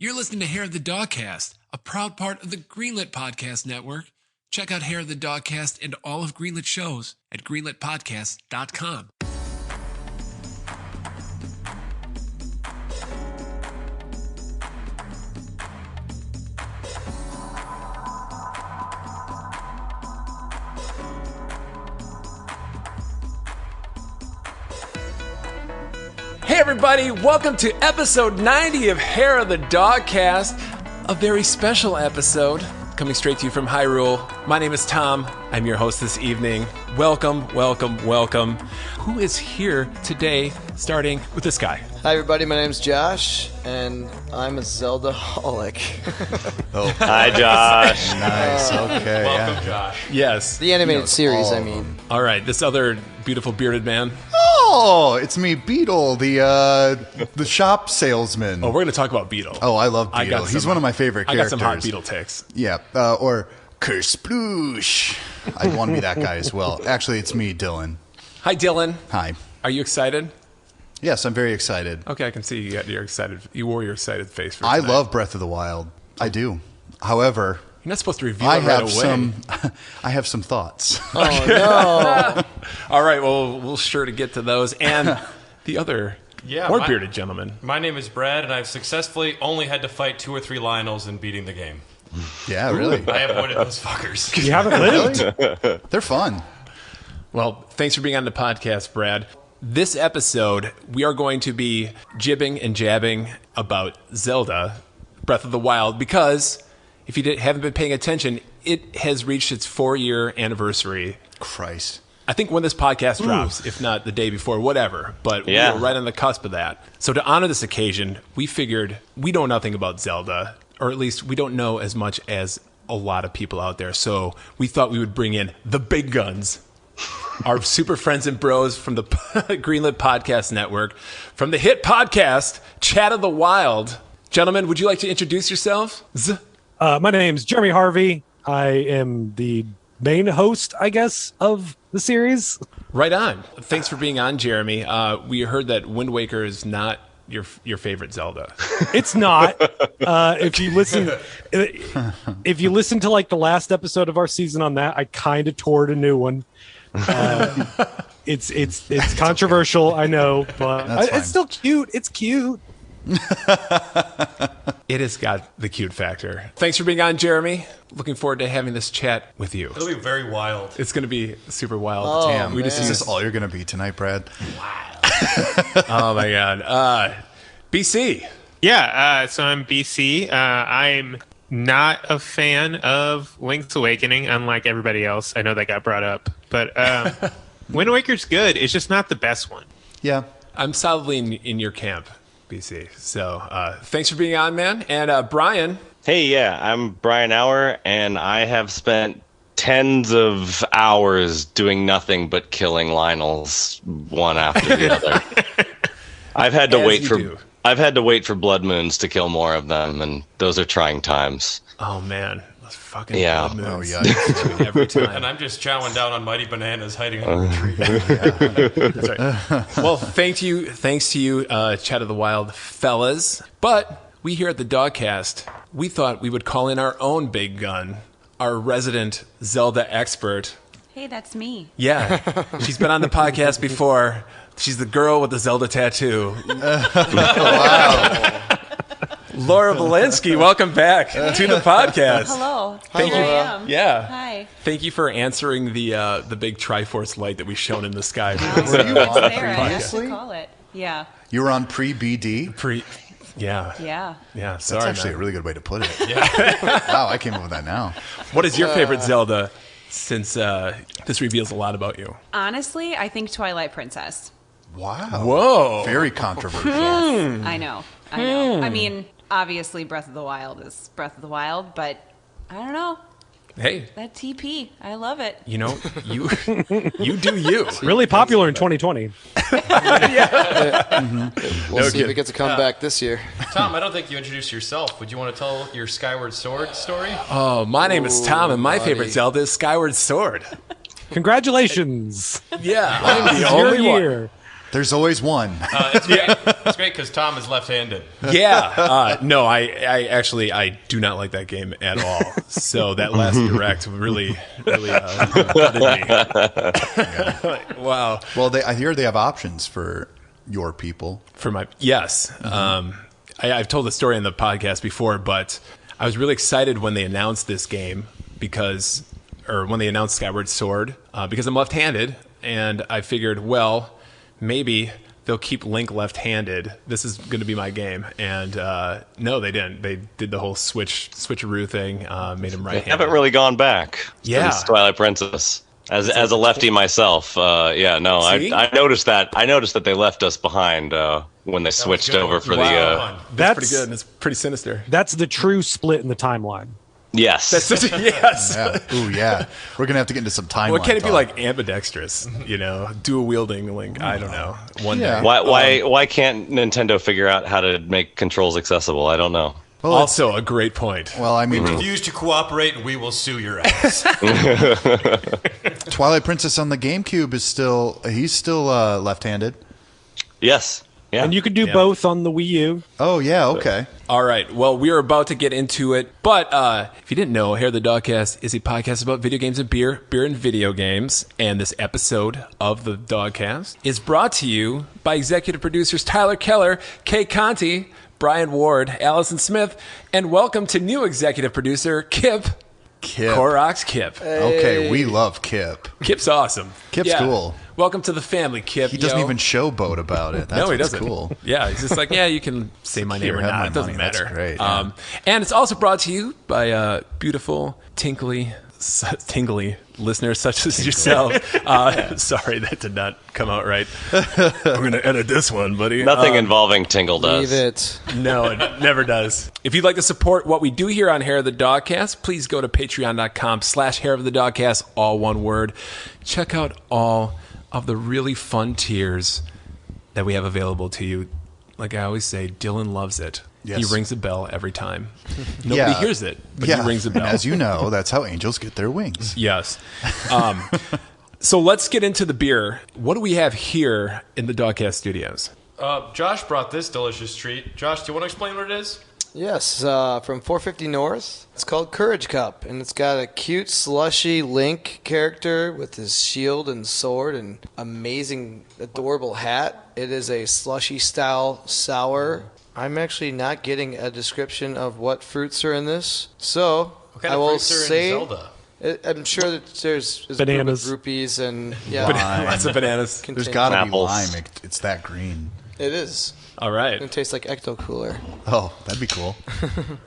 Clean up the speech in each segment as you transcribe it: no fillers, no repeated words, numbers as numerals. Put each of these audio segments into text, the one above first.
You're listening to Hair of the Dogcast, a proud part of the Greenlit Podcast Network. Check out Hair of the Dogcast and all of Greenlit shows at greenlitpodcast.com. Hey everybody, welcome to episode 90 of Hair of the Dogcast, a very special episode coming straight to you from Hyrule. My name is Tom. I'm your host this evening. Welcome, welcome, welcome. Who is here today, starting with this guy? Hi everybody, my name's Josh, and I'm a Zelda-holic. Hi Josh. Nice, okay. Welcome, Josh. Yes. The animated series, I mean. All right, this other beautiful bearded man. Oh, it's me, Beetle, the shop salesman. Oh, we're going to talk about Beetle. Oh, I love I got Beetle. He's some- one of my favorite I got characters. some hot Beetle takes. Yeah, or Kersploosh. I want to be that guy as well. Actually, it's me, Dylan. Hi, Dylan. Hi. Are you excited? Yes, I'm very excited. Okay, I can see you're excited. You wore your excited face for I tonight. love Breath of the Wild. I do. However, You're not supposed to reveal I it right have away. I have some thoughts. Oh no! All right, well, we'll sure to get to those. And the other more my- bearded gentleman. My name is Brad, and I've successfully only had to fight 2 or 3 Lionels in beating the game. Yeah, really. I avoided those fuckers. You haven't lived? They're fun. Well, thanks for being on the podcast, Brad. This episode, we are going to be jibbing and jabbing about Zelda, Breath of the Wild, because if you haven't been paying attention, it has reached its 4-year anniversary. Christ. I think when this podcast drops, if not the day before, whatever. But Yeah. we are right on the cusp of that. So to honor this occasion, we figured we know nothing about Zelda, or at least we don't know as much as a lot of people out there. So we thought we would bring in the big guns, our super friends and bros from the Greenlit Podcast Network, from the hit podcast, Chat of the Wild. Gentlemen, would you like to introduce yourselves? My name's Jeremy Harvey. I am the main host, I guess, of the series. Right on. Thanks for being on, Jeremy. We heard that Wind Waker is not your favorite Zelda. It's not. If you listen to like the last episode of our season on that, I kind of toured a new one. It's controversial, I know, but That's fine. it's still cute. It's cute. It has got the cute factor. Thanks for being on, Jeremy. Looking forward to having this chat with you. It'll be very wild. It's going to be super wild. Oh, Damn. We just Is used, this all you're going to be tonight, Brad? oh my God. BC. Yeah, so I'm BC. I'm not a fan of Link's Awakening, unlike everybody else. I know that got brought up. But Wind Waker's good. It's just not the best one. Yeah. I'm solidly in your camp, BC. So thanks for being on, man. And Brian. Hey, yeah, I'm Brian Auer, and I have spent tens of hours doing nothing but killing Lionels one after the other. I've had to As wait you for do. I've had to wait for blood moons to kill more of them, and those are trying times. Oh, man. Those fucking Yeah. blood moons. Oh, yeah. Every And time. I'm just chowing down on mighty bananas hiding under a tree. That's right. Well, thanks to you, Chat of the Wild fellas. But we here at the Dogcast, we thought we would call in our own big gun, our resident Zelda expert. Hey, that's me. Yeah, she's been on the podcast before. She's the girl with the Zelda tattoo. Laura Walensky, welcome back to the podcast. Hello. Thank Here you. I am. Yeah. Hi. Thank you for answering the big Triforce light that we shone in the sky. Were you It's on there. I have previously? to call it. Yeah. You were on pre-BD? Yeah. Yeah. Yeah. Sorry, That's actually man. a really good way to put it. Yeah. Wow, I came up with that now. What is your favorite Zelda? Since this reveals a lot about you. Honestly, I think Twilight Princess. Wow. Whoa. Very controversial. I know. I mean, obviously, Breath of the Wild is Breath of the Wild, but I don't know. Hey, That TP, I love it. you know, you do you. Really popular in 2020. We'll see kidding. if it gets a comeback this year. Tom, I don't think you introduced yourself. Would you want to tell your Skyward Sword story? Oh, my name is Tom, and my favorite Zelda is Skyward Sword. Congratulations. Yeah, I'm the Your only one. year. There's always one. It's great. It's great because Tom is left-handed. Yeah. No, I actually do not like that game at all. So that last direct really gutted me. Wow. Well, I hear they have options for your people. For my yes, I've told the story on the podcast before, but I was really excited when they announced this game when they announced Skyward Sword because I'm left-handed, and I figured, well, maybe they'll keep Link left-handed. This is going to be my game, and no, they didn't. They did the whole switcheroo thing, made him right-handed. Haven't really gone back. Yeah. Since Twilight Princess. As a lefty myself, I noticed that. I noticed that they left us behind when they switched over for Wow. the. That's pretty good. And it's pretty sinister. That's the true split in the timeline. Yes. Yes. Yeah. Ooh, yeah. We're gonna have to get into some timeline. Well, can it be talk. like ambidextrous? Dual wielding Link. I don't know. One day. Why can't Nintendo figure out how to make controls accessible? I don't know. Well, Also, a great point. Well, I mean, Refuse to cooperate, and we will sue your ass. Twilight Princess on the GameCube is still left-handed. Yes. Yeah. And you could do both on the Wii U. Oh yeah, okay. All right. Well, we are about to get into it. But if you didn't know, Hair of the Dogcast is a podcast about video games and beer and video games. And this episode of the Dogcast is brought to you by executive producers Tyler Keller, Kay Conti, Brian Ward, Allison Smith, and welcome to new executive producer Kip. Korox Kip. Okay, we love Kip. Kip's awesome. Kip's cool. Welcome to the family, Kip. He doesn't even showboat about it. That's No, he what's doesn't. Cool. Yeah, he's just like, yeah, you can say my name Here, or have not. my It doesn't money. That's matter. great, yeah. And it's also brought to you by beautiful, tingly listeners such as yourself. Sorry, that did not come out right. I'm going to edit this one, buddy. Nothing involving Tingle does. Leave it. No, it never does. If you'd like to support what we do here on Hair of the Dogcast, please go to patreon.com/Hair of the Dogcast, all one word. Check out all of the really fun tiers that we have available to you. Like I always say, Dylan loves it. Yes. He rings a bell every time. Nobody hears it, but he rings a bell. As you know, that's how angels get their wings. Yes. So let's get into the beer. What do we have here in the Dogcast studios? Josh brought this delicious treat. Josh, do you want to explain what it is? Yes, from 450 North. It's called Courage Cup, and it's got a cute, slushy Link character with his shield and sword and amazing, adorable hat. It is a slushy-style sour. I'm actually not getting a description of what fruits are in this, so What kind I of will fruits are in say Zelda? I'm sure that there's Bananas. rupees and Lots of bananas. There's got to be Apples. lime. It's that green. It is. All right. It tastes like Ecto Cooler. Oh, that'd be cool.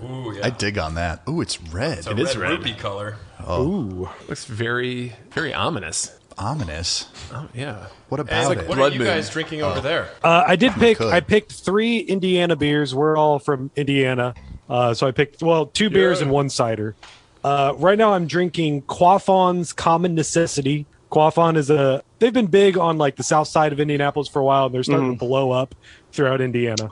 Ooh, yeah. I dig on that. Ooh, it's red. It's a It is red red. rupee color. Ooh, looks very, very ominous. Ominous. Oh, yeah. What And about it? what Blood are you moon. guys drinking over there? I could. picked 3 Indiana beers. We're all from Indiana. So I picked, 2 beers and 1 cider. Right now I'm drinking Quafon's Common Necessity. Quafon they've been big on like the south side of Indianapolis for a while, and they're starting to blow up throughout Indiana.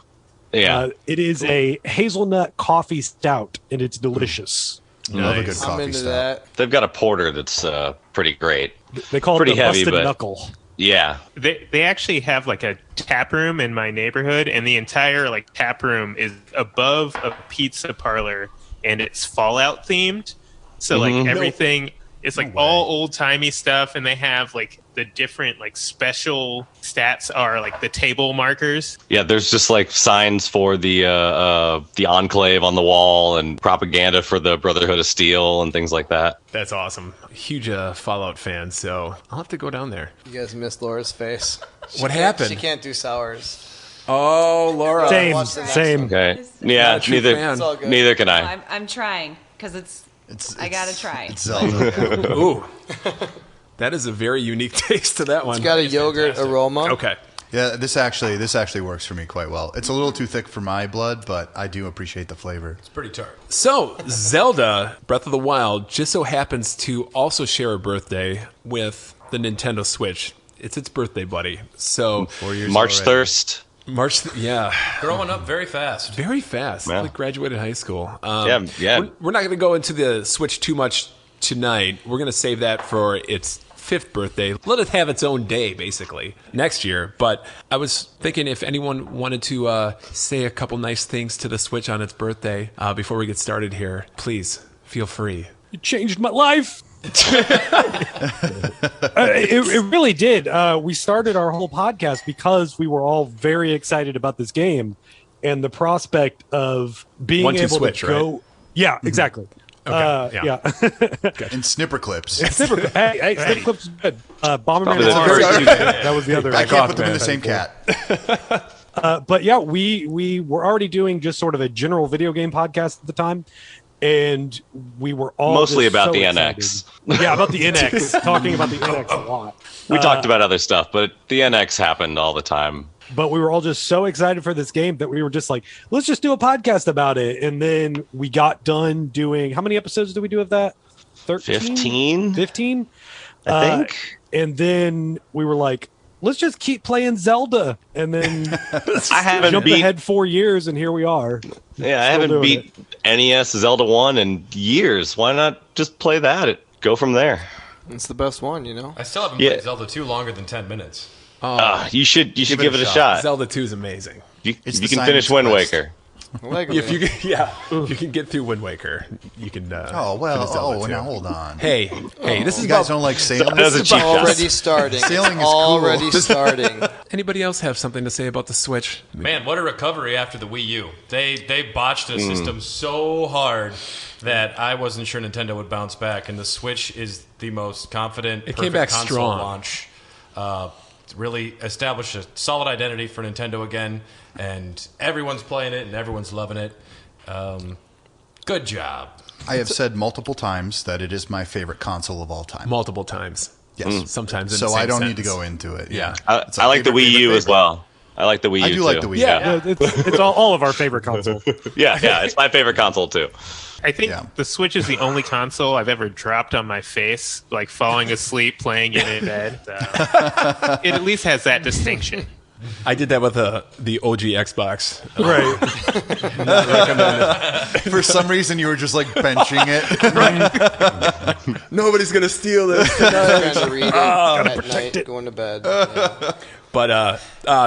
Yeah. It is a hazelnut coffee stout, and it's delicious. Love a good Nice. I'm coffee into stout. that. They've got a porter that's pretty great. They call Pretty it the heavy, busted but- knuckle. Yeah. They actually have like a tap room in my neighborhood, and the entire like tap room is above a pizza parlor, and it's Fallout themed. So like everything, it's like all old timey stuff, and they have like the different like special stats are like the table markers. Yeah, there's just like signs for the Enclave on the wall and propaganda for the Brotherhood of Steel and things like that. That's awesome. Huge Fallout fan, so I'll have to go down there. You guys missed Laura's face. What happened? She can't do sours. Oh, Laura. Watch the next Same. Okay. Not Yeah, a true fan. It's all good. neither can I. I'm trying because I gotta try. It's Zelda. Ooh. That is a very unique taste to that one. It's got a yogurt fantastic. aroma. Okay. Yeah, this actually works for me quite well. It's a little too thick for my blood, but I do appreciate the flavor. It's pretty tart. So, Zelda Breath of the Wild just so happens to also share a birthday with the Nintendo Switch. It's its birthday, buddy. So, 4 years March already. Thirst. yeah, Growing up very fast. very fast. Yeah. Like graduated high school. Yeah. We're not going to go into the Switch too much tonight. We're going to save that for its 5th birthday. Let it have its own day, basically, next year. But I was thinking if anyone wanted to say a couple nice things to the Switch on its birthday before we get started here, please feel free. You changed my life. It really did. We started our whole podcast because we were all very excited about this game and the prospect of being able Switch, to go. Right? Yeah, exactly. Okay, yeah. And snipper clips. Hey, snip clips is good. Bomberman. Probably the first That was the other. I can't put them in the same cat. But yeah, we were already doing just sort of a general video game podcast at the time. And we were all Mostly just about so the excited. NX. Yeah, about the NX. Talking about the NX a lot. We talked about other stuff, but the NX happened all the time. But we were all just so excited for this game that we were just like, let's just do a podcast about it. And then we got done doing, how many episodes did we do of that? 13? 15? 15? I think. And then we were like, let's just keep playing Zelda. And then I haven't jumped beat. ahead 4 years, and here we are. Yeah, I Still haven't doing beat NES Zelda 1 in years. Why not just play that? Go from there. It's the best one, you know? I still haven't Yeah. played Zelda 2 longer than 10 minutes. You should give it a shot. Zelda 2 is amazing. You It's can the finish Simon's Wind Quest. Waker. If you if you can get through Wind Waker, you can. Oh, well, finish Zelda 2. now hold on. Hey, this is You guys about. don't like sailing? That was a cheap shot. Already starting. Sailing is It's cool. already starting. Anybody else have something to say about the Switch? Man, what a recovery after the Wii U. They botched the system so hard that I wasn't sure Nintendo would bounce back, and the Switch is the most confident, It perfect came back console strong. launch. Really established a solid identity for Nintendo again, and everyone's playing it and everyone's loving it. Good job. I have said multiple times that it is my favorite console of all time. Multiple times. Yes. Sometimes. In So the same I don't need to sentence. go into it. Yeah. It's I a like the favorite, Wii U favorite, as well. I like the Wii U I do too. like the Wii U. Yeah. It's all of our favorite consoles. Yeah, it's my favorate console too. I think Yeah. the Switch is the only console I've ever dropped on my face, like falling asleep playing it in bed. It at least has that distinction. I did that with the OG Xbox. Right. For some reason, you were just like benching it. Nobody's gonna steal this. Trying to read it at night, going to bed. Yeah. But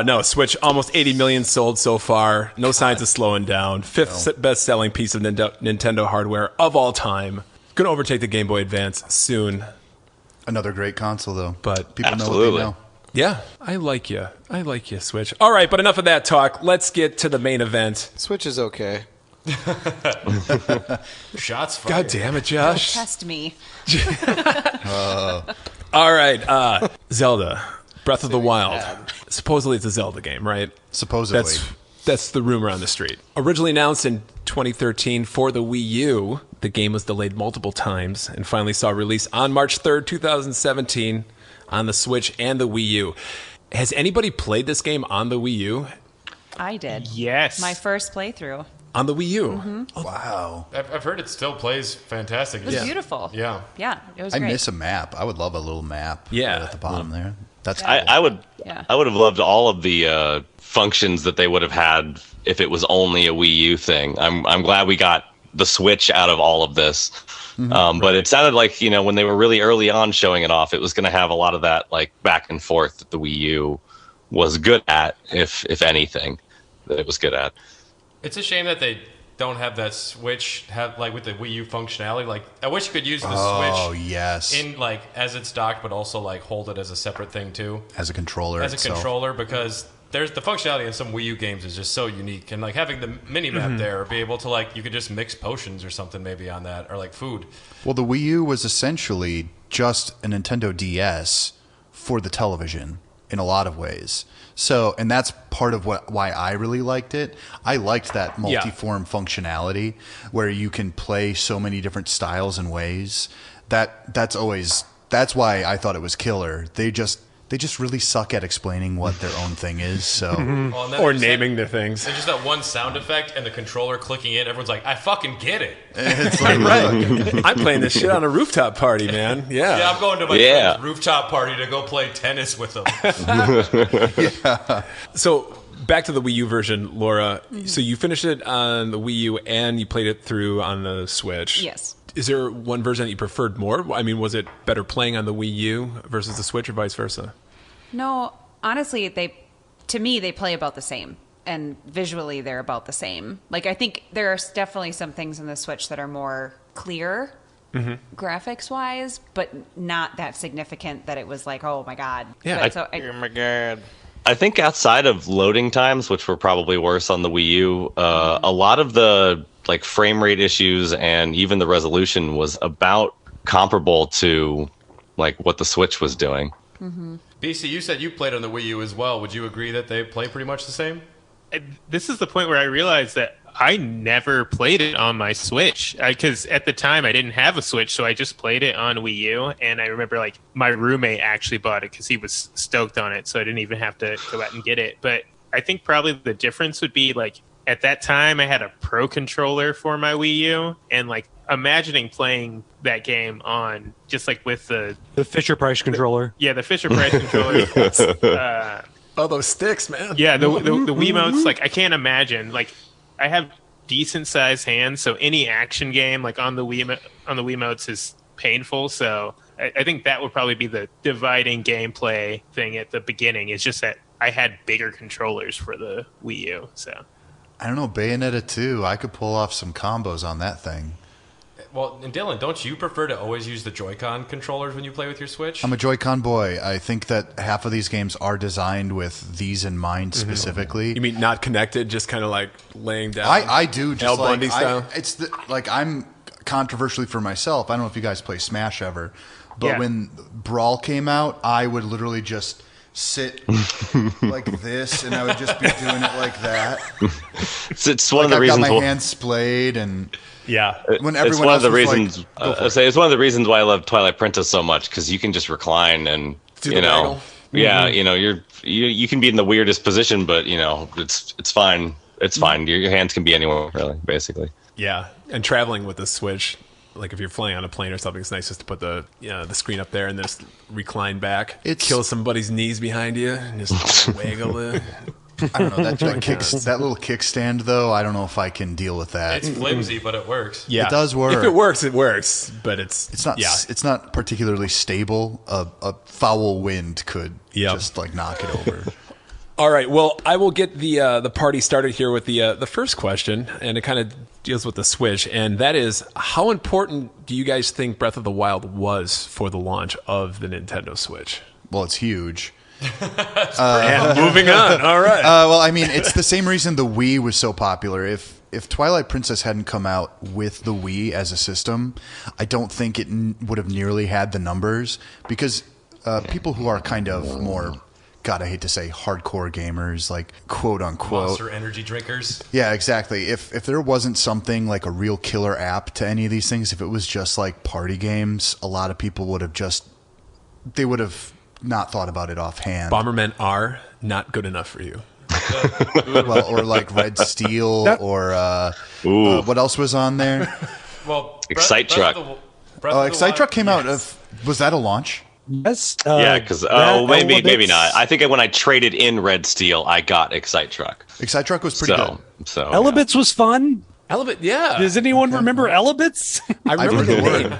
no, Switch almost 80 million sold so far. No signs of slowing down. Fifth best-selling piece of Nintendo hardware of all time. Gonna overtake the Game Boy Advance soon. Another great console, though. But people know what absolutely. they know. Yeah, I like you. I like you, Switch. All right, but enough of that talk. Let's get to the main event. Switch is okay. Shots fired. God damn it, Josh. Test me. All right, Zelda, Breath of the Wild. Supposedly it's a Zelda game, right? Supposedly. That's the rumor on the street. Originally announced in 2013 for the Wii U, the game was delayed multiple times and finally saw release on March 3rd, 2017 on the Switch and the Wii U. Has anybody played this game on the Wii U? I did. Yes. My first playthrough. On the Wii U? Wow. I've heard it still plays fantastic. It was beautiful. Yeah. Yeah, it was I great. miss a map. I would love a little map Yeah. right at the bottom there. That's Yeah. cool. I would Yeah. I would have loved all of the functions that they would have had if it was only a Wii U thing. I'm glad we got the Switch out of all of this. But it sounded like, when they were really early on showing it off, it was going to have a lot of that like back and forth that the Wii U was good at, if anything, that it was good at. It's a shame that they don't have that Switch with the Wii U functionality. Like, I wish you could use the Oh, Switch yes. in as it's docked, but also hold it as a separate thing too, As a controller as a itself. controller, because there's the functionality in some Wii U games is just so unique, and having the mini map there, or be able to you could just mix potions or something maybe on that, or food. Well, the Wii U was essentially just a Nintendo DS for the television in a lot of ways. So, and that's part of why I really liked it. I liked that multi-form functionality where you can play so many different styles and ways. That's why I thought it was killer. They just really suck at explaining what their own thing is. So, Well, and then Or there's naming the things. There's just that one sound effect and the controller clicking in. Everyone's like, I fucking get it. it's like, Right. I'm playing this shit on a rooftop party, man. Yeah, I'm going to my Yeah. friend's rooftop party to go play tennis with them. So back to the Wii U version, Laura. So you finished it on the Wii U and you played it through on the Switch. Yes. Is there one version that you preferred more? I mean, was it better playing on the Wii U versus the Switch, or vice versa? No, honestly, to me they play about the same, and visually they're about the same. Like I think there are definitely some things in the Switch that are more clear graphics wise, but not that significant that it was like, oh my god. Yeah, Oh my god. I think outside of loading times, which were probably worse on the Wii U, a lot of the like frame rate issues and even the resolution was about comparable to like what the Switch was doing. BC, you said you played on the Wii U as well. Would you agree that they play pretty much the same? This is the point where I realized that I never played it on my Switch because at the time I didn't have a Switch, so I just played it on Wii U. And I remember like my roommate actually bought it because he was stoked on it, so I didn't even have to go out and get it. But I think probably the difference would be like at that time I had a Pro controller for my Wii U, and like imagining playing that game on just like with the Fisher Price controller. the Fisher Price controller. Oh, those sticks, man. Yeah, the Wiimotes, like I can't imagine. Like I have decent sized hands, so any action game like on the Wiimotes is painful. So I think that would probably be the dividing gameplay thing at the beginning. It's just that I had bigger controllers for the Wii U. So I don't know, Bayonetta 2, I could pull off some combos on that thing. Well, and Dylan, don't you prefer to always use the Joy-Con controllers when you play with your Switch? I'm a Joy-Con boy. I think that half of these games are designed with these in mind specifically. You mean not connected, just kind of like laying down? I do. Just Al like, Bundy style? I'm controversially for myself. I don't know if you guys play Smash ever, but Yeah. when Brawl came out, I would literally just sit like this, and I would just be doing it like that. It's one of the I've reasons got my why. hands splayed, and Yeah. when It's everyone one else of the was reasons. like, go for it. It's one of the reasons why I love Twilight Princess so much, because you can just recline and Do the you know, waggle. yeah, you know, you can be in the weirdest position, but you know, it's fine. It's fine. Your hands can be anywhere, really, basically. Yeah. And traveling with the Switch, like if you're flying on a plane or something, it's nice just to put the screen up there and just recline back. Kill somebody's knees behind you and just waggle it. I don't know that that little kickstand though. I don't know if I can deal with that. It's flimsy, but it works. Yeah. It does work. If it works, it works. But it's not. Yeah. It's not particularly stable. A foul wind could just like knock it over. All right. Well, I will get the party started here with the first question, and it kind of deals with the Switch, and that is, how important do you guys think Breath of the Wild was for the launch of the Nintendo Switch? Well, it's huge. And moving on. All right. Well, I mean, it's the same reason the Wii was so popular. If Twilight Princess hadn't come out with the Wii as a system, I don't think it would have nearly had the numbers, because people who are kind of more, God, I hate to say, hardcore gamers, like quote unquote Monster energy drinkers. Yeah, exactly. If there wasn't something like a real killer app to any of these things, if it was just like party games, a lot of people would have not thought about it offhand. Bombermen are not good enough for you. Well, or like Red Steel, or what else was on there? Well, Excite Truck. Excite Truck came out. Was that a launch? Yes. Yeah, because maybe not. I think when I traded in Red Steel, I got Excite Truck. Excite Truck was pretty good. So Elebits was fun. Elebit, yeah. Does anyone remember Elebits? I remember the name.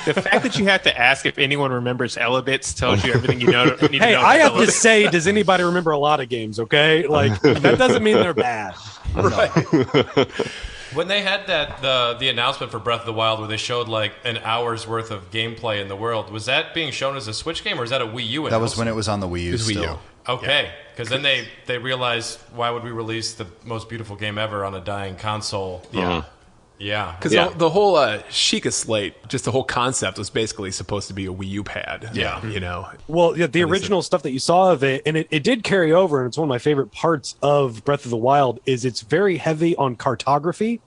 the fact that you have to ask if anyone remembers Elebits tells you everything you know. Need Hey, to know I about have to Elebits. say, does anybody remember a lot of games? Okay, like that doesn't mean they're bad. When they had the announcement for Breath of the Wild, where they showed like an hour's worth of gameplay in the world, was that being shown as a Switch game, or is that a Wii U announcement? That was when it was on the Wii U. was Wii still. U. Okay, because then they realized, why would we release the most beautiful game ever on a dying console? Yeah. Because the whole Sheikah slate, just the whole concept was basically supposed to be a Wii U pad. Yeah. You know. Well, yeah, the original stuff that you saw of it, and it did carry over, and it's one of my favorite parts of Breath of the Wild, is it's very heavy on cartography.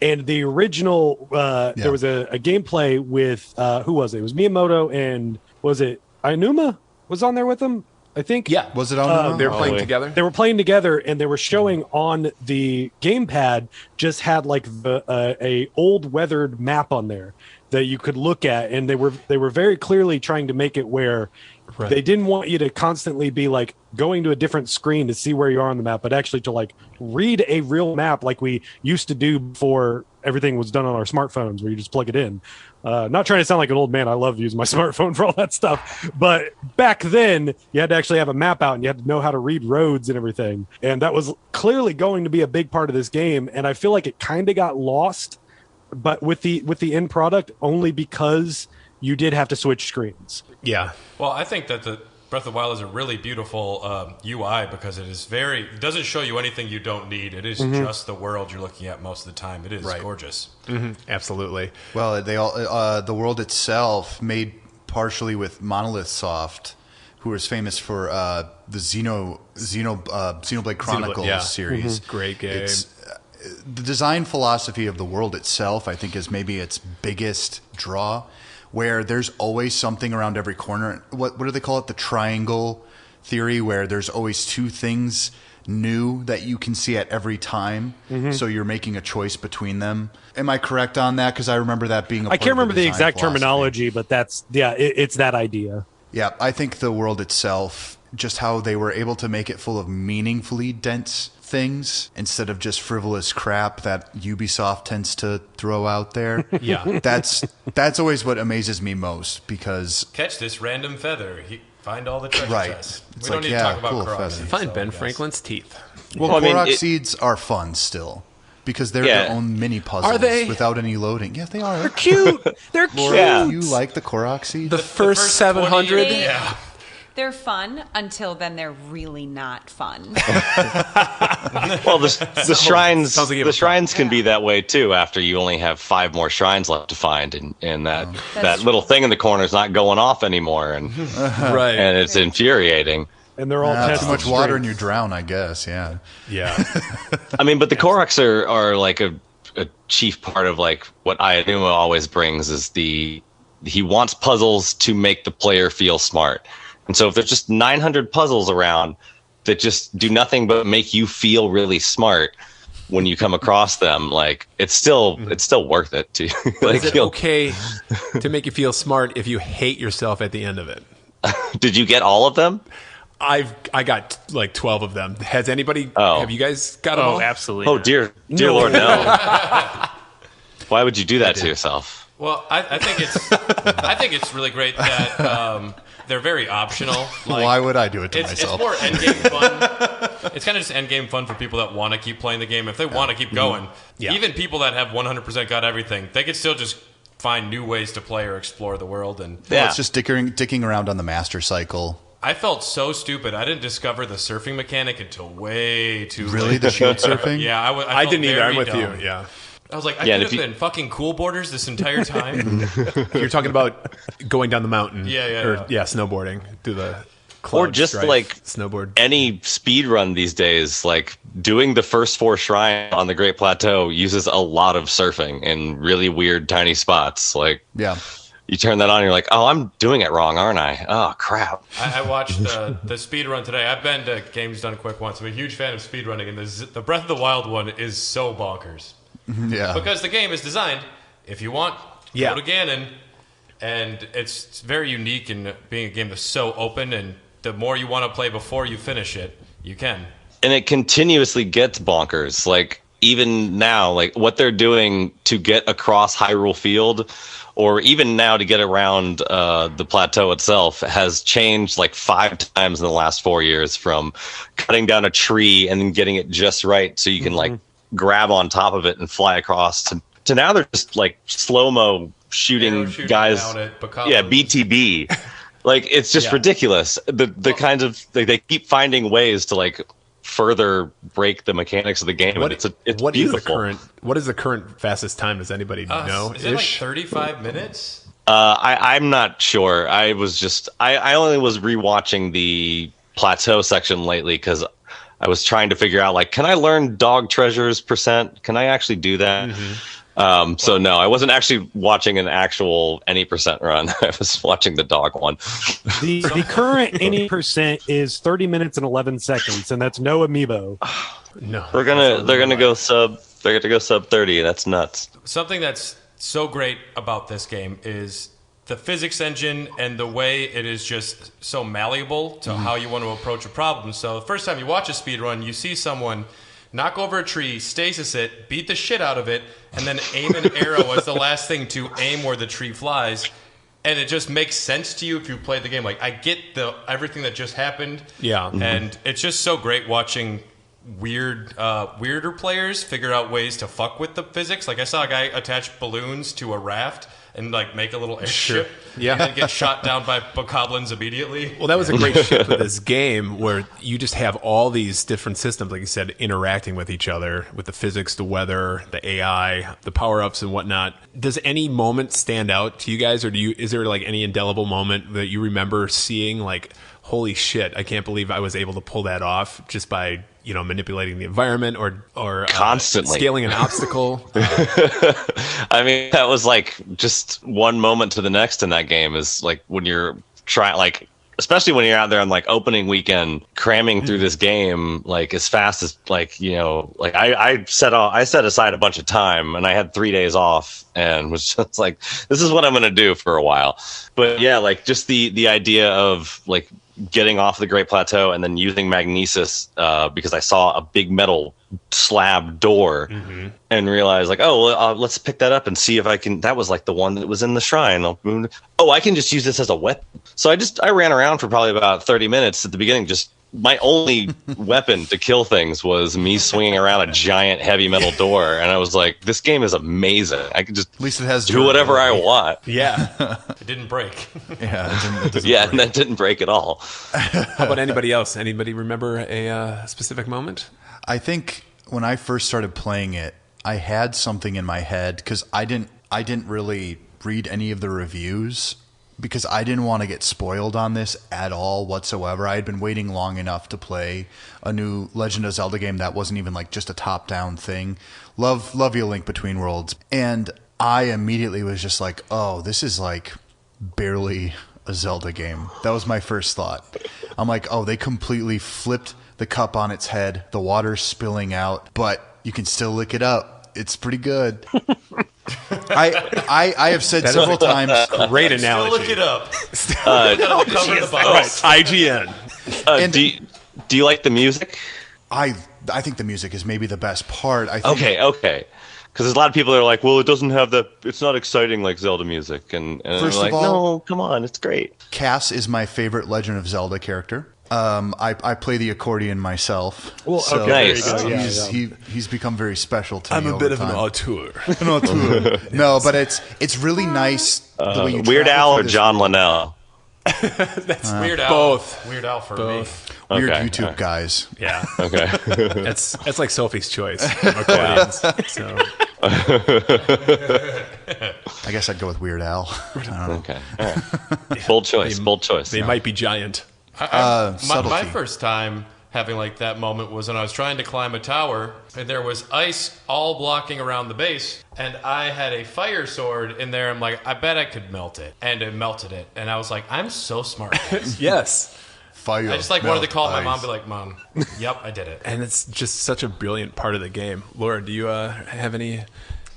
And the original, there was a gameplay with, who was it? It was Miyamoto, and was it Aonuma was on there with them? I think. Yeah. Was it on? They were playing together? They were playing together, and they were showing on the gamepad, just had like a old weathered map on there that you could look at, and they were very clearly trying to make it where Right. They didn't want you to constantly be like going to a different screen to see where you are on the map, but actually to like read a real map like we used to do before everything was done on our smartphones, where you just plug it in. Not trying to sound like an old man. I love using my smartphone for all that stuff. But back then, you had to actually have a map out and you had to know how to read roads and everything. And that was clearly going to be a big part of this game. And I feel like it kind of got lost, but with the end product, only because you did have to switch screens. Yeah. Well, I think that the Breath of the Wild is a really beautiful UI because it doesn't show you anything you don't need. It is just the world you're looking at most of the time. It is gorgeous. Absolutely. Well, the world itself, made partially with Monolith Soft, who is famous for the Xenoblade Chronicles series. Great game. The design philosophy of the world itself, I think, is maybe its biggest draw, where there's always something around every corner. What do they call it? The triangle theory, where there's always two things new that you can see at every time. So you're making a choice between them. Am I correct on that? Because I remember that being I can't remember the exact terminology, but it's that idea. Yeah, I think the world itself, just how they were able to make it full of meaningfully dense things instead of just frivolous crap that Ubisoft tends to throw out there. Yeah. That's always what amazes me most, because Catch this random feather. Find all the treasure chests. It's We don't like, need to talk about cool Korok feather. seeds, Find though, Ben I guess. Franklin's teeth. well, Well, I mean, Korok seeds are fun still, because they're Yeah. their own mini puzzles Are they? without any loading. Yeah, they are. They're Cute. They're cute. Laura, Yeah. do you like the Korok seeds? The first 700. 20 Yeah. They're fun until then they're really not fun. Well, the shrines, sounds like you have the a shrines can be that way too. After you only have 5 more shrines left to find, and that little thing in the corner is not going off anymore, and Right. and it's infuriating. And they're all too tested much water and strength. you drown, I guess. Yeah. Yeah. I mean, but the Koroks are like a chief part of like what Ayanuma always brings is he wants puzzles to make the player feel smart. And so if there's just 900 puzzles around that just do nothing but make you feel really smart when you come across them, like it's still worth it to like, Is it okay to make you feel smart if you hate yourself at the end of it? Did you get all of them? I got like 12 of them. Has anybody? Oh. Have you guys got them Oh, all? absolutely. Oh dear Lord, no. Why would you do that to yourself? Well, I think it's really great that they're very optional. Like, Why would I do it to it's myself? more endgame fun. It's kind of just endgame fun for people that want to keep playing the game. If they want to keep going, Yeah. even people that have 100% got everything, they could still just find new ways to play or explore the world. And Well, it's just dicking around on the master cycle. I felt so stupid. I didn't discover the surfing mechanic until way too Really, late. the shield surfing? Yeah, I I felt didn't either. very I'm with dumb. you. Yeah. I was like, I Yeah, could and have if been fucking cool borders this entire time. You're talking about going down the mountain. Yeah. Snowboarding. Do the or cloud just strife like snowboard. any speed run these days, like doing the first 4 shrines on the Great Plateau uses a lot of surfing in really weird tiny spots. Like Yeah. you turn that on, and you're like, oh, I'm doing it wrong, aren't I? Oh crap. I watched the speed run today. I've been to Games Done Quick once. I'm a huge fan of speed running, and the Breath of the Wild one is so bonkers. Yeah. Because the game is designed, if you want, go to Gannon, and it's very unique in being a game that's so open, and the more you want to play before you finish it, you can. And it continuously gets bonkers. Like even now, like what they're doing to get across Hyrule Field, or even now to get around the plateau itself, has changed like 5 times in the last 4 years, from cutting down a tree and then getting it just right so you can like grab on top of it and fly across, to now they're just like slow-mo shooting Arrow shooting guys. down at Bacallos. Yeah, BTB. Like it's just ridiculous. The kinds of they keep finding ways to like further break the mechanics of the game. What, And it's what is beautiful. what is the current fastest time? Does anybody know? Is it like 35 minutes? I'm not sure. I only was rewatching the plateau section lately because I was trying to figure out, like, can I learn dog treasures %? Can I actually do that? So no, I wasn't actually watching an actual any % run. I was watching the dog one. The current any percent is 30 minutes and 11 seconds, and that's no amiibo. No. They're gonna go sub 30. That's nuts. Something that's so great about this game is the physics engine and the way it is just so malleable to how you want to approach a problem. So the first time you watch a speed run, you see someone knock over a tree, stasis it, beat the shit out of it, and then aim an arrow as the last thing to aim where the tree flies. And it just makes sense to you if you play the game. Like, I get everything that just happened. Yeah. And it's just so great watching weirder players figure out ways to fuck with the physics. Like, I saw a guy attach balloons to a raft and like make a little airship, Yeah. and then get shot down by bokoblins immediately. Well, that was a great shift with this game where you just have all these different systems, like you said, interacting with each other, with the physics, the weather, the AI, the power-ups and whatnot. Does any moment stand out to you guys, or is there like any indelible moment that you remember seeing, like, holy shit, I can't believe I was able to pull that off just by, manipulating the environment or Constantly scaling an obstacle? I mean, that was like just one moment to the next in that game is like when you're trying, like, especially when you're out there on like opening weekend cramming through this game, like as fast as like, like I set aside a bunch of time and I had 3 days off and was just like, this is what I'm going to do for a while. But yeah, like just the idea of like getting off the Great Plateau and then using magnesis because I saw a big metal slab door and realized like, let's pick that up and see if I can. That was like the one that was in the shrine. I can just use this as a weapon. So I ran around for probably about 30 minutes at the beginning. Just my only weapon to kill things was me swinging around a giant heavy metal door. And I was like, this game is amazing. I can just At least it has do whatever I want. Yeah. It didn't break. Yeah, it doesn't Yeah, break. and that didn't break at all. How about anybody else? Anybody remember a specific moment? I think when I first started playing it, I had something in my head because I didn't really read any of the reviews because I didn't want to get spoiled on this at all whatsoever. I had been waiting long enough to play a new Legend of Zelda game that wasn't even like just a top-down thing. Love you, Link Between Worlds. And I immediately was just like, oh, this is like barely a Zelda game. That was my first thought. I'm like, oh, they completely flipped the cup on its head. The water's spilling out, but you can still lick it up. It's pretty good. I have said several times. Great analogy. Still look it up. Cover the box. IGN. And- Do you like the music? I think the music is maybe the best part. I think, Okay. Because there's a lot of people that are like, well, it doesn't have the, it's not exciting like Zelda music. And First I'm of like, all- no, come on, it's great. Cass is my favorite Legend of Zelda character. I play the accordion myself. Well, so okay, Nice. there you go. Yeah. He's become very special to I'm me a over bit of an time. auteur. No, but it's really nice the way you Weird travel Al through or this John Linnell? That's Weird Al. both. Weird Al for Both. weird Okay, YouTube alright. guys. Yeah. Okay. That's like Sophie's choice. Accordions. So I guess I'd go with Weird Al. I don't know. Okay. All right. Bold choice. they might be giant. My Subtlety. first time having like that moment was when I was trying to climb a tower and there was ice all blocking around the base and I had a fire sword in there. I'm like, I bet I could melt it. And it melted it. And I was like, I'm so smart. Yes. Fire. I just like wanted to call my mom ice. and be like, Mom, yep, I did it. And it's just such a brilliant part of the game. Laura, do you have any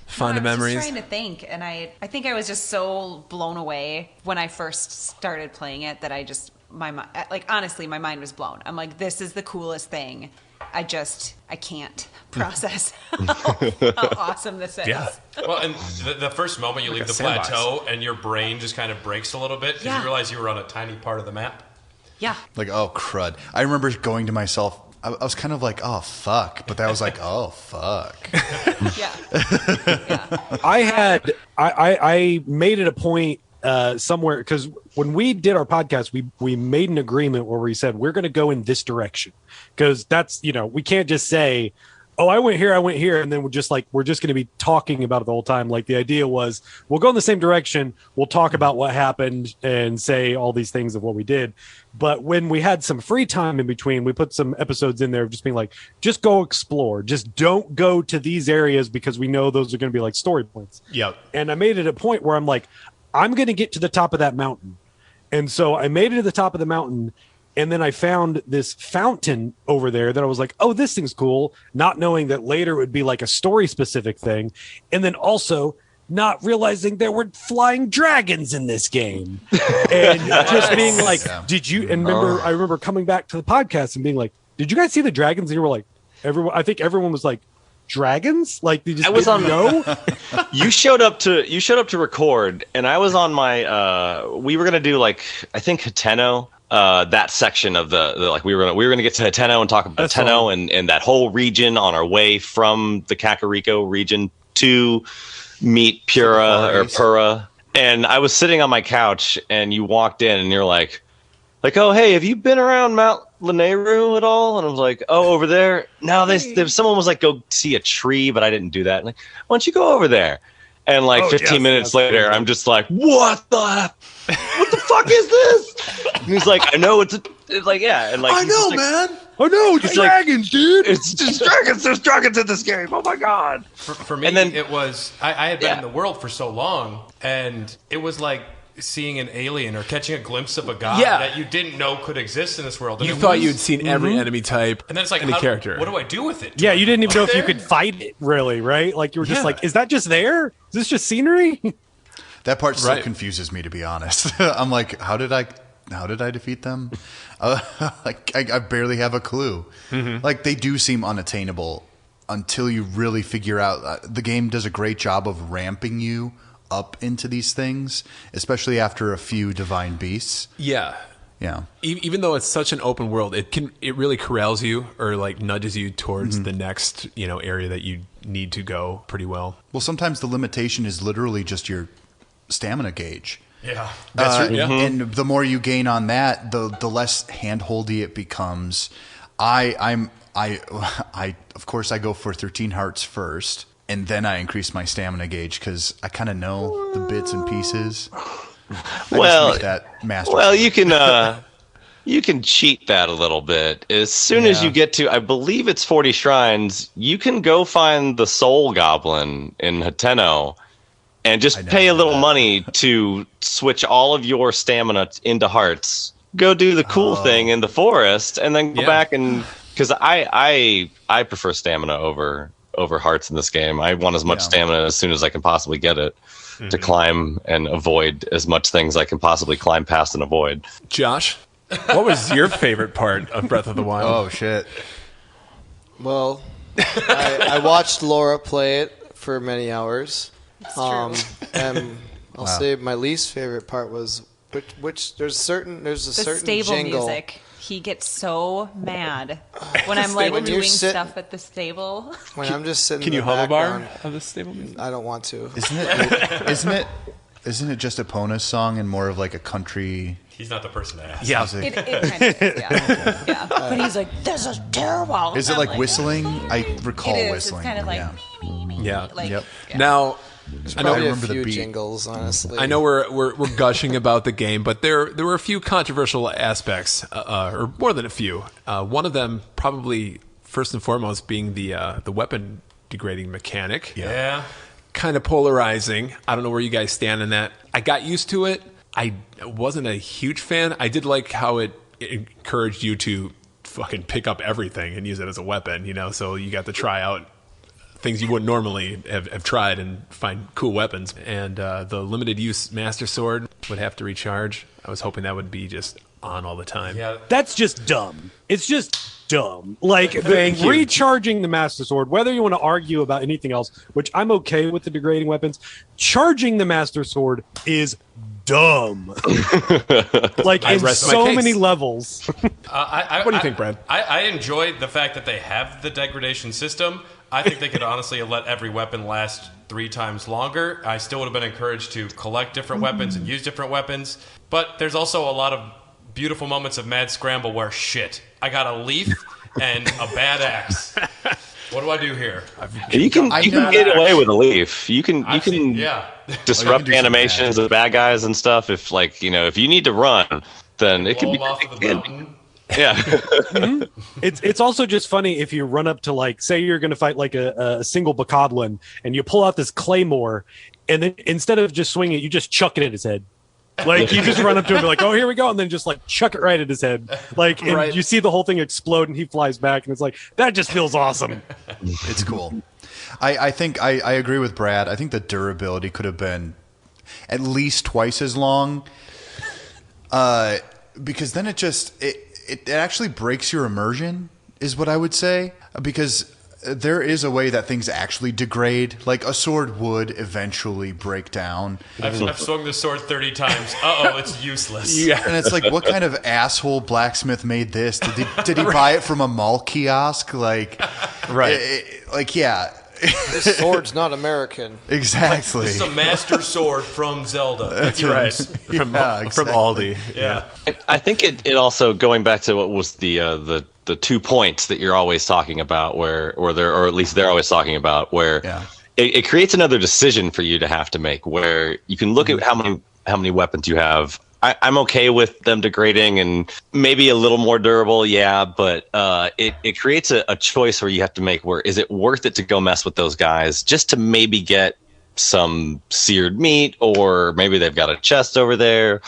fond I was memories? just trying to think, and I think I was just so blown away when I first started playing it that I just honestly my mind was blown. I'm like, this is the coolest thing. I can't process how awesome this is. Yeah. Well, and the first moment you leave a the sandbox. plateau and your brain just kind of breaks a little bit because Yeah. you realize you were on a tiny part of the map. Yeah. Like, oh, crud. I remember going to myself, I was kind of like, oh, fuck. But I was like, oh, fuck. Yeah. I made it a point somewhere because when we did our podcast, we made an agreement where we said we're going to go in this direction because that's we can't just say, oh, I went here, and then we're just going to be talking about it the whole time. Like the idea was we'll go in the same direction, we'll talk about what happened and say all these things of what we did. But when we had some free time in between, we put some episodes in there of just being like, just go explore, just don't go to these areas because we know those are going to be like story points. Yep. And I made it a point where I'm like, I'm going to get to the top of that mountain. And so I made it to the top of the mountain. And then I found this fountain over there that I was like, oh, this thing's cool. Not knowing that later it would be like a story specific thing. And then also not realizing there were flying dragons in this game. And just being like, did you, and remember, I remember coming back to the podcast and being like, did you guys see the dragons? And you were like, I think everyone was like, dragons? Like they just didn't know? You showed up to record, and I was on my we were gonna do like I think Hateno, that section of the like we were gonna get to Hateno and talk about Hateno and that whole region on our way from the Kakariko region to meet Pura. And I was sitting on my couch, and you walked in, and you're like, oh, hey, have you been around Mount Lanayru at all? And I was like, oh, over there. No, someone was like, go see a tree, but I didn't do that. And like, why don't you go over there? And like 15 minutes later, I'm just like, what the fuck is this? And he's like, I know it's like, yeah. And like, I know, man. I know, it's dragons, dude. It's just dragons. There's dragons in this game. Oh my God. For me, and then, it was, I had been in the world for so long, and it was like, seeing an alien or catching a glimpse of a god that you didn't know could exist in this world. And you thought you'd seen every enemy type, and then it's like, any character. What do I do with it? Yeah, you didn't even know if you could fight it, really, right? Like you were just like, is that just there? Is this just scenery? That part still confuses me, to be honest. I'm like, how did I defeat them? Like I barely have a clue. Like they do seem unattainable until you really figure out. The game does a great job of ramping you up into these things, especially after a few divine beasts. Yeah. Even though it's such an open world, it really corrals you or like nudges you towards the next area that you need to go pretty well. Well, sometimes the limitation is literally just your stamina gauge. Yeah, that's true. And the more you gain on that, the less handholdy it becomes. I of course I go for 13 hearts first. And then I increase my stamina gauge because I kind of know the bits and pieces. You can cheat that a little bit. As soon as you get to, I believe it's 40 shrines, you can go find the Soul Goblin in Hateno and just pay a little money to switch all of your stamina into hearts. Go do the cool thing in the forest, and then go back and because I prefer stamina over hearts in this game. I want as much stamina as soon as I can possibly get it to climb and avoid as much things I can possibly climb past and avoid. Josh, what was your favorite part of Breath of the Wild? Oh, shit. Well, I watched Laura play it for many hours. And I'll say my least favorite part was which there's a certain stable jingle. Music. He gets so mad when I'm like doing stuff at the stable. When I'm just sitting. Can you hum a bar of the stable music? I don't want to. Isn't it just a Epona song and more of like a country? He's not the person to ask. Yeah, it kind of is, yeah. But he's like, "This is terrible." Is it like whistling? I recall it is. whistling. It's kind of like, yeah. Like, Yep. Now. I know remember a few jingles, honestly. I know we're gushing about the game, but there were a few controversial aspects, or more than a few. One of them, probably first and foremost, being the weapon degrading mechanic. Yeah. Kind of polarizing. I don't know where you guys stand in that. I got used to it. I wasn't a huge fan. I did like how it encouraged you to fucking pick up everything and use it as a weapon. So you got to try out things you wouldn't normally have tried and find cool weapons. And the limited use Master Sword would have to recharge. I was hoping that would be just on all the time. Yeah. That's just dumb. It's just dumb. Like recharging the Master Sword, whether you want to argue about anything else, which I'm okay with the degrading weapons, charging the Master Sword is dumb. Like in so many levels. What do you think, Brad? I enjoy the fact that they have the degradation system. I think they could honestly have let every weapon last 3 times longer. I still would have been encouraged to collect different weapons and use different weapons. But there's also a lot of beautiful moments of mad scramble where, shit, I got a leaf and a bad axe. What do I do here? You can get away with a leaf. You can disrupt animations of bad guys and stuff. If if you need to run, then it can be off of the mountain. Yeah. It's also just funny if you run up to say you're going to fight a single Bokoblin and you pull out this claymore and then instead of just swinging it, you just chuck it at his head. Like you just run up to him and be like, oh, here we go. And then just chuck it right at his head. You see the whole thing explode and he flies back and it's like, that just feels awesome. It's cool. I think I agree with Brad. I think the durability could have been at least twice as long, because then it actually breaks your immersion, is what I would say, because there is a way that things actually degrade. Like a sword would eventually break down. I've swung the sword 30 times. It's useless. Yeah. And it's like, what kind of asshole blacksmith made this? Did he buy it from a mall kiosk? Like, Right. Yeah. This sword's not American. Exactly. This is a master sword from Zelda. That's right. From Aldi. Yeah. I think it also, going back to what was the 2 points that you're always talking about, or at least they're always talking about, where it creates another decision for you to have to make, where you can look at how many weapons you have. I'm okay with them degrading and maybe a little more durable, but it creates a choice where you have to make, where is it worth it to go mess with those guys just to maybe get some seared meat, or maybe they've got a chest over there,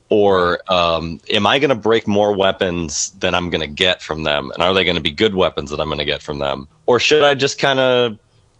or am I going to break more weapons than I'm going to get from them? And are they going to be good weapons that I'm going to get from them? Or should I just kind of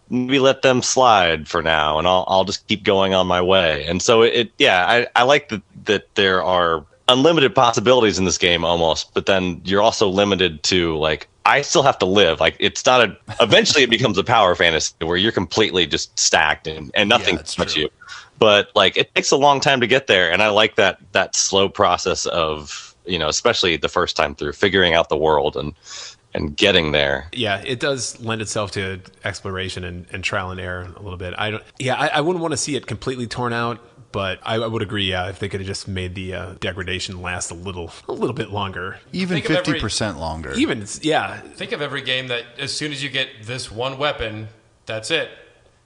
maybe let them slide for now, and I'll just keep going on my way? And so I like that there are unlimited possibilities in this game almost, but then you're also limited to, like, I still have to live. Like, it's not eventually it becomes a power fantasy where you're completely just stacked and nothing can touch you. But like, it takes a long time to get there, and I like that slow process of, especially the first time through, figuring out the world and getting there. Yeah, it does lend itself to exploration and trial and error a little bit. I wouldn't want to see it completely torn out, but I would agree. If they could have just made the degradation last a little bit longer, Even 50% longer. Think of every game that as soon as you get this one weapon, that's it.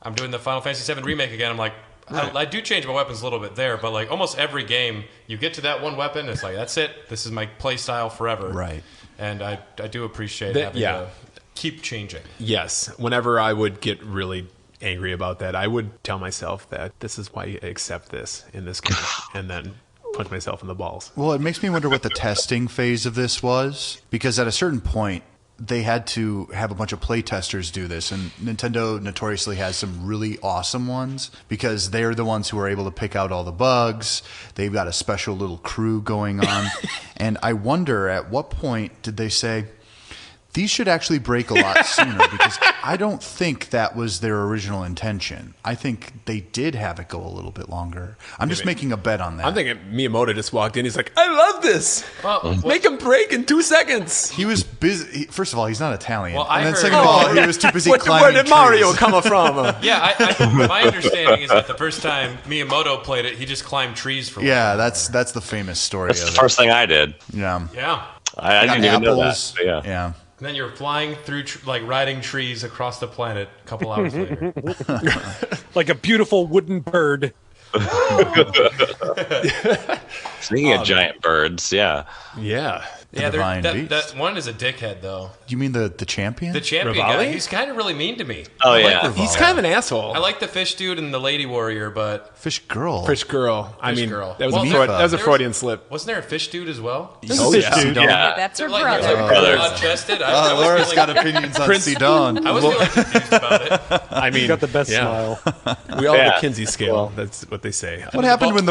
I'm doing the Final Fantasy VII remake again. I'm like, I do change my weapons a little bit there, but like almost every game, you get to that one weapon, it's like, that's it. This is my play style forever. Right. And I do appreciate having to keep changing. Yes. Whenever I would get really angry about that, I would tell myself that this is why you accept this in this game, and then punch myself in the balls. Well, it makes me wonder what the testing phase of this was, because at a certain point, they had to have a bunch of play testers do this, and Nintendo notoriously has some really awesome ones because they're the ones who are able to pick out all the bugs. They've got a special little crew going on. And I wonder, at what point did they say, these should actually break a lot sooner, because I don't think that was their original intention. I think they did have it go a little bit longer. I'm just making a bet on that. I'm thinking Miyamoto just walked in. He's like, I love this. Make him break in 2 seconds. He was busy. First of all, he's not Italian. Well, and then heard- second of all, he was too busy climbing Where did Mario trees. come from? My understanding is that the first time Miyamoto played it, he just climbed trees for Yeah, that's the famous story That's of the first thing I did. it. Yeah. Yeah. I Got didn't even know that. apples. But yeah. Yeah. And then you're flying through, riding trees across the planet a couple hours later. Like a beautiful wooden bird. Speaking of giant birds, yeah. Yeah. Yeah, divine beast. that one is a dickhead, though. You mean the champion? The champion Rivali? guy, he's kind of really mean to me. Oh, I like yeah. Rivali. He's kind of an asshole. I like the fish dude and the lady warrior, but Fish girl. Fish girl. Fish girl. That was, Well, that was a there Freudian slip. wasn't there a fish dude as well? Oh, Fish yeah. dude. Yeah. That's her They're brother. Brothers. broad-chested. I was Laura's feeling- got opinions on Sidon. I was feeling confused about it. I mean, You got the best yeah. smile. We all have Yeah. a Kinsey scale. That's what they say. What happened when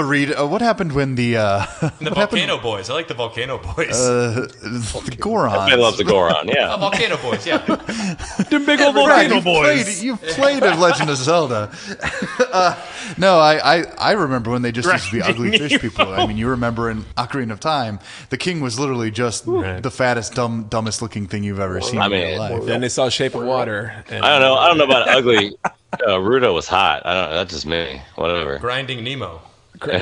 what happened when the And the Volcano Boys. I like the Volcano Boys. the Goron? I love the Goron, yeah. Volcano Boys, yeah. Them big old Right, volcano boys. You've played a Legend of Zelda. No, I remember when they just used to be ugly fish people. I mean, you remember in Ocarina of Time, the king was literally just the fattest, dumbest looking thing you've ever seen in your life. Then they saw Shape of Water. And, I don't know about ugly. Rudo was hot. I don't know. That's just me. Whatever. Grinding Nemo. Oh boy!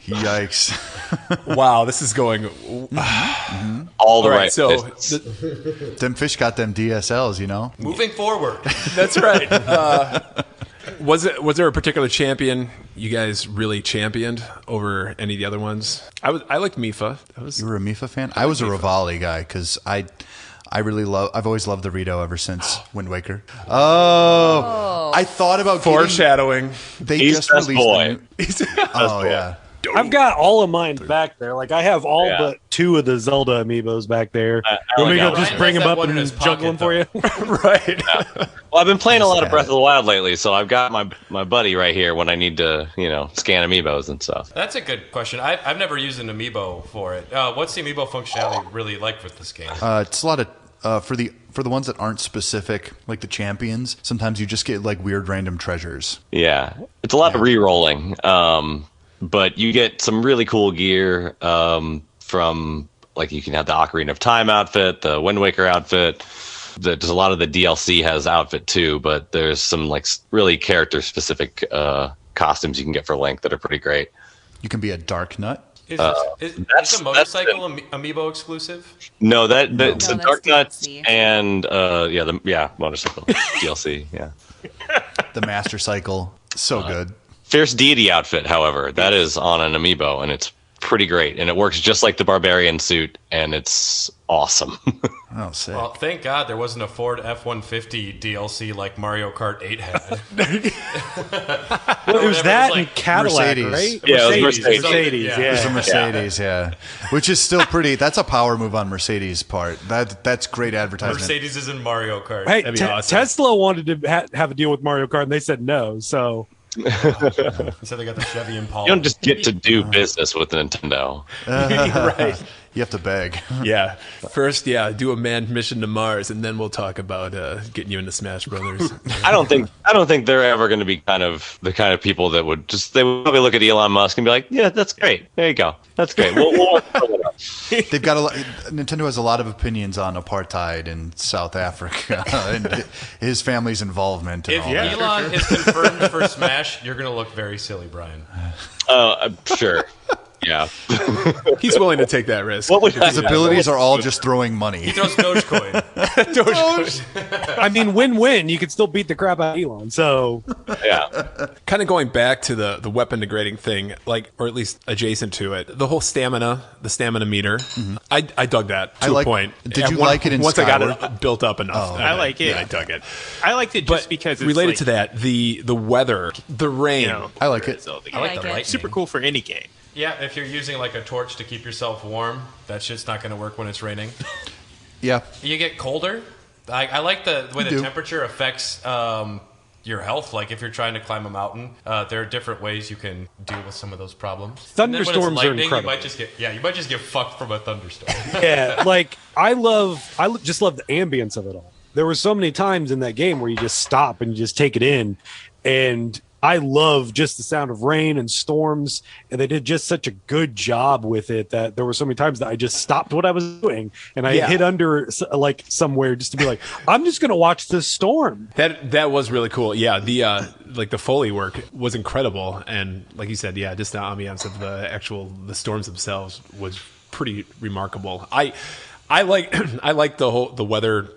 Yikes! wow, this is going. All the All right, right. so fists. Them fish got them DSLs, you know. Moving forward. that's right. Was there a particular champion you guys really championed over any of the other ones? I liked Mifa. You were a Mifa fan. I was a Rivali guy because I really love. I've always loved the Rito ever since Wind Waker. Oh, I thought about foreshadowing. They He's just best released. boy. Oh yeah. I've got all of mine back there. Like I have all but 2 of the Zelda amiibos back there. You want me to just bring them up and juggle them for you? Right. Well, I've been playing a lot of Breath of the Wild lately, so I've got my buddy right here when I need to, scan amiibos and stuff. That's a good question. I've never used an amiibo for it. What's the amiibo functionality really like with this game? It's a lot of for the ones that aren't specific, like the champions. Sometimes you just get like weird random treasures. Yeah, it's a lot of re-rolling, but you get some really cool gear from, like, you can have the Ocarina of Time outfit, the Wind Waker outfit. There's a lot of the DLC has outfit too, but there's some like really character specific costumes you can get for Link that are pretty great. You can be a Dark Nut. Is the motorcycle amiibo exclusive? No, it's a Dark Nut DLC. and motorcycle DLC. Yeah, The Master Cycle. So good. Fierce Deity outfit, however, that is on an amiibo, and it's pretty great, and it works just like the Barbarian suit, and it's awesome. Oh, sick. Well, thank God there wasn't a Ford F-150 DLC like Mario Kart 8 had. Well, it was that like and Cadillac, Mercedes. right? Yeah, it was Mercedes, Yeah. yeah. It's a Mercedes, yeah. Which is still pretty. That's a power move on Mercedes' part. That's great advertisement. Mercedes is in Mario Kart. Hey, That'd be awesome. Tesla wanted to have a deal with Mario Kart, and they said no. So So they got the Chevy Impala. You don't just get to do business with Nintendo. Right. You have to beg. Yeah. First, do a manned mission to Mars, and then we'll talk about getting you into Smash Brothers. I don't think they're ever going to be the kind of people that they would probably look at Elon Musk and be like, yeah, that's great. There you go. That's great. We'll work it out. They've got Nintendo has a lot of opinions on apartheid in South Africa and his family's involvement. And If all that. Elon is confirmed for Smash, you're going to look very silly, Brian. I'm sure. Yeah. He's willing to take that risk. His abilities are all just throwing He money. throws Dogecoin. I mean, win-win. You could still beat the crap out of Elon. So Yeah. Kind of going back to the weapon degrading thing, like, or at least adjacent to it, the whole the stamina meter. I dug that to a point. Did you like it in once I got Skyward? it built up enough? I like it. Yeah, I dug it. I liked it just because it's related like, to that, the weather, the rain. you know, I like it. Zelda I like game. the lightning. Super cool for any game. Yeah, if you're using like a torch to keep yourself warm, that shit's not going to work when it's raining. Yeah. You get colder. I like the way the do. temperature affects your health. Like if you're trying to climb a mountain, there are different ways you can deal with some of those problems. And then when it's Thunderstorms are lightning, incredible. You might just get fucked from a thunderstorm. yeah, like I just love the ambience of it all. There were so many times in that game where you just stop and you just take it in, and I love just the sound of rain and storms, and they did just such a good job with it that there were so many times that I just stopped what I was doing and I hid under like somewhere just to be like, I'm just gonna watch this storm. That was really cool. Yeah, the Foley work was incredible, and like you said, just the ambiance of the storms themselves was pretty remarkable. I like the weather.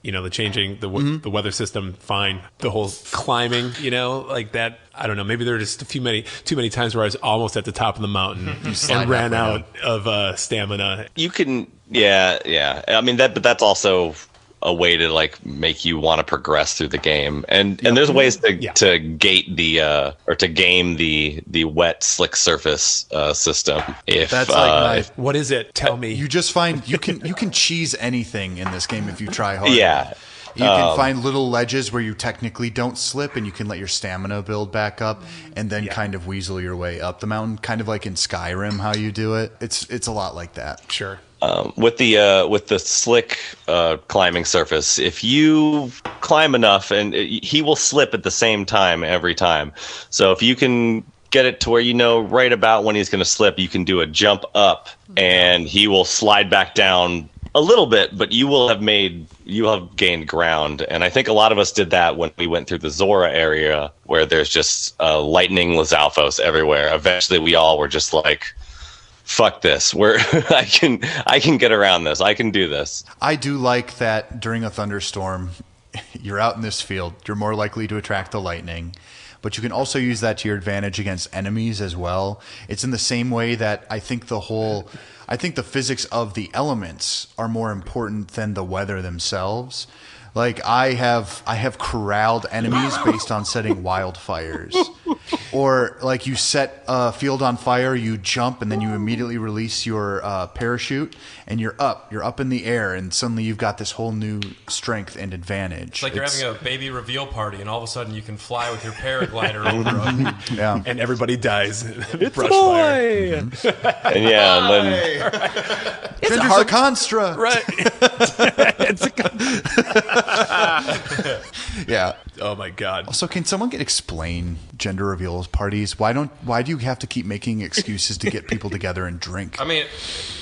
The changing, the weather system, fine. The whole climbing, like that. I don't know. Maybe there were just too many times where I was almost at the top of the mountain and ran out of stamina. You can, yeah. I mean but that's also a way to like make you want to progress through the game, and there's ways to gate or to game the wet slick surface system. If That's like What is it? Tell me. you just find you can cheese anything in this game if you try hard. yeah. You can find little ledges where you technically don't slip, and you can let your stamina build back up, and then kind of weasel your way up the mountain, kind of like in Skyrim how you do it. It's a lot like that. Sure. With the slick climbing surface, if you climb enough, and he will slip at the same time every time. So if you can get it to where right about when he's going to slip, you can do a jump up, and he will slide back down a little bit, but you will have gained ground. And I think a lot of us did that when we went through the Zora area, where there's just lightning Lizalfos everywhere. Eventually, we all were just like, fuck this. I can get around this. I can do this. I do like that during a thunderstorm, you're out in this field, you're more likely to attract the lightning, but you can also use that to your advantage against enemies as well. It's in the same way that I think the physics of the elements are more important than the weather themselves. Like I have corralled enemies based on setting wildfires. Or like you set a field on fire, you jump, and then you immediately release your parachute, and you're up in the air, and suddenly you've got this whole new strength and advantage. It's like you're having a baby reveal party, and all of a sudden you can fly with your paraglider over them. Yeah. And everybody dies. It's a boy. And yeah, and then Gender's a construct. Right. It's Yeah. Oh my God. So can someone explain gender reveal parties? Why do you have to keep making excuses to get people together and drink? I mean,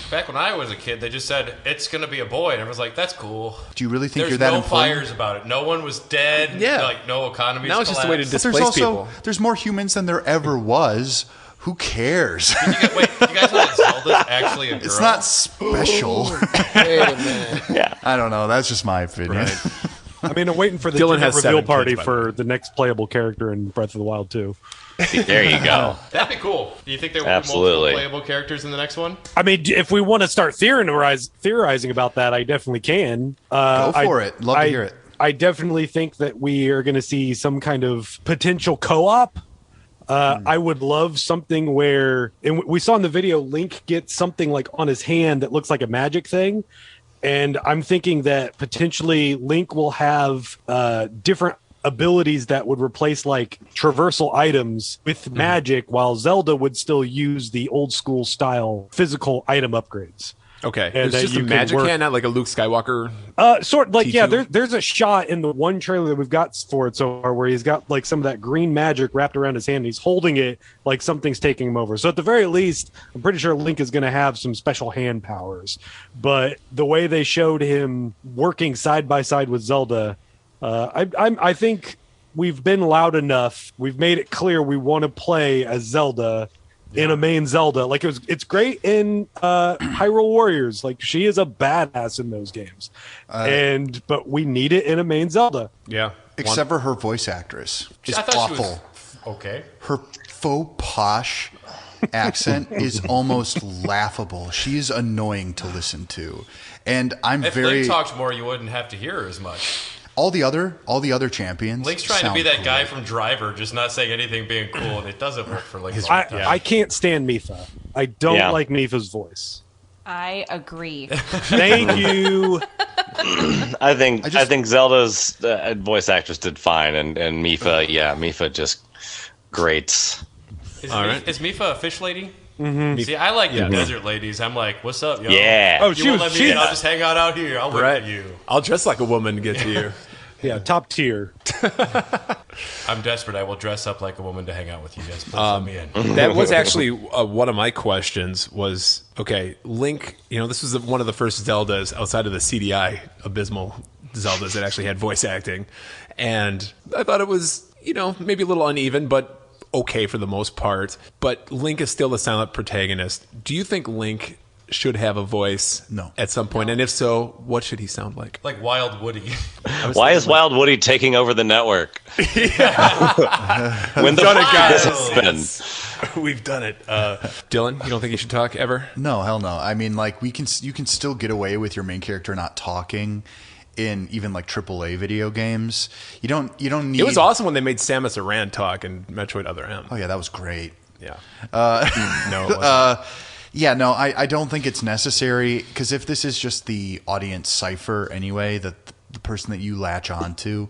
back when I was a kid, they just said, it's going to be a boy. And I was like, that's cool. Do you really think There's you're that no important? fires about it. No one was dead. Yeah. Like, no economies Now it's just a way to collapsed. But displace there's more humans than there ever was. Who cares? Wait, you guys know that Zelda's actually a girl? It's not special. Wait a minute. yeah. I don't know. That's just my opinion. I mean, I'm waiting for the Dylan gender has reveal 7 party kids, by the for the next playable character in Breath of the Wild 2. There you go. That'd be cool. Do you think there will Absolutely. be multiple playable characters in the next one? I mean, if we want to start theorizing about that, I definitely can. Go for it. Love to hear it. I definitely think that we are going to see some kind of potential co-op. I would love something where, and we saw in the video, Link gets something like on his hand that looks like a magic thing. And I'm thinking that potentially Link will have different abilities that would replace like traversal items with magic, while Zelda would still use the old school style physical item upgrades. Okay. And It's just a magic hand, not like a Luke Skywalker. Sort like, yeah, T2? there's a shot in the one trailer that we've got for it so far where he's got like some of that green magic wrapped around his hand and he's holding it like something's taking him over. So at the very least, I'm pretty sure Link is going to have some special hand powers. But the way they showed him working side by side with Zelda, I think we've been loud enough. We've made it clear we want to play as Zelda in a main Zelda. Like it's great in Hyrule Warriors. Like she is a badass in those games. But we need it in a main Zelda. Yeah. Except for her voice actress. Is I thought she awful. was okay. Her faux posh accent is almost laughable. She is annoying to listen to. And I'm If very Link talked more, you wouldn't have to hear her as much. all the other champions. Link's trying to sound be that cool. guy from Driver, just not saying anything, being cool, and it doesn't work for Link. I can't stand Mipha. I don't like Mipha's voice. I agree. Thank you. I think Zelda's voice actress did fine, and Mipha just grates. Is, All right. Is Mipha a fish lady? Mm-hmm. See, I like the desert ladies. I'm like, what's up, yo? Yeah. Oh, You won't let me in. I'll just hang out here. I'll wait Right. for you. I'll dress like a woman to get to you. Yeah, top tier. I'm desperate. I will dress up like a woman to hang out with you guys. Please let me in. That was actually one of my questions was, okay, Link, this was one of the first Zeldas outside of the CDI abysmal Zeldas that actually had voice acting. And I thought it was, maybe a little uneven, but okay for the most part. But Link is still the silent protagonist. Do you think Link should have a voice at some point? And if so, what should he sound like? Like Wild Woody. Why is Wild Woody taking over the network? When the done it, guys. this has been? We've done it. Dylan, you don't think he should talk ever? No, hell no. I mean, like you can still get away with your main character not talking in even like AAA video games. You don't need. It was awesome when they made Samus Aran talk in Metroid Other M. Oh yeah, that was great. Yeah. No, it wasn't. Yeah, no, I don't think it's necessary, because if this is just the audience cipher anyway, that the person that you latch onto,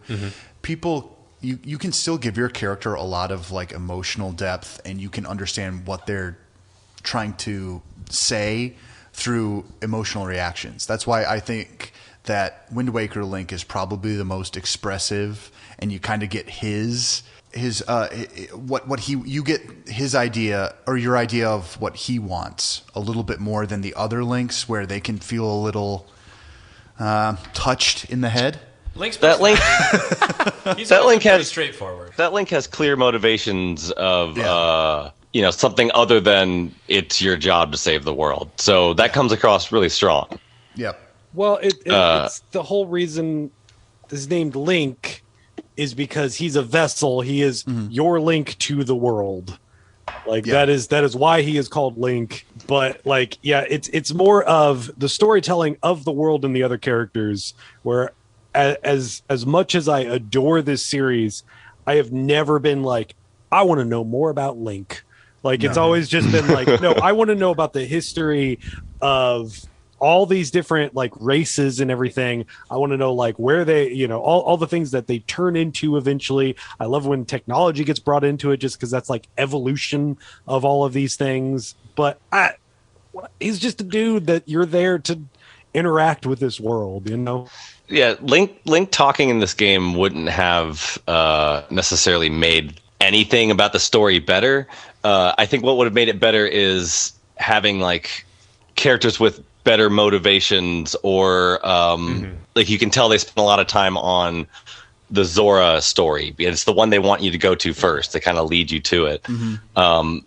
people, you can still give your character a lot of like emotional depth, and you can understand what they're trying to say through emotional reactions. That's why I think that Wind Waker Link is probably the most expressive, and you kind of get you get his idea or your idea of what he wants a little bit more than the other Links, where they can feel a little touched in the head. Link's That Link, He's that Link pretty has straightforward. That Link has clear motivations of something other than it's your job to save the world. So that comes across really strong. Yep. Well, it's the whole reason is named Link is because he's a vessel. He is your link to the world. Like that is why he is called Link. But like, yeah, it's more of the storytelling of the world and the other characters, where as much as I adore this series, I have never been like, I want to know more about Link. Like, it's always just been like, no, I want to know about the history of all these different like races and everything. I want to know like where they, all the things that they turn into eventually. I love when technology gets brought into it, just because that's like evolution of all of these things. But he's just a dude that you're there to interact with this world, Yeah, Link talking in this game wouldn't have necessarily made anything about the story better. I think what would have made it better is having like characters with better motivations, or like you can tell they spend a lot of time on the Zora story. It's the one they want you to go to first. They kind of lead you to it.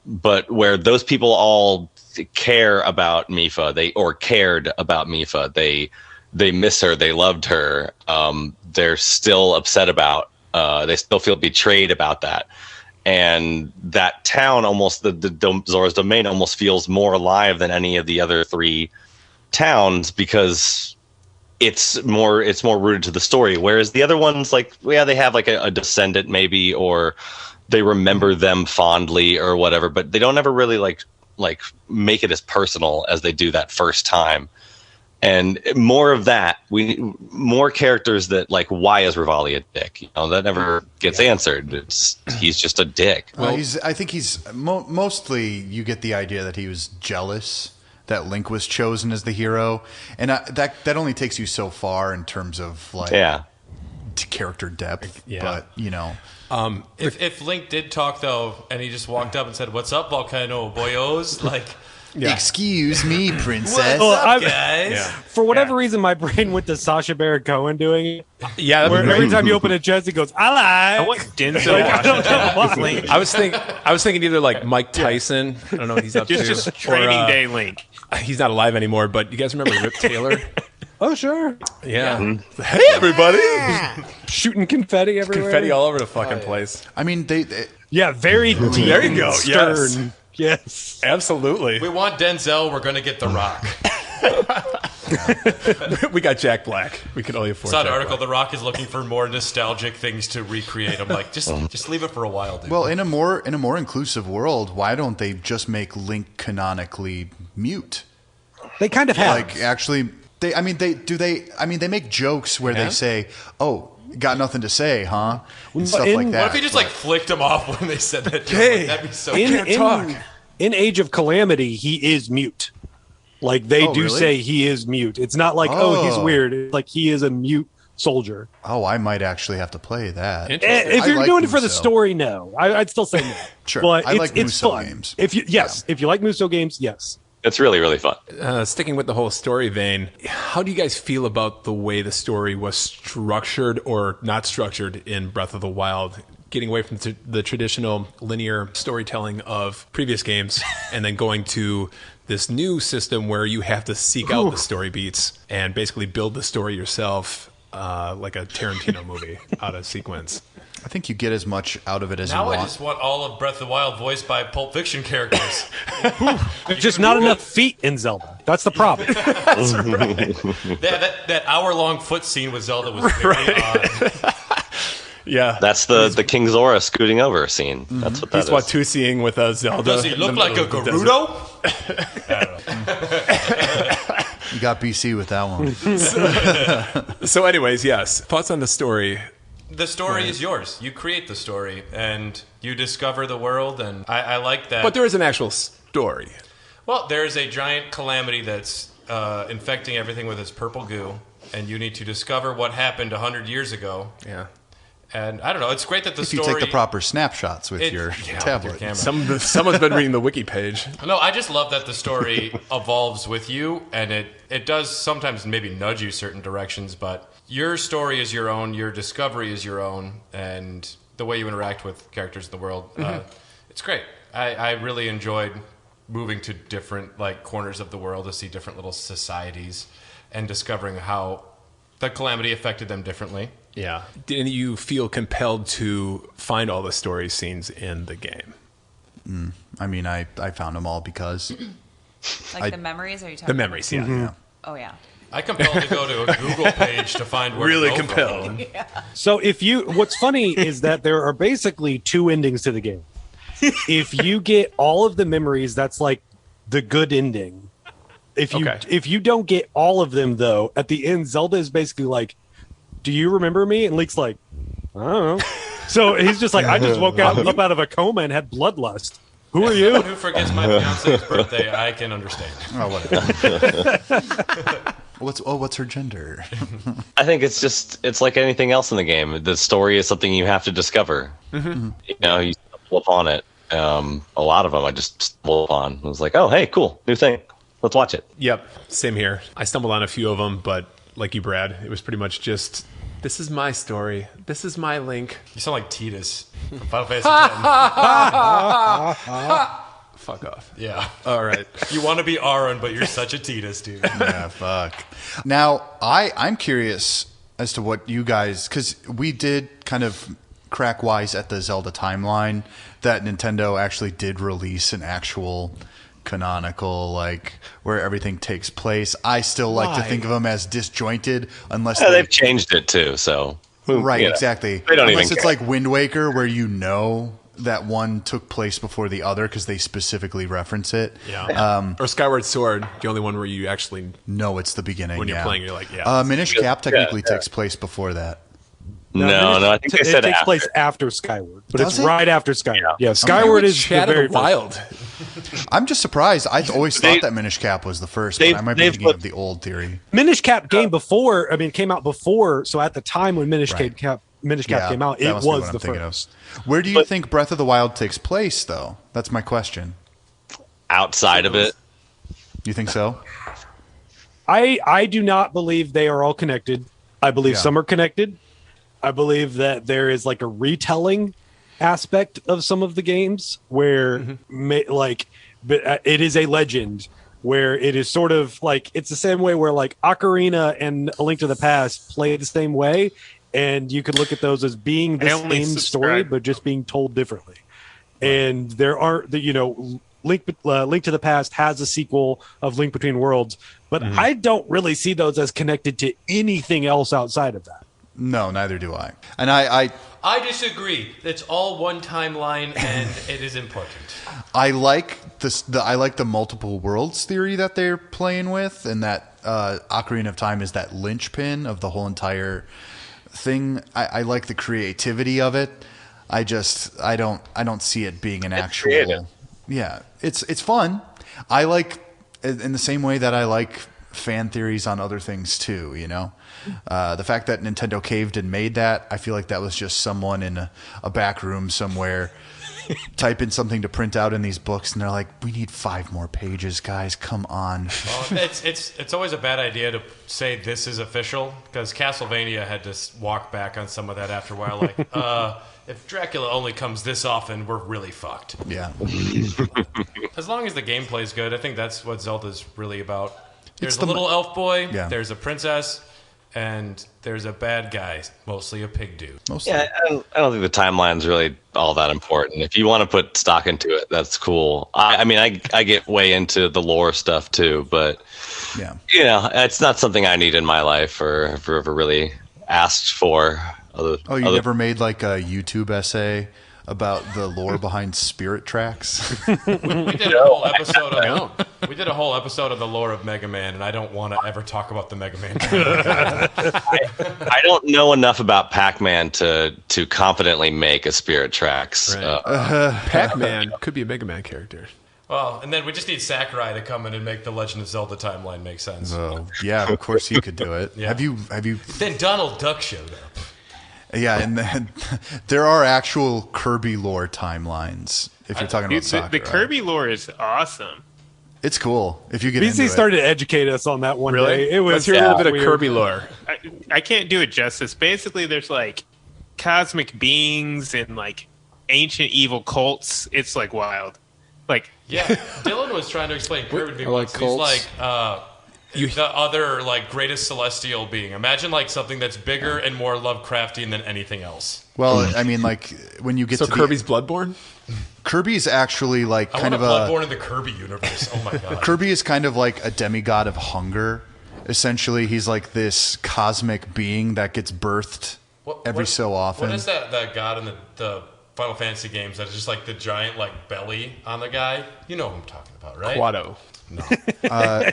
But where those people all care about Mipha, cared about Mipha, they miss her, they loved her, they're still upset about, they still feel betrayed about that. And that town, almost the Zora's domain, almost feels more alive than any of the other 3 towns, because it's more rooted to the story. Whereas the other ones, like, yeah, they have like a descendant maybe, or they remember them fondly or whatever, but they don't ever really like make it as personal as they do that first time. And more of that, more characters that like, why is Rivali a dick? That never gets answered. He's just a dick. Well, I think he's mostly, you get the idea that he was jealous that Link was chosen as the hero, and that only takes you so far in terms of like character depth. But if Link did talk though, and he just walked up and said, "What's up, Volcano boyos?" Like. Yeah. Excuse me, princess. What's up, guys? Yeah. For whatever reason, my brain went to Sacha Baron Cohen doing it. Yeah, where every time you open a chest, he goes, I want Denzel Washington. I was thinking either like Mike Tyson. I don't know what he's up to. Just Training Day Link. He's not alive anymore, but you guys remember Rip Taylor? Oh, sure. Yeah. Hey, everybody. Shooting confetti everywhere. Confetti all over the fucking place. I mean, they very deep. There you go. Stern. Yes, absolutely. We want Denzel. We're going to get The Rock. We got Jack Black. We can only afford. Saw an article. Black. The Rock is looking for more nostalgic things to recreate. I'm like, just leave it for a while, dude. Well, in a more inclusive world, why don't they just make Link canonically mute? They kind of have. Like, actually, they make jokes where they say, "Oh, got nothing to say, huh?" And stuff like that. What if he just like flicked him off when they said that? Hey, that'd be so. In Age of Calamity, he is mute. Like they do really? say he is mute. It's not like he's weird. It's like he is a mute soldier. Oh, I might actually have to play that. If you're doing it for the story, no, I'd still say no. Sure, but I like it's Muso fun. games. If you like Muso games, yes. It's really, really fun. Sticking with the whole story vein, how do you guys feel about the way the story was structured or not structured in Breath of the Wild? Getting away from the traditional linear storytelling of previous games and then going to this new system where you have to seek out the story beats and basically build the story yourself, like a Tarantino movie out of sequence. I think you get as much out of it as now you want. I just want all of Breath of the Wild voiced by Pulp Fiction characters. There's just not enough feet in Zelda. That's the problem. That's right. That hour-long foot scene with Zelda was very odd. Yeah, that's the King Zora scooting over scene. Mm-hmm. That's what that is. He's Watusiing with Zelda. Does he look like a Gerudo? You got BC with that one. So anyways, yes. Thoughts on the story? The story is yours. You create the story, and you discover the world, and I like that. But there is an actual story. Well, there is a giant calamity that's infecting everything with its purple goo, and you need to discover what happened 100 years ago. Yeah. And I don't know. It's great that the if story... If you take the proper snapshots with your tablet. With your Someone's been reading the wiki page. No, I just love that the story evolves with you, and it does sometimes maybe nudge you certain directions, but your story is your own, your discovery is your own, and the way you interact with characters in the world, it's great. I really enjoyed moving to different corners of the world to see different little societies and discovering how the calamity affected them differently. Yeah. Didn't you feel compelled to find all the story scenes in the game? I mean, I found them all because... the memories? Are you talking the memories, about? yeah. Oh, yeah. I compelled to go to a Google page to find where really to go compelled. Yeah. So what's funny is that there are basically two endings to the game. if you get all of the memories, that's like the good ending. If you don't get all of them, though, at the end, Zelda is basically like, "Do you remember me?" And Link's like, "I don't know." So he's just like, "I just woke up out of a coma and had bloodlust. Who are you?" Who forgets my fiance's birthday? I can understand. Oh, whatever. What's her gender? I think it's like anything else in the game. The story is something you have to discover. You know, you stumble upon it. A lot of them I just stumbled upon. I was like, oh, hey, cool, new thing. Let's watch it. Yep, same here. I stumbled on a few of them, but like you, Brad, it was pretty much just, this is my story. This is my Link. You sound like Tidus from Final Fantasy X. Fuck off. Yeah. All right. You want to be Aaron, but you're such a Tidus, dude. Yeah, fuck. Now, I'm curious as to what you guys, because we did kind of crack wise at the Zelda timeline that Nintendo actually did release an actual canonical, like, where everything takes place. I still like to think of them as disjointed, unless they've changed it too. So right, exactly. They don't unless even it's care. like Wind Waker, where you know that one took place before the other because they specifically reference it. Yeah. Or Skyward Sword, the only one where you actually know it's the beginning. when you're playing, you're like, yeah. Minish Cap technically takes place before that. No, I think they said it takes after. place after Skyward, but Does it's it? right after Skyward. Yeah, Skyward is the Shadow very of the Wild. I'm just surprised. I always thought that Minish Cap was the first, but I might be thinking of the old theory. Minish Cap came out before. So at the time when Minish Cap came out, that it must be was what the I'm thinking of. first. Where do you think Breath of the Wild takes place, though? That's my question. Outside of it. You think so? I do not believe they are all connected. I believe some are connected. I believe that there is like a retelling aspect of some of the games where it is a legend where it is sort of like, it's the same way where like Ocarina and A Link to the Past play the same way. And you could look at those as being the same story, but just being told differently. And there are Link to the Past has a sequel of Link Between Worlds, but I don't really see those as connected to anything else outside of that. No, neither do I. And I disagree. It's all one timeline, and it is important. I like this. I like the multiple worlds theory that they're playing with, and that Ocarina of Time is that linchpin of the whole entire thing. I like the creativity of it. I don't see it being an actual. Creative. Yeah, it's fun. I like in the same way that I like fan theories on other things too. You know. The fact that Nintendo caved and made that, I feel like that was just someone in a back room somewhere typing something to print out in these books, and they're like, "We need 5 more pages, guys. Come on." Well, it's always a bad idea to say this is official, because Castlevania had to walk back on some of that after a while. Like, if Dracula only comes this often, we're really fucked. Yeah. As long as the gameplay is good, I think that's what Zelda's really about. There's the a little elf boy. Yeah. There's a princess. And there's a bad guy, mostly a pig dude. Yeah, I don't think the timeline's really all that important. If you want to put stock into it, that's cool. I mean, I get way into the lore stuff too, but it's not something I need in my life or have ever really asked for. Never made like a YouTube essay about the lore behind Spirit Tracks? We did a whole episode of the lore of Mega Man, and I don't want to ever talk about the Mega Man. I don't know enough about Pac-Man to confidently make a Spirit Tracks. Right. Pac-Man could be a Mega Man character. Well, and then we just need Sakurai to come in and make the Legend of Zelda timeline make sense. Oh, yeah, of course he could do it. Yeah. Have you? Then Donald Duck showed up. Yeah, and then there are actual Kirby lore timelines. If you're talking about Sakurai. The Kirby lore is awesome. It's cool if you get BC into started to educate us on that one Really? day. It was Let's hear a little bit of weird. Kirby lore. I can't do it justice. Basically, there's like cosmic beings and like ancient evil cults. It's like wild. Like Yeah, Dylan was trying to explain Kirby to me I like once. He's cults. like, the other like greatest celestial being. Imagine like something that's bigger and more Lovecraftian than anything else. Well, I mean, like when you get So to Kirby's Bloodborne? Kirby's actually like I kind want of a a Bloodborne in the Kirby universe. Oh my god. Kirby is kind of like a demigod of hunger. Essentially, he's like this cosmic being that gets birthed every so often. What is that god in the Final Fantasy games that is just like the giant like belly on the guy. You know who I'm talking about, right? Quado. No.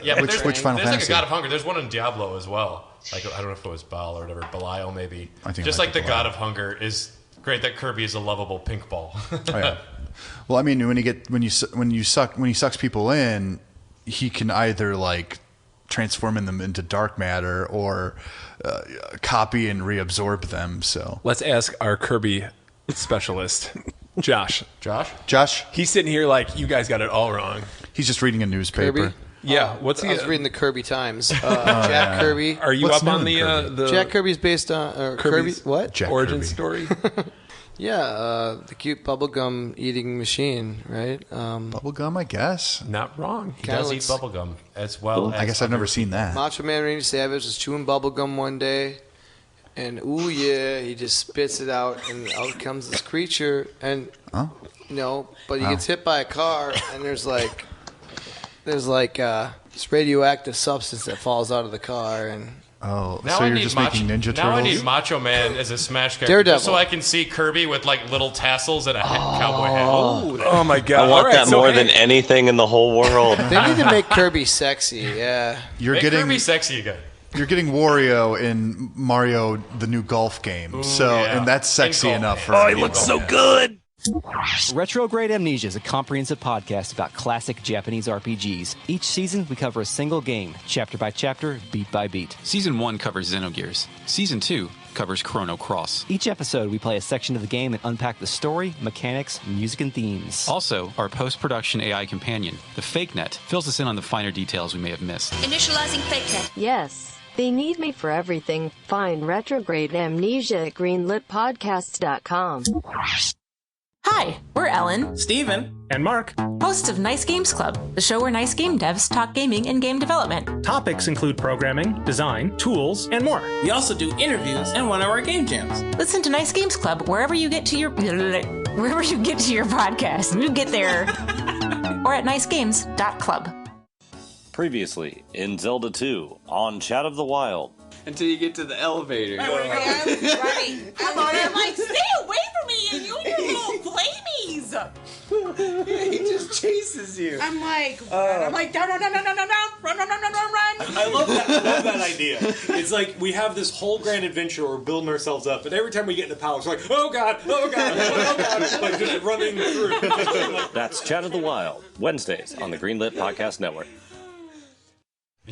Yeah, but which Final there's Fantasy? like a God of Hunger. There's one in Diablo as well. Like I don't know if it was Baal or whatever, Belial maybe. I think it just might like be the Belial. God of Hunger is great. That Kirby is a lovable pink ball. Oh, yeah. Well, I mean, when he sucks people in, he can either like transform them into dark matter or copy and reabsorb them. So Let's ask our Kirby specialist, Josh. Josh, He's sitting here like, you guys got it all wrong. he's just reading a newspaper. Kirby? Yeah. What's I was the? reading the Kirby Times. Jack Kirby. Are you What's up on new the in Kirby? the Jack Kirby's based on Kirby. Kirby's- What? Jack origin Kirby. story? Yeah, the cute bubblegum eating machine, right? Bubblegum, I guess. Not wrong. He does eat bubblegum as well. I guess I've never seen that. Macho Man Randy Savage was chewing bubblegum one day, and ooh yeah, he just spits it out, and out comes this creature, and Oh. but he gets hit by a car, and there's like this radioactive substance that falls out of the car, and Oh, Now so I you're need just Macho, making Ninja Turtles? Now I need Macho Man as a Smash character, Daredevil. just so I can see Kirby with like little tassels and a cowboy hat. Oh my god! I want All right, that so, more hey, than anything in the whole world. they need to make Kirby sexy. Yeah, You're Make getting Kirby sexy again. you're getting Wario in Mario the new golf game. yeah. And that's sexy In golf, enough yeah. for Oh, he anyone. looks so good. Retrograde Amnesia is a comprehensive podcast about classic Japanese RPGs. Each season, we cover a single game, chapter by chapter, beat by beat. Season 1 covers Xenogears. Season 2 covers Chrono Cross. Each episode, we play a section of the game and unpack the story, mechanics, music, and themes. Also, our post-production AI companion, the FakeNet, fills us in on the finer details we may have missed. Initializing FakeNet. Yes, they need me for everything. Find Retrograde Amnesia at greenlitpodcasts.com. Hi, we're Ellen, Steven, And Mark. hosts of Nice Games Club, the show where nice game devs talk gaming and game development. topics include programming, design, tools, and more. We also do interviews and 1 hour game jams. Listen to Nice Games Club wherever you get to your podcast. You get there. Or at nicegames.club. Previously in Zelda 2 on Chat of the Wild. Until you get to the elevator. Come on, I'm like, stay away from me and you and your little flamies. He just chases you. I'm like, down, run. I love that idea. It's like we have this whole grand adventure where we're building ourselves up, and every time we get into power, it's like, oh god, like just running through. That's Chat of the Wild, Wednesdays on the Greenlit Podcast Network.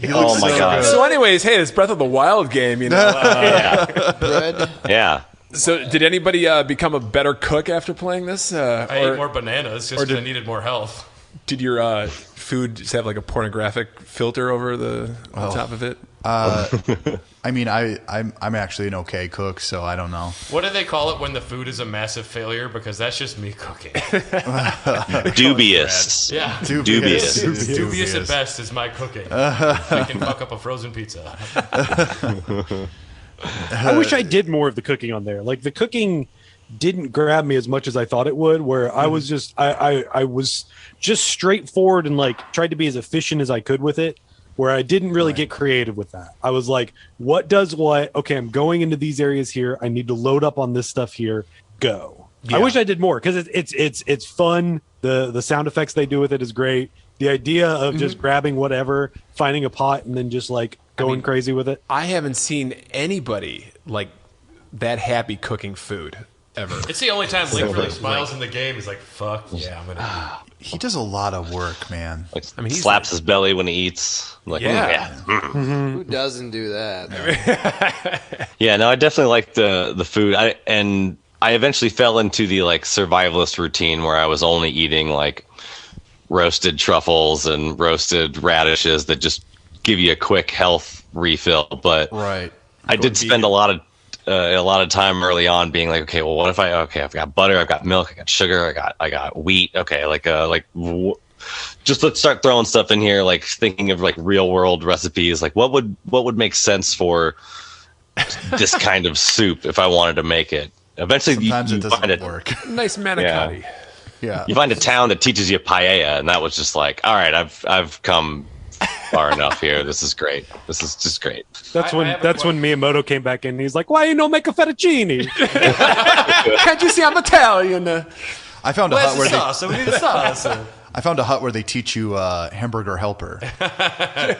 Oh my god. So, anyways, hey, this Breath of the Wild game, you know. bread. Yeah. So, did anybody become a better cook after playing this? I ate more bananas just because I needed more health. Did your food just have like a pornographic filter over the on top of it? I mean, I'm actually an okay cook, so I don't know. What do they call it when the food is a massive failure? Because that's just me cooking. Dubious. Yeah. Dubious. Dubious at best is my cooking. I can fuck up a frozen pizza. I wish I did more of the cooking on there. Like the cooking didn't grab me as much as I thought it would, where I was just I was just straightforward and like tried to be as efficient as I could with it, where I didn't really get creative with that. I was like, what does what? Okay, I'm going into these areas here. I need to load up on this stuff here. Go. I wish I did more because it's fun. The sound effects they do with it is great. The idea of just grabbing whatever, finding a pot, and then just like going crazy with it. I haven't seen anybody like that happy cooking food ever. It's the only time Link really smiles in the game. He's like, fuck yeah, I'm gonna eat. He does a lot of work, man. Like, I mean, he slaps his belly when he eats. I'm like, Yeah. Who doesn't do that? Yeah, no, I definitely like the food. I eventually fell into the like survivalist routine where I was only eating like roasted truffles and roasted radishes that just give you a quick health refill. But Right. I did spend a lot of time early on being like, okay, well, what if I've got butter, I've got milk, I got sugar, I got wheat. Okay, just let's start throwing stuff in here, like thinking of like real world recipes. Like what would make sense for this kind of soup if I wanted to make it. Eventually, Sometimes you it doesn't find work. Nice manicotti. Yeah. You find a town that teaches you paella, and that was just like, all right, I've come far enough here. This is great. This is just great. That's when Miyamoto came back in. And he's like, "Why you no make a fettuccine? Can't you see I'm Italian?" I found a hut where sauce? We need a sauce. I found a hut where they teach you hamburger helper. I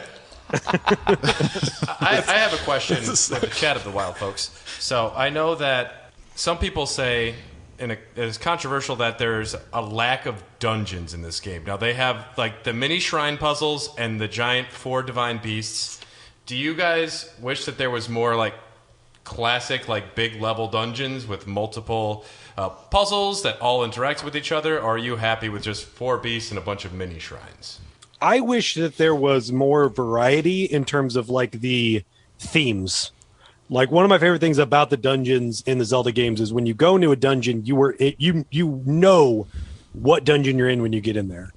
have a question for the chat of the wild folks. So I know that some people say, it's controversial, that there's a lack of dungeons in this game. Now they have like the mini shrine puzzles and the giant 4 divine beasts. Do you guys wish that there was more like classic, like big level dungeons with multiple puzzles that all interact with each other, or are you happy with just 4 beasts and a bunch of mini shrines? I wish that there was more variety in terms of like the themes. Like one of my favorite things about the dungeons in the Zelda games is when you go into a dungeon, you know what dungeon you're in when you get in there.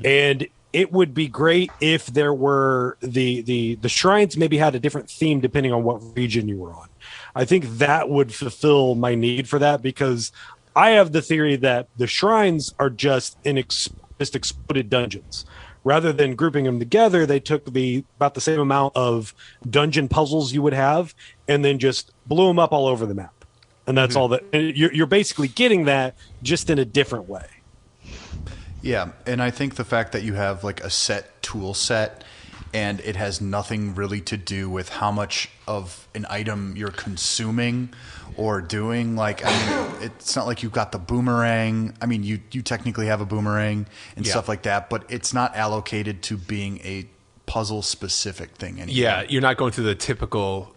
And it would be great if there were the shrines maybe had a different theme depending on what region you were on. I think that would fulfill my need for that, because I have the theory that the shrines are just exploded dungeons. Rather than grouping them together, they took about the same amount of dungeon puzzles you would have and then just blew them up all over the map. And that's all that you're basically getting, that just in a different way. Yeah, and I think the fact that you have like a set tool set and it has nothing really to do with how much of an item you're consuming or doing. Like, I mean, it's not like you've got the boomerang. I mean, you technically have a boomerang and stuff like that, but it's not allocated to being a puzzle-specific thing anymore. Yeah, you're not going through the typical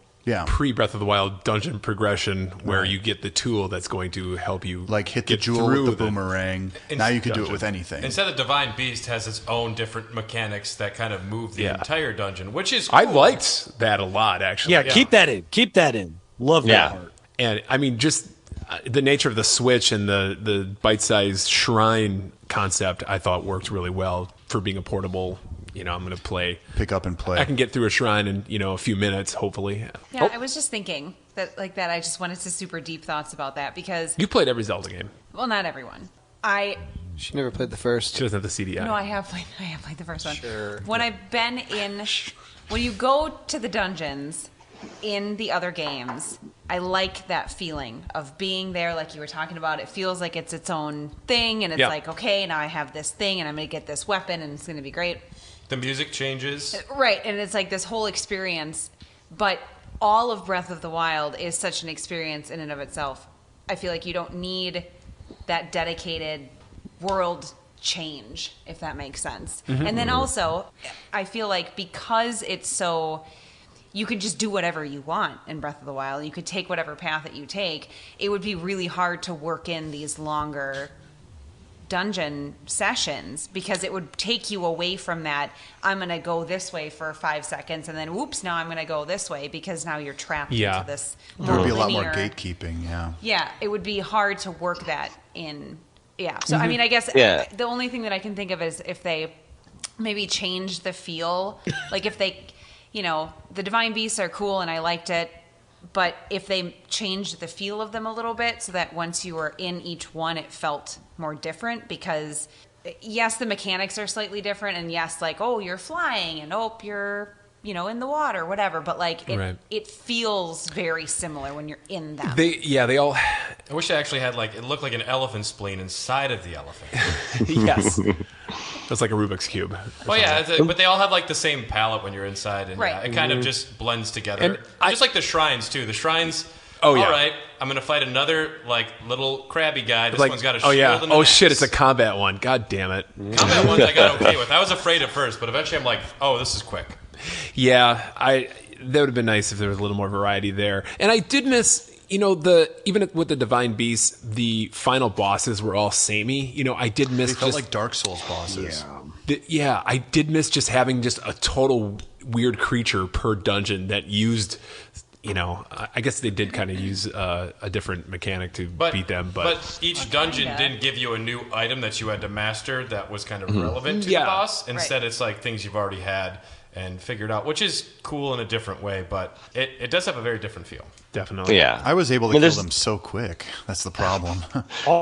pre-Breath of the Wild dungeon progression where you get the tool that's going to help you like hit the jewel with the boomerang. Now you can do it with anything. Instead, the Divine Beast has its own different mechanics that kind of move the entire dungeon, which is cool. I liked that a lot, actually. Yeah, keep that in. Keep that in. Love that part. And I mean, just the nature of the Switch and the bite-sized shrine concept, I thought worked really well for being a portable. I'm going to pick up and play. I can get through a shrine in a few minutes, hopefully. Yeah, I was just thinking that that. I just wanted to super deep thoughts about that, because you played every Zelda game. Well, not everyone. She never played the first. She doesn't have the CD yet. No, I have played the first one. Sure. When you go to the dungeons in the other games, I like that feeling of being there, like you were talking about. It feels like it's its own thing, and it's like, okay, now I have this thing, and I'm going to get this weapon, and it's going to be great. The music changes. Right, and it's like this whole experience. But all of Breath of the Wild is such an experience in and of itself. I feel like you don't need that dedicated world change, if that makes sense. Mm-hmm. And then also, I feel like because it's so... You could just do whatever you want in Breath of the Wild. You could take whatever path that you take. It would be really hard to work in these longer dungeon sessions, because it would take you away from that. I'm going to go this way for 5 seconds, and then whoops, now I'm going to go this way, because now you're trapped into this there would be a lot linear... more gatekeeping. Yeah, it would be hard to work that in. So I mean, I guess the only thing that I can think of is if they maybe change the feel. Like if they, the Divine Beasts are cool and I liked it, but if they changed the feel of them a little bit so that once you were in each one, it felt more different, because yes, the mechanics are slightly different, and yes, like, oh, you're flying, and oh, you're, in the water, whatever, but like it feels very similar when you're in them. They all... I wish I actually had it looked like an elephant spleen inside of the elephant. Yes. That's like a Rubik's Cube. Well, yeah, but they all have the same palette when you're inside, and it kind of just blends together. And just like the shrines too. The shrines. All right, I'm gonna fight another little crabby guy. This one's got a shield. And shit! It's a combat one. God damn it. Combat ones I got okay with. I was afraid at first, but eventually I'm like, oh, this is quick. Yeah, that would have been nice if there was a little more variety there. And I did miss, even with the Divine Beasts, the final bosses were all samey. I did miss. They felt like Dark Souls bosses. Yeah. I did miss just having just a total weird creature per dungeon that used. I guess they did kind of use a different mechanic to beat them. But each dungeon didn't give you a new item that you had to master that was kind of relevant to the boss. Instead, it's like things you've already had and figured out, which is cool in a different way, but it does have a very different feel. Definitely. Yeah. I was able to kill them so quick. That's the problem.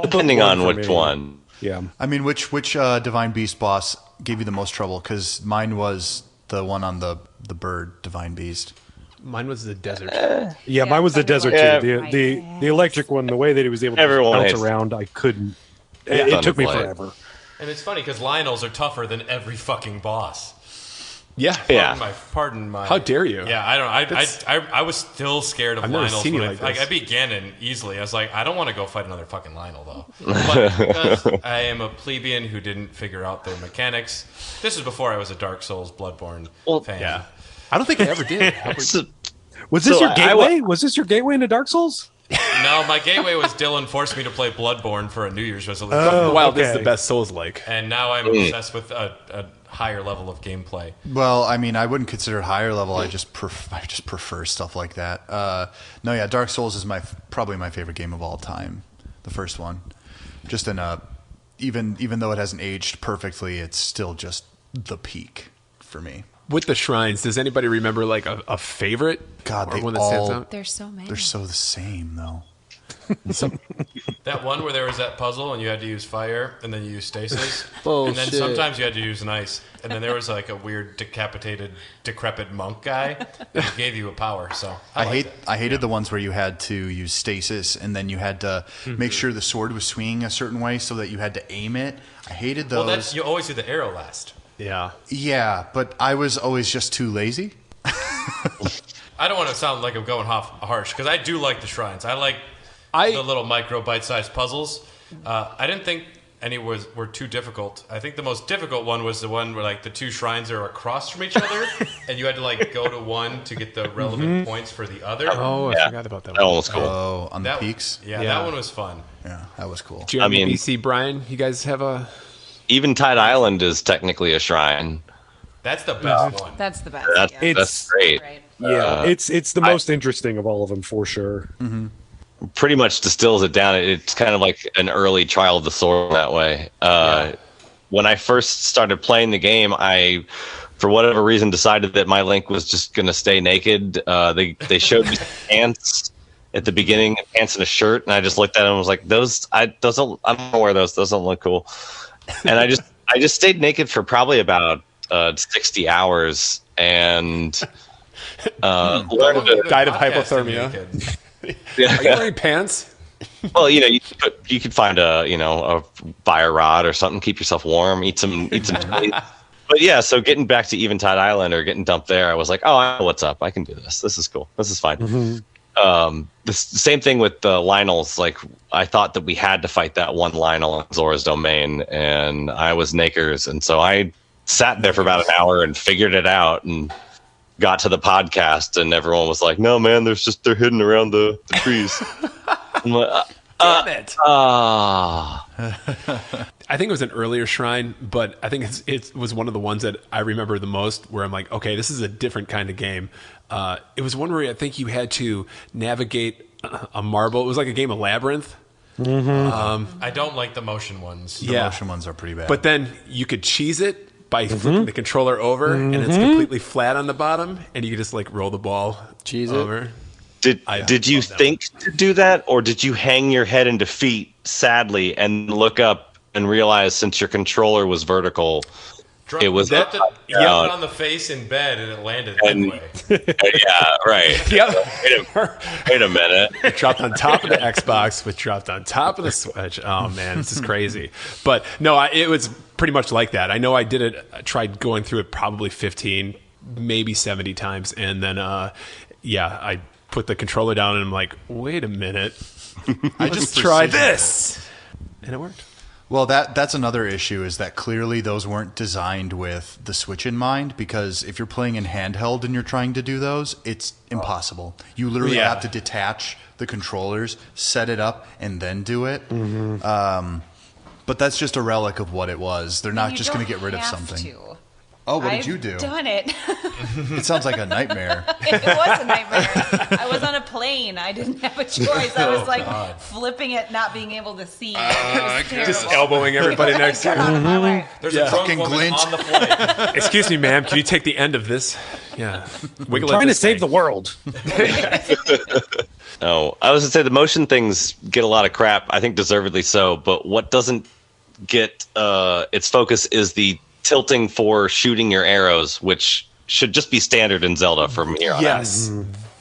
Depending on which one. Yeah. I mean, which Divine Beast boss gave you the most trouble? Because mine was The one on the bird, Divine Beast. Mine was the desert. Yeah, mine was the desert too. The electric one, the way that he was able to bounce around, I couldn't. It took me forever. And it's funny because Lionels are tougher than every fucking boss. Yeah. Pardon my. How dare you? Yeah, I was still scared of I've never Lionels. seen you like this. I beat Gannon easily. I was like, I don't want to go fight another fucking Lionel though. But because I am a plebeian who didn't figure out their mechanics. This is before I was a Dark Souls Bloodborne fan. Yeah. I don't think I ever did. Was this your gateway? Was this your gateway into Dark Souls? No, my gateway was Dylan forced me to play Bloodborne for a New Year's resolution. Oh, wow, this is the best Souls-like. And now I'm obsessed with a higher level of gameplay. Well, I mean, I wouldn't consider it higher level. I just prefer stuff like that. No, yeah, Dark Souls is probably my favorite game of all time. The first one, just in a even though it hasn't aged perfectly, it's still just the peak for me. With the shrines, does anybody remember like a favorite? God, or one that stands out? There's so many. They're so the same though. That one where there was that puzzle and you had to use fire and then you use stasis. Bullshit. And then sometimes you had to use an ice. And then there was like a weird decrepit monk guy that gave you a power. So I hated the ones where you had to use stasis and then you had to make sure the sword was swinging a certain way so that you had to aim it. I hated those. Well, you always do the arrow last. Yeah. Yeah, but I was always just too lazy. I don't want to sound like I'm going harsh because I do like the shrines. I like the little micro bite-sized puzzles. I didn't think any were too difficult. I think the most difficult one was the one where like the two shrines are across from each other, and you had to like go to one to get the relevant points for the other. Oh, I forgot about that one. That one was cool. Oh, on the peaks? Yeah, that one was fun. Yeah, that was cool. Jeremy, BC, Brian, you guys have a... Eventide Island is technically a shrine. That's the best one. That's the best. That's great. Right. Yeah, it's the most interesting of all of them for sure. Mm-hmm. Pretty much distills it down. It's kind of like an early Trial of the Sword that way. When I first started playing the game, I, for whatever reason, decided that my Link was just going to stay naked. They showed me pants at the beginning, pants and a shirt, and I just looked at them and was like, I don't wear those. Those don't look cool. And I just stayed naked for probably about 60 hours and learned to died of hypothermia. Are you wearing pants? Well, you could find a fire rod or something, keep yourself warm, eat some cheese. But yeah, so getting back to Eventide Island or getting dumped there, I was like, oh, I know what's up. I can do this. This is cool. This is fine. Mm-hmm. The same thing with the Lionels. Like, I thought that we had to fight that one Lionel in Zora's Domain, and I was Nakers, and so I sat there for about an hour and figured it out and got to the podcast, and everyone was like, no, man, they're hidden around the trees. I'm like, damn it. I think it was an earlier shrine, but I think it was one of the ones that I remember the most where I'm like, okay, this is a different kind of game. It was one where I think you had to navigate a marble. It was like a game of Labyrinth. Mm-hmm. I don't like the motion ones. The motion ones are pretty bad. But then you could cheese it by flipping the controller over, and it's completely flat on the bottom, and you could just like roll the ball over. Did you think to do that, or did you hang your head in defeat sadly and look up and realize since your controller was vertical, it was dropped it on the face in bed and it landed anyway. Yeah, right. Wait a minute. It dropped on top of the Xbox, which dropped on top of the Switch. Oh man, this is crazy. But no, it was pretty much like that. I know I did it. I tried going through it probably 15, maybe 70 times, and then I put the controller down and I'm like, wait a minute, I just tried this, and it worked. Well, that's another issue, is that clearly those weren't designed with the Switch in mind, because if you're playing in handheld and you're trying to do those, it's impossible. You literally have to detach the controllers, set it up, and then do it. Mm-hmm. But that's just a relic of what it was. They're not just going to get rid of something. Oh, what did you do? I've done it. It sounds like a nightmare. It was a nightmare. I was on a plane. I didn't have a choice. I was flipping it, not being able to see. Just elbowing everybody next to you. There's a drunk woman on the flight. Excuse me, ma'am. Can you take the end of this? Yeah. We're trying to save the world. No, I was going to say the motion things get a lot of crap. I think deservedly so. But what doesn't get its focus is the tilting for shooting your arrows, which should just be standard in Zelda from here on Yes,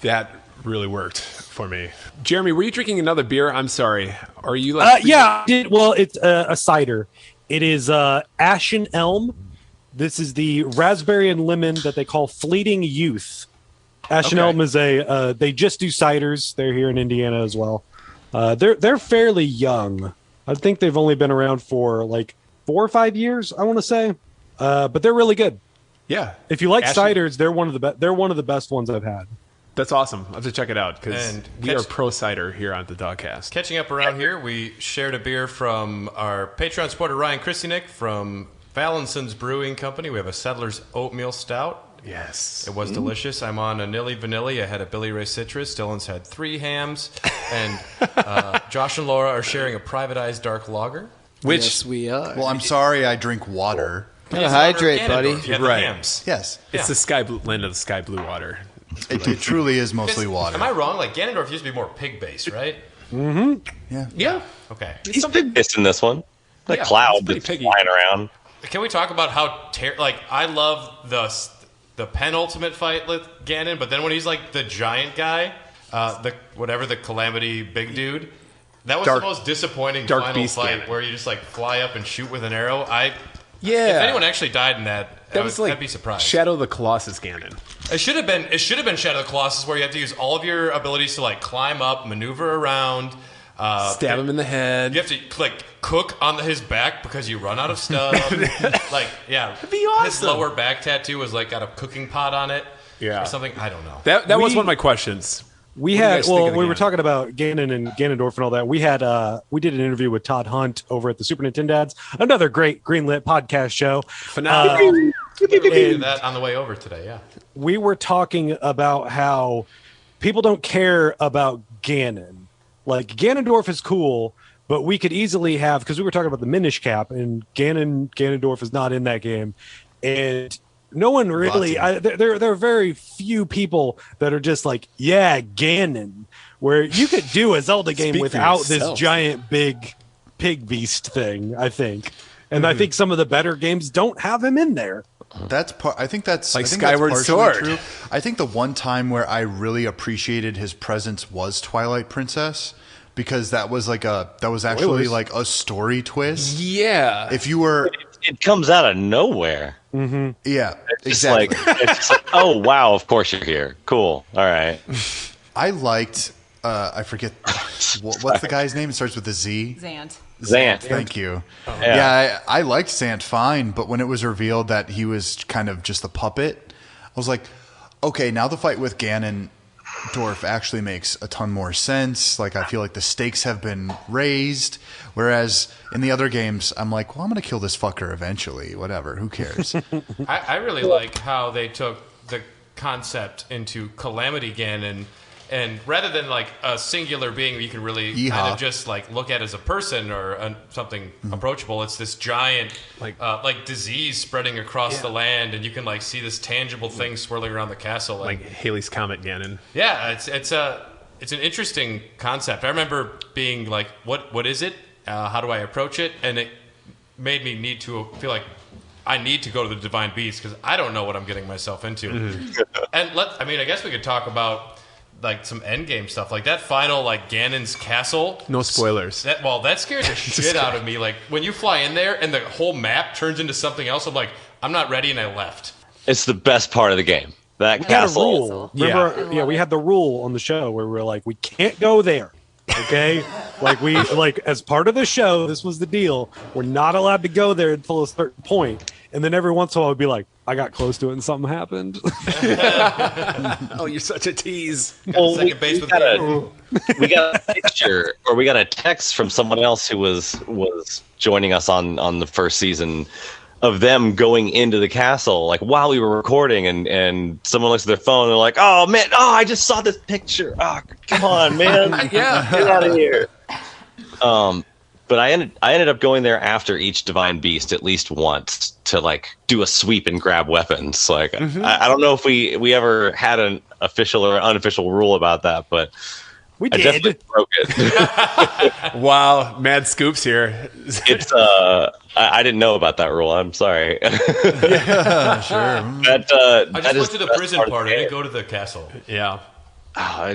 that really worked for me. Jeremy, were you drinking another beer? I'm sorry. Are you like? Yeah, well, it's a cider. It is Ashen Elm. This is the raspberry and lemon that they call Fleeting Youth. Ashen Elm is they just do ciders. They're here in Indiana as well. They're fairly young. I think they've only been around for like 4 or 5 years, I want to say. But they're really good. Yeah. If you like ciders, they're one of the best ones I've had. That's awesome. I'll have to check it out because we are pro cider here on the DOGCAST. Catching up around here, we shared a beer from our Patreon supporter Ryan Christianick from Valenson's Brewing Company. We have a Settler's Oatmeal Stout. Yes. It was delicious. I'm on a Nilly Vanilli. I had a Billy Ray Citrus. Dylan's had 3 hams. And Josh and Laura are sharing a privatized dark lager. Which yes, we are. Well, I'm sorry I drink water. Gotta hydrate, buddy. Right. Hams. Yes. It's the sky blue, land of the sky blue water. It truly is mostly water. Am I wrong? Like Ganondorf used to be more pig-based, right? Mm-hmm. Yeah. Okay. He's pig-based in this one. The cloud that's flying around. Can we talk about how I love the penultimate fight with Gannon, but then when he's like the giant guy, the calamity big dude, that was the most disappointing final fight Gannon. Where you just like fly up and shoot with an arrow. If anyone actually died in that, I'd be surprised. Shadow of the Colossus Gannon. It should have been Shadow of the Colossus, where you have to use all of your abilities to like climb up, maneuver around, stab him in the head. You have to like cook on his back because you run out of stuff. It'd be awesome. His lower back tattoo was like got a cooking pot on it, or something. I don't know. That was one of my questions. We were talking about Gannon and Ganondorf and all that. We did an interview with Todd Hunt over at the Super Nintendo Dads, another great Greenlit podcast show. We did that on the way over today. Yeah, we were talking about how people don't care about Ganon. Like Ganondorf is cool, but we could easily have, because we were talking about the Minish Cap, and Ganondorf is not in that game, and no one really. There are very few people that are just like, yeah, Ganon. Where you could do a Zelda game without this giant big pig beast thing. I think, and I think some of the better games don't have him in there. That's part. I think that's like Skyward Sword. True. I think the one time where I really appreciated his presence was Twilight Princess, because that was actually like a story twist. Yeah. If you were, it comes out of nowhere. Mm-hmm. Yeah, it's exactly. It's like, oh wow, of course you're here. Cool. All right. I liked. I forget what's the guy's name. It starts with a Z. Zant. Thank you. Oh. Yeah, I liked Zant fine, but when it was revealed that he was kind of just a puppet, I was like, okay, now the fight with Ganondorf actually makes a ton more sense. Like, I feel like the stakes have been raised, whereas in the other games, I'm like, well, I'm going to kill this fucker eventually. Whatever, who cares? I really like how they took the concept into Calamity Ganon. And rather than like a singular being you can really kind of just like look at as a person or something approachable, it's this giant like disease spreading across the land, and you can like see this tangible thing swirling around the castle. Like Halley's Comet Ganon. Yeah, it's an interesting concept. I remember being like, what is it? How do I approach it? And it made me feel like I need to go to the Divine Beast because I don't know what I'm getting myself into. And I guess we could talk about like some end game stuff, like that final like Ganon's castle. No spoilers. That scared the shit out of me. Like when you fly in there and the whole map turns into something else, I'm like, I'm not ready, and I left. It's the best part of the game. That castle. Had a rule. Remember, we had the rule on the show where we were like, we can't go there. Okay, like as part of the show, this was the deal. We're not allowed to go there until a certain point. And then every once in a while, I'd be like, I got close to it and something happened. Oh, you're such a tease. Well, we got a picture, or we got a text from someone else who was joining us on the first season of them going into the castle, like while we were recording, and someone looks at their phone and they're like, oh man, I just saw this picture. Oh, come on, man. Yeah. Get out of here. But I ended up going there after each Divine Beast at least once to like do a sweep and grab weapons. Like I don't know if we ever had an official or unofficial rule about that, but We I did. definitely broke it. Wow, mad scoops here. It's I didn't know about that rule. I'm sorry. Yeah, sure. I just went to the prison part. I didn't go to the castle. Yeah.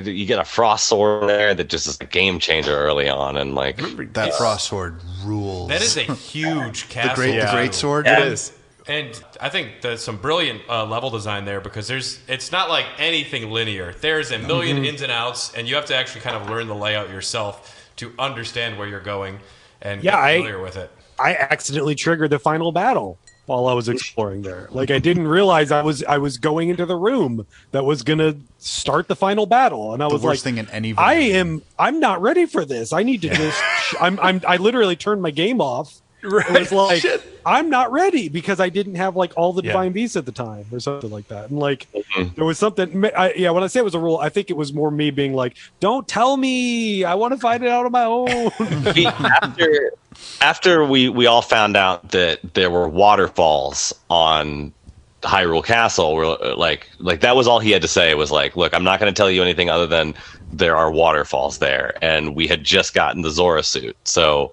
You get a frost sword there that just is a game changer early on, and like That frost sword rules. That is a huge castle. the great sword. Yeah. It is. And I think there's some brilliant level design there because it's not like anything linear. There's a million ins and outs, and you have to actually kind of learn the layout yourself to understand where you're going and get familiar with it. I accidentally triggered the final battle while I was exploring there. Like I didn't realize I was going into the room that was gonna start the final battle, and I was worst like, thing in any video. I'm not ready for this. I need to just I literally turned my game off. Right. It was like I'm not ready because I didn't have like all the divine beasts at the time or something like that. And like there was something. When I say it was a rule, I think it was more me being like, "Don't tell me. I want to find it out on my own." After we all found out that there were waterfalls on Hyrule Castle, we're like that was all he had to say. It was like, look, I'm not going to tell you anything other than there are waterfalls there, and we had just gotten the Zora suit, so.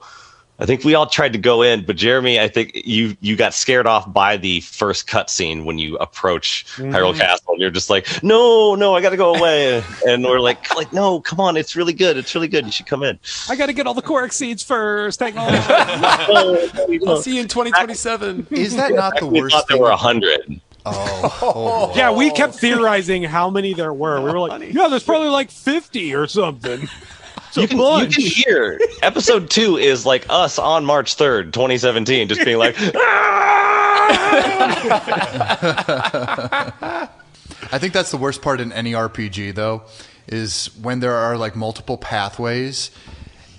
I think we all tried to go in, but Jeremy, I think you got scared off by the first cutscene when you approach Hyrule Castle. And you're just like, no, I got to go away. And we're like, no, come on, it's really good. It's really good. You should come in. I got to get all the Korok seeds first. Hang on. I'll see you in 2027. Is that not the worst? We thought there were 100. Oh, yeah, we kept theorizing how many there were. We were like, yeah, there's probably like 50 or something. You can hear episode 2 is like us on March 3rd, 2017, just being like, I think that's the worst part in any RPG, though, is when there are like multiple pathways,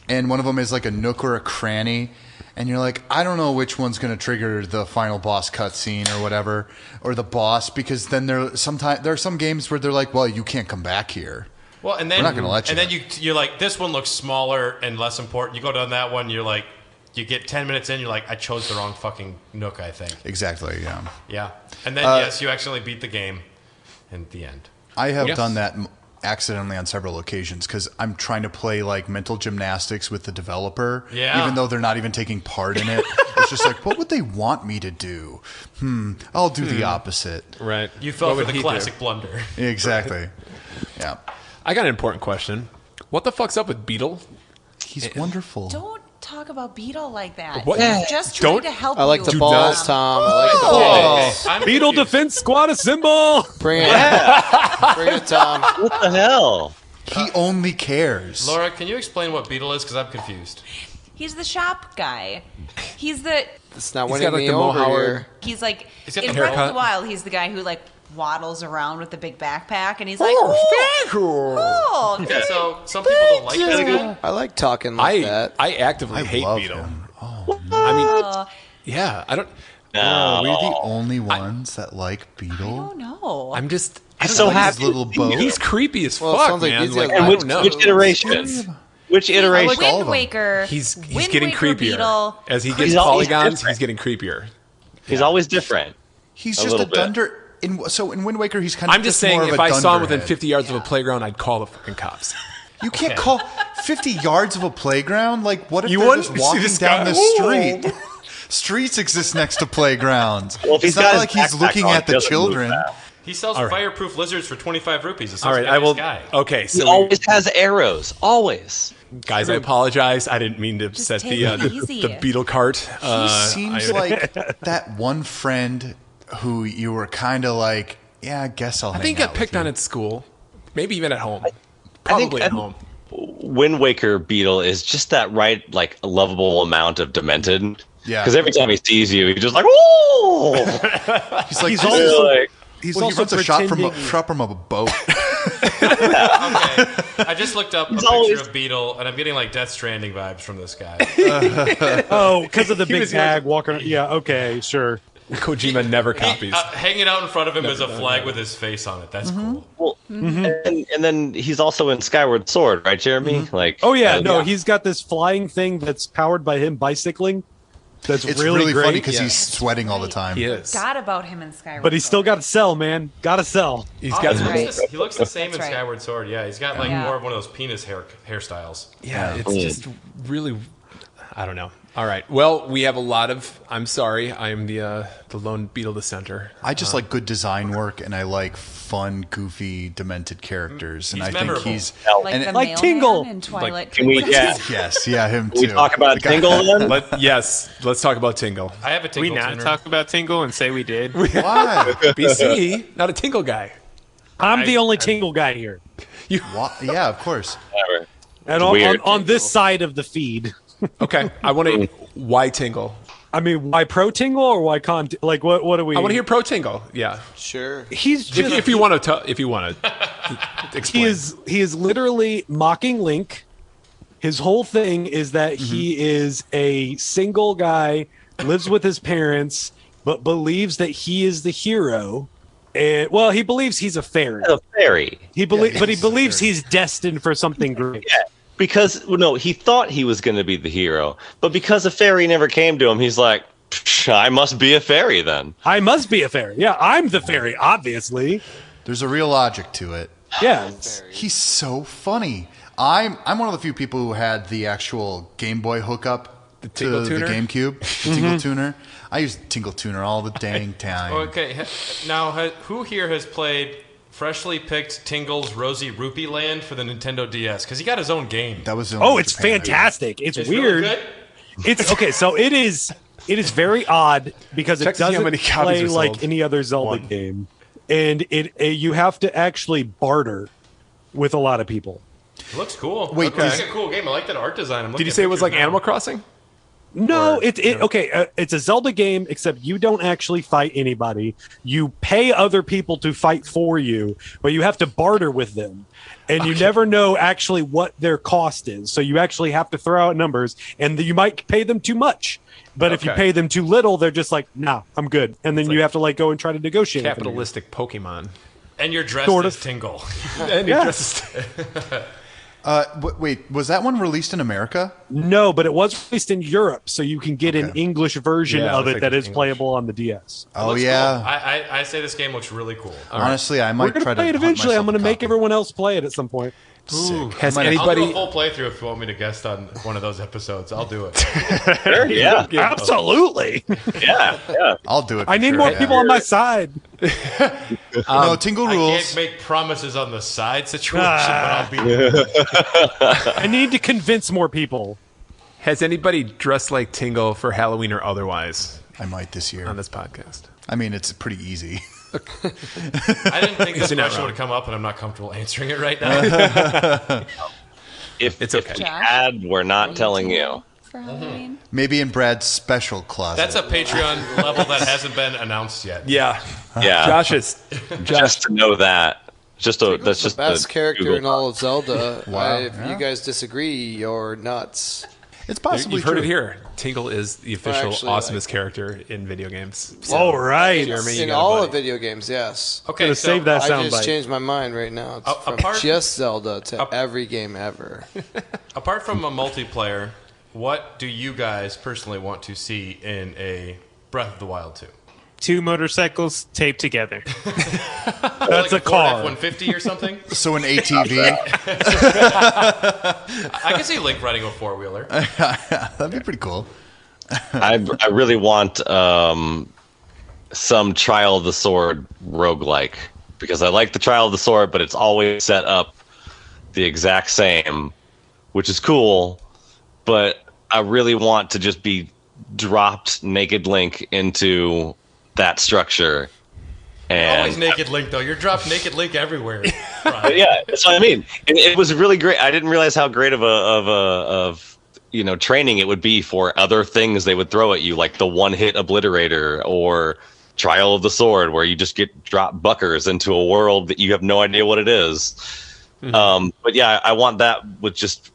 and one of them is like a nook or a cranny, and you're like, I don't know which one's going to trigger the final boss cutscene or whatever, or the boss, because then there are some games where they're like, well, you can't come back here. Well, and then we're not going to let you. And then you're like, this one looks smaller and less important. You go down that one, you're like, you get 10 minutes in, you're like, I chose the wrong fucking nook, I think. Exactly, yeah. Yeah. And then, yes, you accidentally beat the game in the end. I have done that accidentally on several occasions because I'm trying to play like mental gymnastics with the developer, even though they're not even taking part in it. It's just like, what would they want me to do? I'll do the opposite. Right. You fell for the classic blunder. Exactly. Yeah. I got an important question. What the fuck's up with Beetle? He's wonderful. Don't talk about Beetle like that. What? He's just trying to help you. I like the balls, Tom. I like the balls. Beetle Defense Squad symbol. Bring it. Bring it, Tom. What the hell? He only cares. Laura, can you explain what Beetle is? Because I'm confused. He's the shop guy. He's the. It's not He's winning got, like, me the Mo over Howard- here. He's like He's got in the Breath of haircut. the Wild. He's the guy who like waddles around with the big backpack, and he's like, cool. Okay, so some people don't like this guy. I like talking like that. I actively hate love Beetle. him. I mean, yeah, I don't. Oh, we're the only ones that like Beetle. oh no. I'm just. He's so happy. His little boat. He's creepy as Well, it fuck, sounds like man. these Like, guys I like don't know. Which iteration? Which iteration? all of Wind them. Waker. He's Wind getting Waker creepier Beetle. as he gets He's always polygons. different. He's getting creepier. He's always different. He's A just a little bit. dunder. So in Wind Waker, he's kind of I'm just saying, more of if a I saw him within dunderhead. 50 yards of a playground, I'd call the fucking cops. You can't call 50 yards of a playground. Like, what if You they're wouldn't just see walking this down guy. the street? Streets exist next to playgrounds. Well, if he's it's not got his like he's backpack looking on, at he the doesn't move children. fast. He sells All right. fireproof lizards for 25 rupees. It All sounds right, like a I will. nice guy. Okay, He so always has arrows. Always. guys, I apologize. I didn't mean to set take the it easy. the Beetle cart. He seems like that one friend who you were kind of like, yeah, I guess I'll I hang think he out got picked with on you. at school, maybe even at home. I Probably think- at home. Wind Waker Beetle is just that right, like, lovable amount of demented. Yeah. Because every time he sees you, he's just like, oh! He's like, He's this also- is like, He's well, he also runs a shot from pretending. a boat. Okay. I just looked up a picture always- of Beetle, and I'm getting like Death Stranding vibes from this guy. Oh, because of the big was- bag walking. Yeah. Okay. Sure. Kojima never copies. Hanging out in front of him is a flag with his face on it. That's cool. well, and then he's also in Skyward Sword, right, Jeremy? Like, Oh yeah. No, he's got this flying thing that's powered by him bicycling. That's It's really really great. funny because he's sweating all the time. He is. Forgot about him in Skyward But he's still Sword. got to sell, man. Got to sell. He's got That's right. He looks the same That's in right. Skyward Sword. Yeah, he's got like Yeah. more of one of those penis hairstyles. Yeah, it's just really. I don't know. All right. Well, we have a lot of. I'm sorry. I am the lone beetle dissenter. I just like good design work, and I like fun, goofy, demented characters. And He's I think memorable. he's Like and the like mailman Tingle. in Twilight. Can we, Princess. yes, yeah, him can we too. talk about The guy- Tingle then? Yes. Let's talk about Tingle. I have a Did we Tingle not tuner. talk about Tingle and say we did? Why? BC, not a Tingle guy. I'm the only Tingle guy here. Why? Yeah, of course. Whatever. And Weird. on this side of the feed. Okay. I want to. Why Tingle? I mean, why pro Tingle or why con? Like, what do we? I want to hear pro Tingle. Yeah. Sure. He's just If you want to. If you want to. Explain. he is literally mocking Link. His whole thing is that he is a single guy, lives with his parents, but believes that he is the hero. And well, he believes he's a fairy. A fairy. But he believes he's destined for something great. Yeah, because no, he thought he was going to be the hero, but because a fairy never came to him, he's like, I must be a fairy then. I must be a fairy. Yeah, I'm the fairy, obviously. There's a real logic to it. Yeah. He's so funny. I'm one of the few people who had the actual Game Boy hookup to Tingle the tuner? GameCube. The Tingle Tuner. I use Tingle Tuner all the dang time. Okay, now who here has played freshly picked Tingle's Rosy Rupee Land for the Nintendo DS? Because he got his own game. That was the Oh, only it's Japan I did. fantastic. It's Really weird. good? It's okay. So it is very odd because Check it to see how doesn't many copies play are like sold. any other Zelda One. game, and you have to actually barter with a lot of people. It looks cool. Wait, okay. It's a cool game. I like that art design. I'm Did looking you at say it was like pictures now. Animal Crossing? No, Or- it's a Zelda game, except you don't actually fight anybody. You pay other people to fight for you, but you have to barter with them. And you never know actually what their cost is. So you actually have to throw out numbers, and you might pay them too much. But if you Okay. pay them too little, they're just like, nah, I'm good. And then you have to like go and try to negotiate. with them. Capitalistic Pokemon. And you're dressed Sort as of. Tingle. And Yeah. Wait, was that one released in America? No, but it was released in Europe, so you can get an Okay. English version Yeah, of it's it that like is English. playable on the DS. Oh Looks yeah. cool. I say this game looks really cool. Honestly, I We're might gonna try to play it hunt eventually. I'm myself gonna a make copy. everyone else play it at some point. Sick. Has I'll do anybody? a full playthrough if you want me to guest on one of those episodes. I'll do it. Sure, yeah, Absolutely. yeah. I'll do it. I for need sure, more yeah. people on my side. No, Tingle I rules. can't make promises on the side situation, Ah. but I'll be there. I need to convince more people. Has anybody dressed like Tingle for Halloween or otherwise I might this year. on this podcast? I mean, it's pretty easy. I didn't think this You're not question wrong. would come up, and I'm not comfortable answering it right now. If It's okay. if we had, we're not telling you. For Halloween. Maybe in Brad's special closet. That's a Patreon level that hasn't been announced yet. Yeah. Yeah, Josh is. just to know that. Just a, that's The just best a character Google in all of Zelda. Wow, If yeah. you guys disagree, you're nuts. It's possibly You've heard true. it here. Tingle is the official actually, awesomest character in video games. All right. Jeremy, you In got a all buddy. of video games, yes. Okay, Gonna so save that I soundbite. just changed my mind right now. It's from apart- just Zelda to every game ever. apart from a multiplayer, what do you guys personally want to see in a Breath of the Wild 2? 2 motorcycles taped together. That's Like a car. F-150 or something? So an ATV. I can see Link riding a four-wheeler. That'd be pretty cool. I really want some Trial of the Sword roguelike, because I like the Trial of the Sword, but it's always set up the exact same, which is cool, but I really want to just be dropped Naked Link into that structure. And Always Naked Link, though. You're dropped Naked Link everywhere. But yeah, that's what I mean. It was really great. I didn't realize how great of training it would be for other things they would throw at you, like the one-hit obliterator or Trial of the Sword, where you just get dropped buckers into a world that you have no idea what it is. But yeah, I want that with just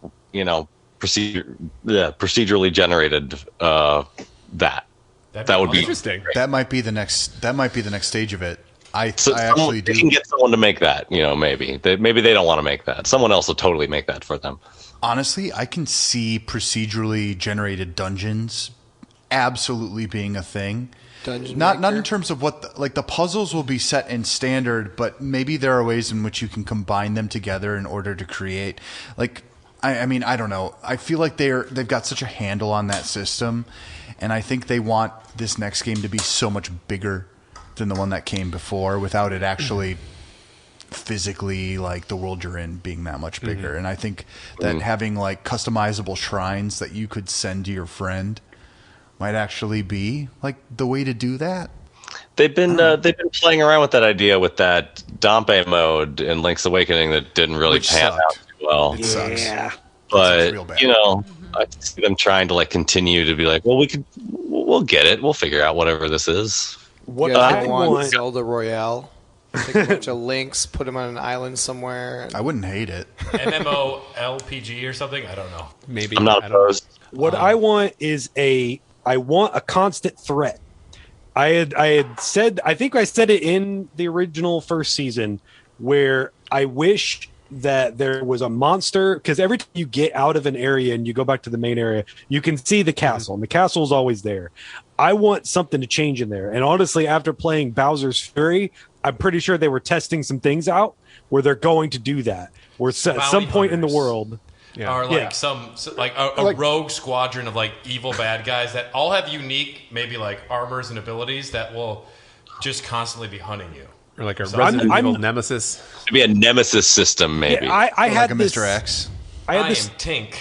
procedurally generated that would be interesting. That might be the next. That might be the next stage of it. I So actually they do. can get someone to make that. Maybe they don't want to make that. Someone else will totally make that for them. Honestly, I can see procedurally generated dungeons absolutely being a thing. Dungeon Not maker. in terms of what the puzzles will be set in standard, but maybe there are ways in which you can combine them together in order to create I mean, I don't know. I feel like they've got such a handle on that system, and I think they want this next game to be so much bigger than the one that came before without it actually physically, like, the world you're in being that much bigger. And I think that having, like, customizable shrines that you could send to your friend might actually be, like, the way to do that. They've been playing around with that idea with that Dompe mode in Link's Awakening that didn't really pan out too well. It sucks. Yeah. But real bad. you know, I see them trying to like continue to be like, well, we'll get it, we'll figure out whatever this is. What What I I want want- Zelda Royale. Take a bunch of links, put them on an island somewhere. I wouldn't hate it. MMOLPG or something? I don't know. Maybe. I'm not I don't know. opposed. What I want is I want a constant threat. I had said, I think I said it in the original first season, where I wish that there was a monster, because every time you get out of an area and you go back to the main area, you can see the castle, and the castle is always there. I want something to change in there. And honestly, after playing Bowser's Fury, I'm pretty sure they were testing some things out where they're going to do that. Where at some Bounty point in the hunters. world, Or like a Like- rogue squadron of like evil bad guys that all have unique, maybe like armors and abilities that will just constantly be hunting you. Or like a So Resident I'm- Evil nemesis. Maybe a nemesis system, maybe. I Or had like a this, Mr. X. I had I this am Tink.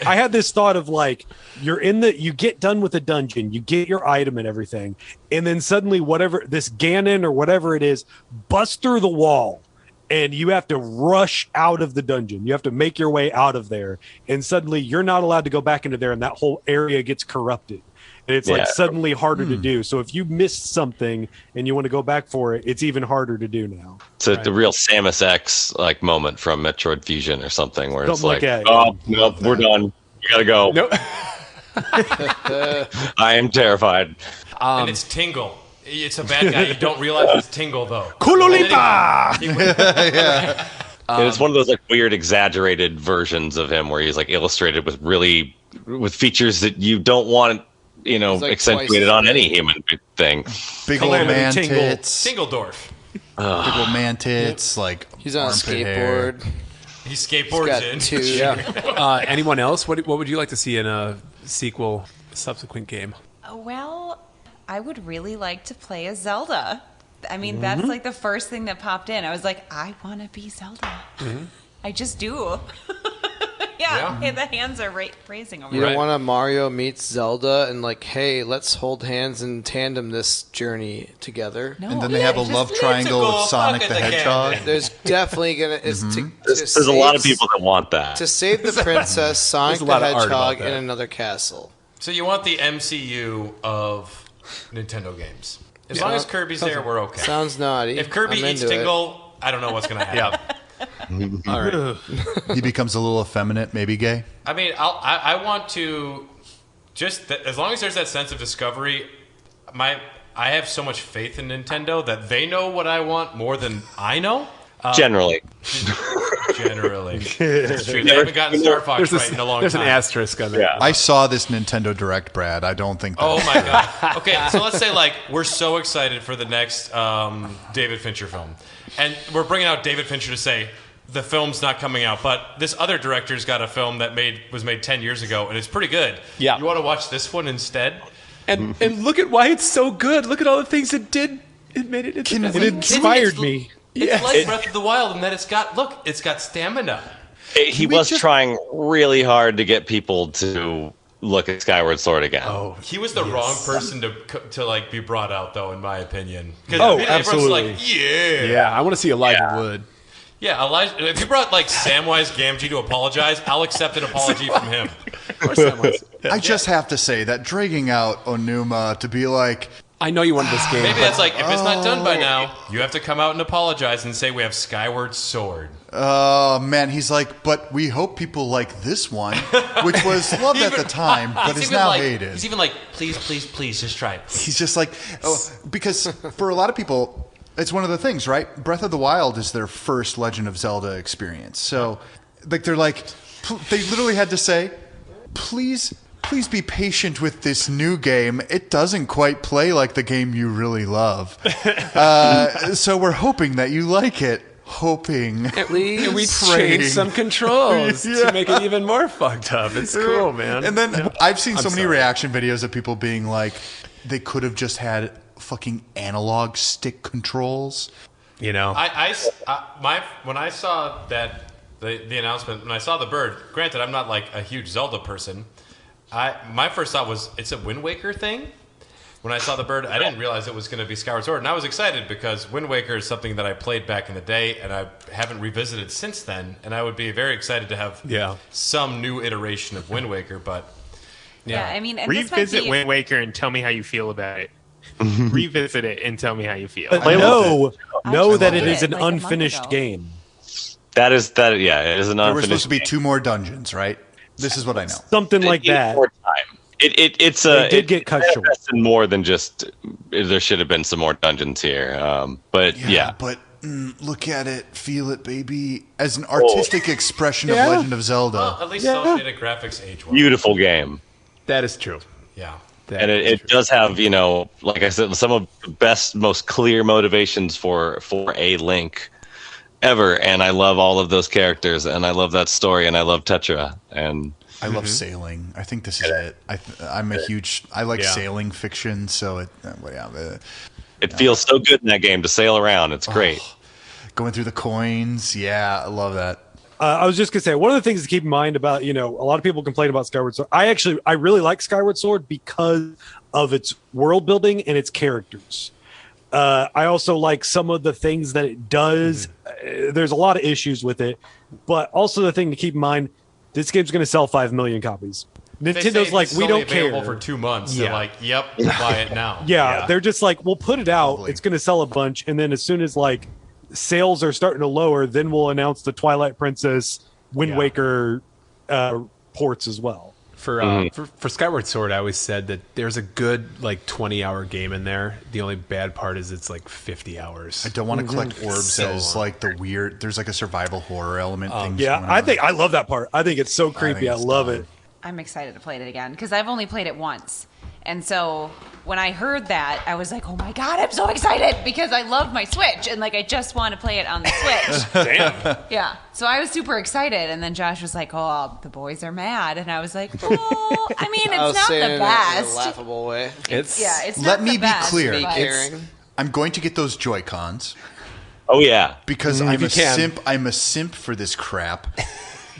I had this thought of like, you get done with a dungeon, you get your item and everything, and then suddenly whatever this Gannon or whatever it is busts through the wall, and you have to rush out of the dungeon. You have to make your way out of there, and suddenly you're not allowed to go back into there, and that whole area gets corrupted. And it's like Yeah. suddenly harder to do. So if you missed something and you want to go back for it, it's even harder to do now. It's the real Samus X like moment from Metroid Fusion or something where it's Something like like, that, yeah. oh nope, we're done. We gotta go. Nope. I am terrified. And it's Tingle. It's a bad guy. You don't realize it's Tingle though. Kululita! And it's one of those like weird exaggerated versions of him where he's like illustrated with features that you don't want, you know, He's like accentuated twice on as any big. human thing. Big old Calamity man Tingle. tits. Tingledorf. Big old man tits. Like, He's on a armpit hair. skateboard. He He's skateboards got in. two. Anyone else? What would you like to see in a sequel, subsequent game? Well, I would really like to play as Zelda. I mean, that's like the first thing that popped in. I was like, I want to be Zelda. I just do. Yeah, hey, the hands are raising over You there. don't want a Mario meets Zelda and like, hey, let's hold hands and tandem this journey together. No. And then they have a love triangle with Sonic the Hedgehog. There's definitely gonna There's a lot of people that want that. to save the princess, Sonic There's a the lot of art about Hedgehog in that. another castle. So you want the MCU of Nintendo games. As long as Kirby's there, we're okay. Sounds naughty. If Kirby I'm eats into it. Tingle, I don't know what's going to happen. All right. He becomes a little effeminate, maybe gay. I mean, I want to as long as there's that sense of discovery, I have so much faith in Nintendo that they know what I want more than I know. Generally. Generally. It's true. They haven't gotten Star Fox right in a long There's time. an asterisk on that. Yeah. I saw this Nintendo Direct, Brad. I don't think that. Oh my god. Okay, so let's say like we're so excited for the next David Fincher film, and we're bringing out David Fincher to say the film's not coming out, but this other director's got a film that was made 10 years ago, and it's pretty good. Yeah. You want to watch this one instead? And look at why it's so good. Look at all the things it did. It made it. It inspired me. It's like Breath of the Wild, and that it's got stamina. He was trying really hard to get people to look at Skyward Sword again. Oh, He was the wrong person to like be brought out, though, in my opinion. 'Cause, Oh, everyone's absolutely. like, yeah. yeah. I want to see Elijah Wood. Yeah, Elijah. If you brought like Samwise Gamgee to apologize, I'll accept an apology from him. I just have to say that dragging out Onuma to be like, I know you wanted this game. Maybe but that's like if it's not done by now, you have to come out and apologize and say we have Skyward Sword. oh man, he's like, but we hope people like this one, which was loved at the time, but is even now like, hated. He's even like, please, please, please, just try it. He's just like, because for a lot of people, it's one of the things, right? Breath of the Wild is their first Legend of Zelda experience. So, like, they're like, they literally had to say, please please be patient with this new game. It doesn't quite play like the game you really love. So we're hoping that you like it. Hoping. And we changed some controls to make it even more fucked up. It's cool, man. And then I've seen so many reaction videos of people being like, they could have just had fucking analog stick controls. You know, when I saw that the announcement, when I saw the bird, granted, I'm not like a huge Zelda person. My first thought was it's a Wind Waker thing. When I saw the bird, I didn't realize it was going to be Skyward Sword, and I was excited because Wind Waker is something that I played back in the day, and I haven't revisited since then. And I would be very excited to have some new iteration of Wind Waker. But yeah, I mean, and revisit Wind Waker and tell me how you feel about it. Revisit it and tell me how you feel. Know that it is an unfinished game. That is that. Yeah, it is an unfinished. There were supposed to be 2 more dungeons, right? This is what I know. Something like that. More time. It's They did get cut short. More than just there should have been some more dungeons here. But yeah. But look at it, feel it, baby. As an artistic expression of Legend of Zelda. Well, at least cel-shaded graphics age well. Beautiful game. That is true. Yeah. And it does have, like I said, some of the best, most clear motivations for a Link ever. And I love all of those characters, and I love that story, and I love Tetra. And I love sailing. I think this is it. I like sailing fiction, so it feels so good in that game to sail around. It's great. Going through the coins. Yeah, I love that. I was just going to say, one of the things to keep in mind about, a lot of people complain about Skyward Sword. I really like Skyward Sword because of its world building and its characters. I also like some of the things that it does. There's a lot of issues with it, but also the thing to keep in mind, this game's going to sell 5 million copies. Nintendo like, we don't care. For 2 months. They're like, yep, buy it now. Yeah, they're just like, we'll put it out. Probably. It's going to sell a bunch, and then as soon as like sales are starting to lower, then we'll announce the Twilight Princess, Wind Waker ports as well. For Skyward Sword, I always said that there's a good 20-hour game in there. The only bad part is it's 50 hours. I don't want to collect orbs as the weird. There's a survival horror element thing. Yeah, I love that part. I think it's so creepy. I love it. I'm excited to play it again because I've only played it once, and so when I heard that, I was like, "Oh my god, I'm so excited!" Because I love my Switch and I just want to play it on the Switch. Damn. Yeah, so I was super excited, and then Josh was like, "Oh, the boys are mad," and I was like, "Oh, I mean, it's not the best." In a laughable way. It's Let not me the best, be clear. but- I'm going to get those Joy-Cons. Oh yeah, because I'm a simp. I'm a simp for this crap.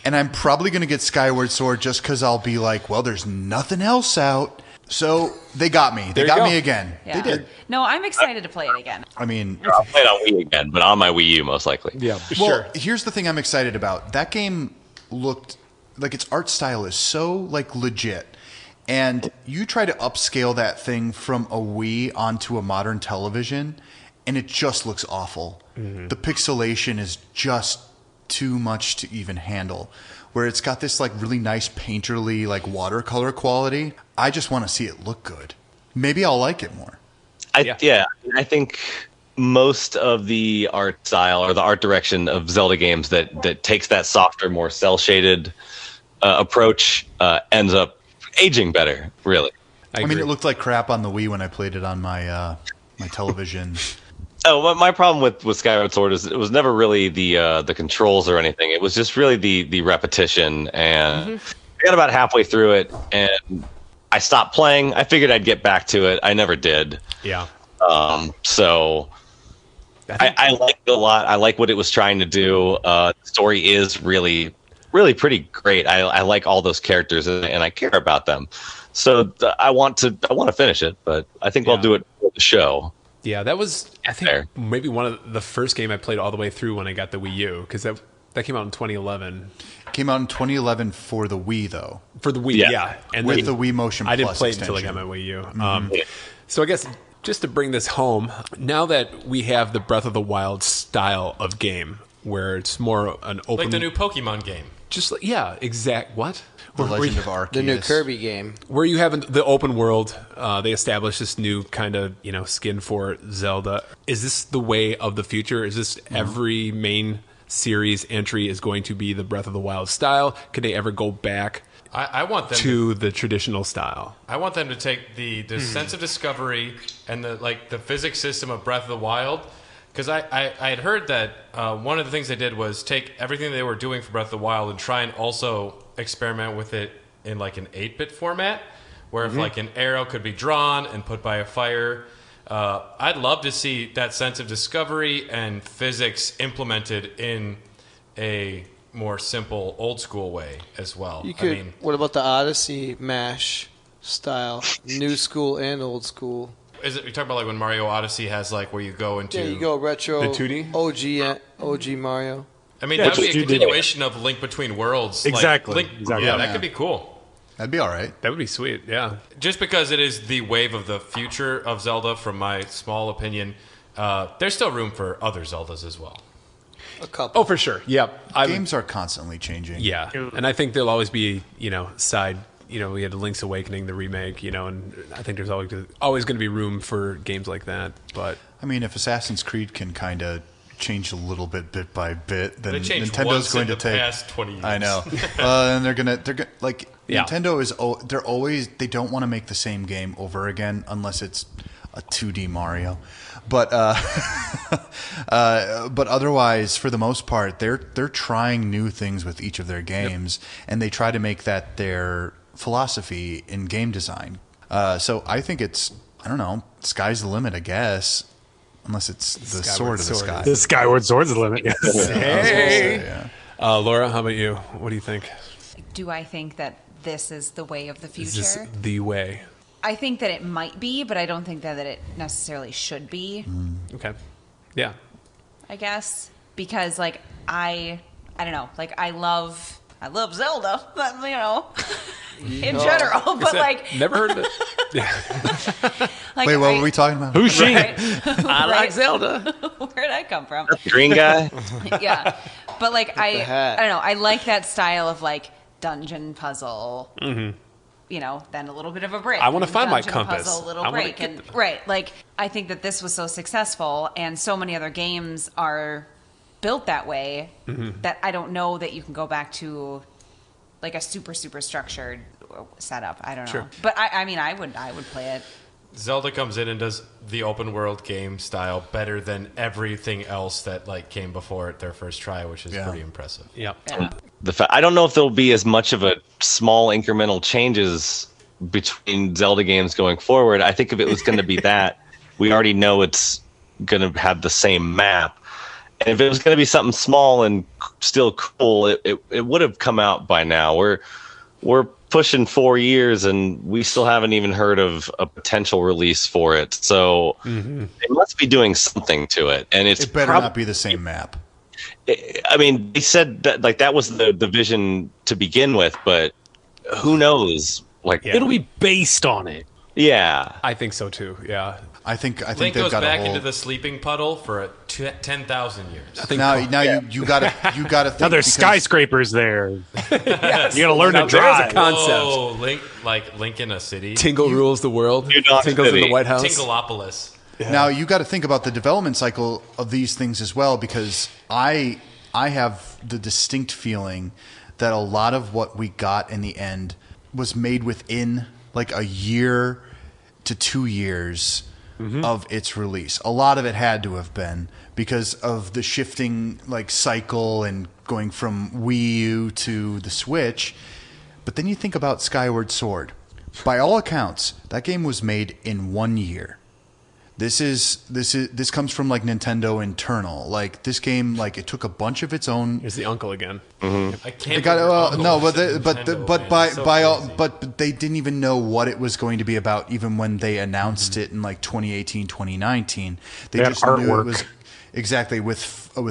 And I'm probably going to get Skyward Sword just because I'll be like, well, there's nothing else out. So they got me. They got me again. Yeah. They did. No, I'm excited to play it again. I mean, I'll play it on Wii again, but on my Wii U most likely. Yeah, well, here's the thing I'm excited about. That game looked like its art style is so legit. And you try to upscale that thing from a Wii onto a modern television, and it just looks awful. Mm-hmm. The pixelation is just too much to even handle, where it's got this really nice painterly watercolor quality. I just want to see it look good. Maybe I'll like it more. I think most of the art style or the art direction of Zelda games that takes that softer, more cel-shaded approach ends up aging better, really. I mean, it looked like crap on the Wii when I played it on my my television. Oh, my problem with Skyward Sword is it was never really the controls or anything. It was just really the repetition. And I got about halfway through it, and I stopped playing. I figured I'd get back to it. I never did. Yeah. So I like it a lot. I like what it was trying to do. The story is really, really pretty great. I like all those characters, and I care about them. So I want to finish it, but I think I'll do it for the show. Yeah, that was, I think, maybe one of the first game I played all the way through when I got the Wii U, because that came out in 2011. Came out in 2011 for the Wii, though. For the Wii, yeah. And with the Wii Motion Plus I didn't play it extension. until I got my Wii U. So I guess, just to bring this home, now that we have the Breath of the Wild style of game, where it's more an open... Like the new Pokemon game. Just what? The Legend of Arceus. The new Kirby game. Where you have the open world, they established this new kind of, skin for Zelda. Is this the way of the future? Is this every main series entry is going to be the Breath of the Wild style? Could they ever go back I want them to the traditional style. I want them to take the sense of discovery and the physics system of Breath of the Wild, because I had heard that one of the things they did was take everything they were doing for Breath of the Wild and try and also experiment with it in like an 8-bit format, where if like an arrow could be drawn and put by a fire. I'd love to see that sense of discovery and physics implemented in a more simple, old school way as well. You could. What about the Odyssey mash style, new school and old school? Is it? You talking about like when Mario Odyssey has like where you go into? Yeah, you go retro. The 2D? OG Mario. I mean, that would be a continuation of Link Between Worlds. Exactly. Yeah, that could be cool. That'd be all right. That would be sweet, yeah. Just because it is the wave of the future of Zelda, from my small opinion, there's still room for other Zeldas as well. A couple. Oh, for sure. Yep. Games are constantly changing. Yeah. And I think there'll always be, side, we had Link's Awakening, the remake, and I think there's always going to be room for games like that. But I mean, if Assassin's Creed can kind of change a little bit by bit, then Nintendo's once going in to the take. past 20 years. I know, and they're gonna like Yeah. Nintendo is. They don't want to make the same game over again unless it's a 2D Mario, but but otherwise, for the most part, they're trying new things with each of their games, and they try to make that their philosophy in game design. So I think I don't know, sky's the limit, I guess. Unless it's the sword of the sky. The Skyward Sword's the limit. Yes. Hey. Laura, how about you? What do you think? Do I think that this is the way of the future? Is this the way? I think that it might be, but I don't think that it necessarily should be. Okay. Yeah. I guess because I don't know, I love Zelda, in general, but never heard of it. Wait, what were we talking about? Who's she? Right? I like Zelda. Where'd I come from? Green guy. Yeah, but I don't know. I like that style of dungeon puzzle. Mm-hmm. Then a little bit of a break. I want to find my Dungeon compass. Puzzle, little break, and I think that this was so successful, and so many other games are built that way that I don't know that you can go back to a super structured setup. I don't know, Sure. but I would play it. Zelda comes in and does the open world game style better than everything else that came before it their first try, which is pretty impressive. Yep. Yeah. I don't know if there'll be as much of a small incremental changes between Zelda games going forward. I think if it was going to be that, we already know it's going to have the same map. And if it was going to be something small and still cool, it would have come out by now. We're pushing 4 years and we still haven't even heard of a potential release for it. So they must be doing something to it. And it better not be the same map. I mean, they said that that was the vision to begin with, but who knows? It'll be based on it. Yeah, I think so too. Yeah. I think Link they've goes got back a whole... into the sleeping puddle for 10,000 years. I think you gotta think. Now there's skyscrapers there. Yes. You gotta learn to There's drive. a concept. Oh, Link in a city. Tingle rules the world. not Tingle's in city. the White House. Tingleopolis. Yeah. Now you got to think about the development cycle of these things as well, because I have the distinct feeling that a lot of what we got in the end was made within a year to 2 years of its release. A lot of it had to have been because of the shifting cycle and going from Wii U to the Switch. But then you think about Skyward Sword. By all accounts, that game was made in 1 year. This comes from Nintendo internal. This game, it took a bunch of its own. Here's the uncle again. I can't. But they didn't even know what it was going to be about, even when they announced it in 2018, 2019. They just knew it was exactly with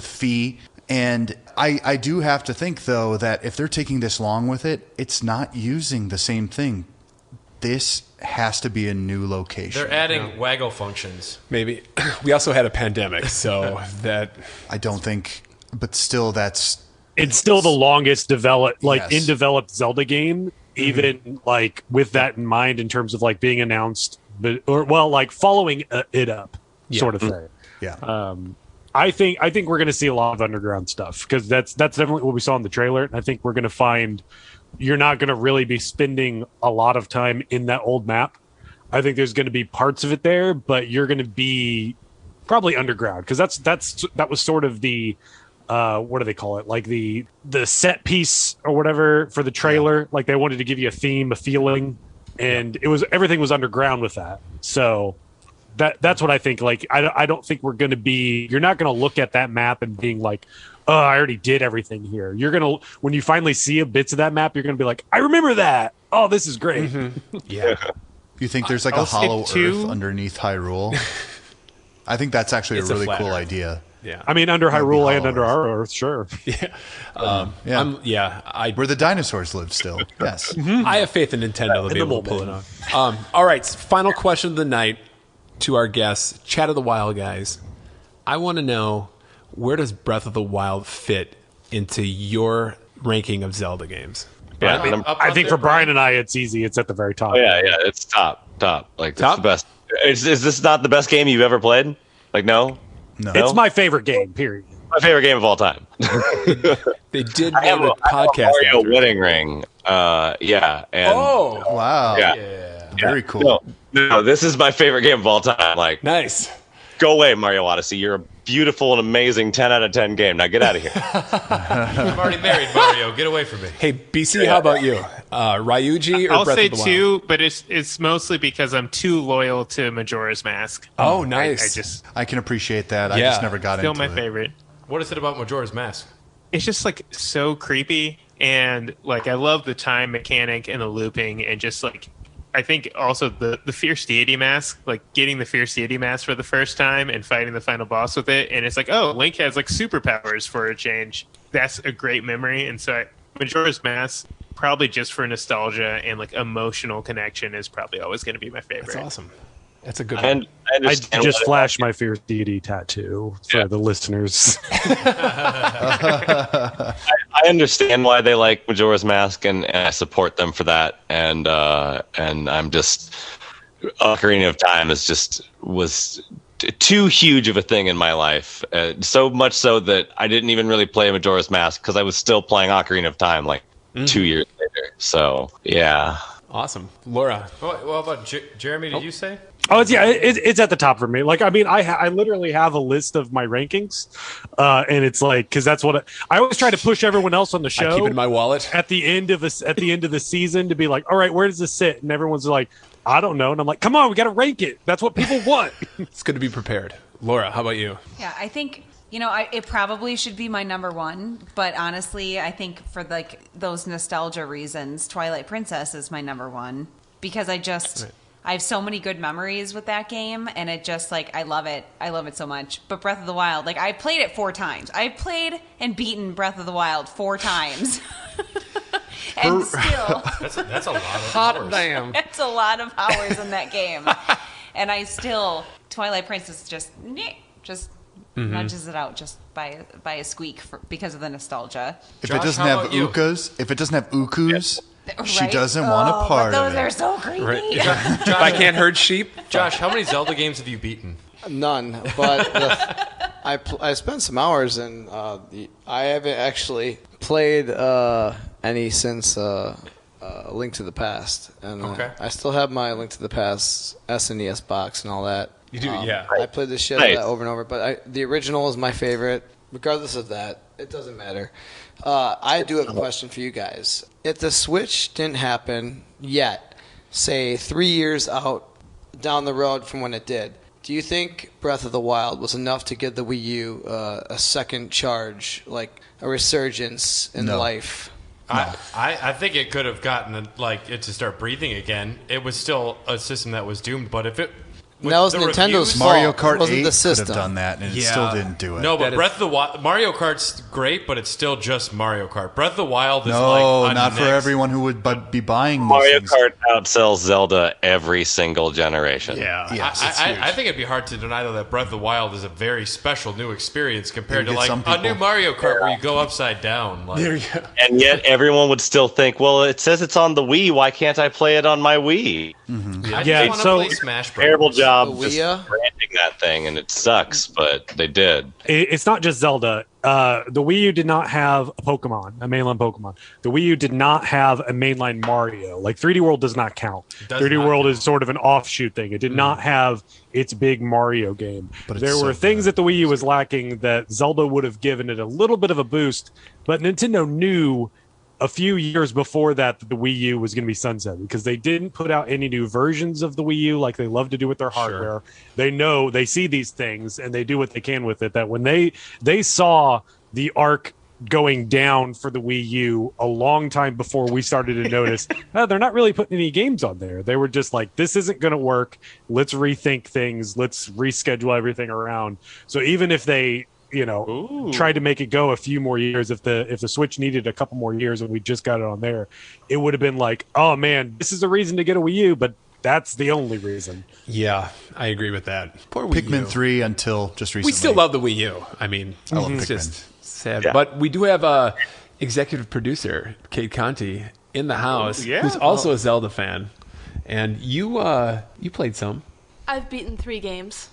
Fee. And I do have to think though that if they're taking this long with it, it's not using the same thing. This has to be a new location. They're adding waggle functions. Maybe. We also had a pandemic, so that... I don't think... But still, that's... It's still the longest developed Zelda game, even with that in mind in terms of being announced, following it up, sort of thing. Yeah. I think we're going to see a lot of underground stuff because that's definitely what we saw in the trailer. And I think we're going to find you're not going to really be spending a lot of time in that old map. I think there's going to be parts of it there, but you're going to be probably underground, because that was sort of the what do they call it? Like the set piece or whatever for the trailer. Like they wanted to give you a theme, a feeling, and everything was underground with that. So that's what I think. Like I don't think we're going to be. You're not going to look at that map and being like, oh, I already did everything here. You're gonna, when you finally see a bits of that map, you're going to be like, I remember that. Oh, this is great. Mm-hmm. Yeah. You think there's like a hollow earth underneath Hyrule? I think that's actually a really cool idea. Yeah, I mean, under Hyrule and under our Earth, sure. Yeah, where the dinosaurs live still. Yes, I have faith in Nintendo to be able to pull it off. All right, final question of the night to our guests, Chat of the Wild guys. I want to know, where does Breath of the Wild fit into your ranking of Zelda games? Yeah, I think for Brian and I, it's easy. It's at the very top. Oh, yeah, it's top. Like, that's the best. Is this not the best game you've ever played? Like, no? It's my favorite game, period. My favorite game of all time. They did I have a a podcast. Mario wedding ring. Yeah. And, wow. Yeah. Very cool. No, this is my favorite game of all time. Like, nice. Go away, Mario Odyssey. You're a beautiful and amazing 10 out of 10 game. Now get out of here. I'm already married, Mario. Get away from me. Hey, BC, how about you? Ryuji or I'll Breath say of the Wild? two, but it's mostly because I'm too loyal to Majora's Mask. Oh, nice. I can appreciate that. I just never got into it. Still my favorite. What is it about Majora's Mask? It's just like so creepy, and like I love the time mechanic and the looping, and just like I think also the Fierce Deity Mask, like getting the Fierce Deity Mask for the first time and fighting the final boss with it, and it's like, oh, Link has like superpowers for a change. That's a great memory, and so Majora's Mask, probably just for nostalgia and like emotional connection, is probably always going to be my favorite. That's awesome. That's a good one. I just flashed my Fierce Deity tattoo for the listeners. I understand why they like Majora's Mask, and I support them for that. And I'm just, Ocarina of Time was too huge of a thing in my life. So much so that I didn't even really play Majora's Mask because I was still playing Ocarina of Time like 2 years later. So yeah. Awesome. Laura. What about Jeremy? Did you say? Oh, it's at the top for me. Like, I mean, I literally have a list of my rankings, and it's like, because that's what I always try to push everyone else on the show. I keep it in my wallet at the end of the season to be like, all right, where does this sit? And everyone's like, I don't know, and I'm like, come on, we got to rank it. That's what people want. It's good to be prepared. Laura, how about you? Yeah, I think it probably should be my number one, but honestly, I think for like those nostalgia reasons, Twilight Princess is my number one, because I have so many good memories with that game, and it just like I love it so much. But Breath of the Wild, like I played it 4 times. I played and beaten Breath of the Wild 4 times. And still that's a lot of hours. Damn. It's a lot of hours in that game. And I still Twilight Princess just nudges it out just by a squeak because of the nostalgia. If it doesn't have ukus, she doesn't want a part of it. Those are so creepy. Right. If I can't herd sheep. Josh, how many Zelda games have you beaten? None, but I spent some hours, and I haven't actually played any since Link to the Past, and I still have my Link to the Past SNES box and all that. You do, yeah. I played the shit out of that over and over, but the original is my favorite. Regardless of that, it doesn't matter. I do have a question for you guys. If the Switch didn't happen yet, say 3 years out down the road from when it did, do you think Breath of the Wild was enough to give the Wii U a second charge, like a resurgence in life? I think it could have gotten it to start breathing again. It was still a system that was doomed, but if it... That was Nintendo's fault. Mario Kart 8 the could have done that, and it still didn't do it. No, but Breath of the Wild, Mario Kart's great, but it's still just Mario Kart. Breath of the Wild is not for everyone who would be buying Mario Kart outsells Zelda every single generation. Yeah, yes, I think it'd be hard to deny though that Breath of the Wild is a very special new experience compared to like a new Mario Kart where you go upside down. Like. There you go. And yet everyone would still think, well, it says it's on the Wii. Why can't I play it on my Wii? Mm-hmm. I just want to play Smash Bros. Terrible job job The just Wii-U? branding that thing, and it sucks, but they did. It's not just Zelda. The Wii U did not have a mainline Pokemon. The Wii U did not have a mainline Mario. Like 3D World does not count. 3D World is sort of an offshoot thing. It did not have its big Mario game. But there were things that the Wii U was lacking that Zelda would have given it a little bit of a boost. But Nintendo knew a few years before that the Wii U was going to be sunset because they didn't put out any new versions of the Wii U like they love to do with their hardware. Sure. They see these things and they do what they can with it. That when they saw the arc going down for the Wii U a long time before we started to notice, they're not really putting any games on there. They were just like, this isn't going to work. Let's rethink things. Let's reschedule everything around. So even if they tried to make it go a few more years, if the Switch needed a couple more years and we just got it on there, it would have been like, oh man, this is a reason to get a Wii U, but that's the only reason. Yeah, I agree with that. Poor Wii Pikmin U. 3 until just recently. We still love the Wii U. I mean, I love it's Pikmin. just sad. Yeah. But we do have a executive producer, Kate Conti, in the house, who's also a Zelda fan. And you played some. I've beaten 3 games.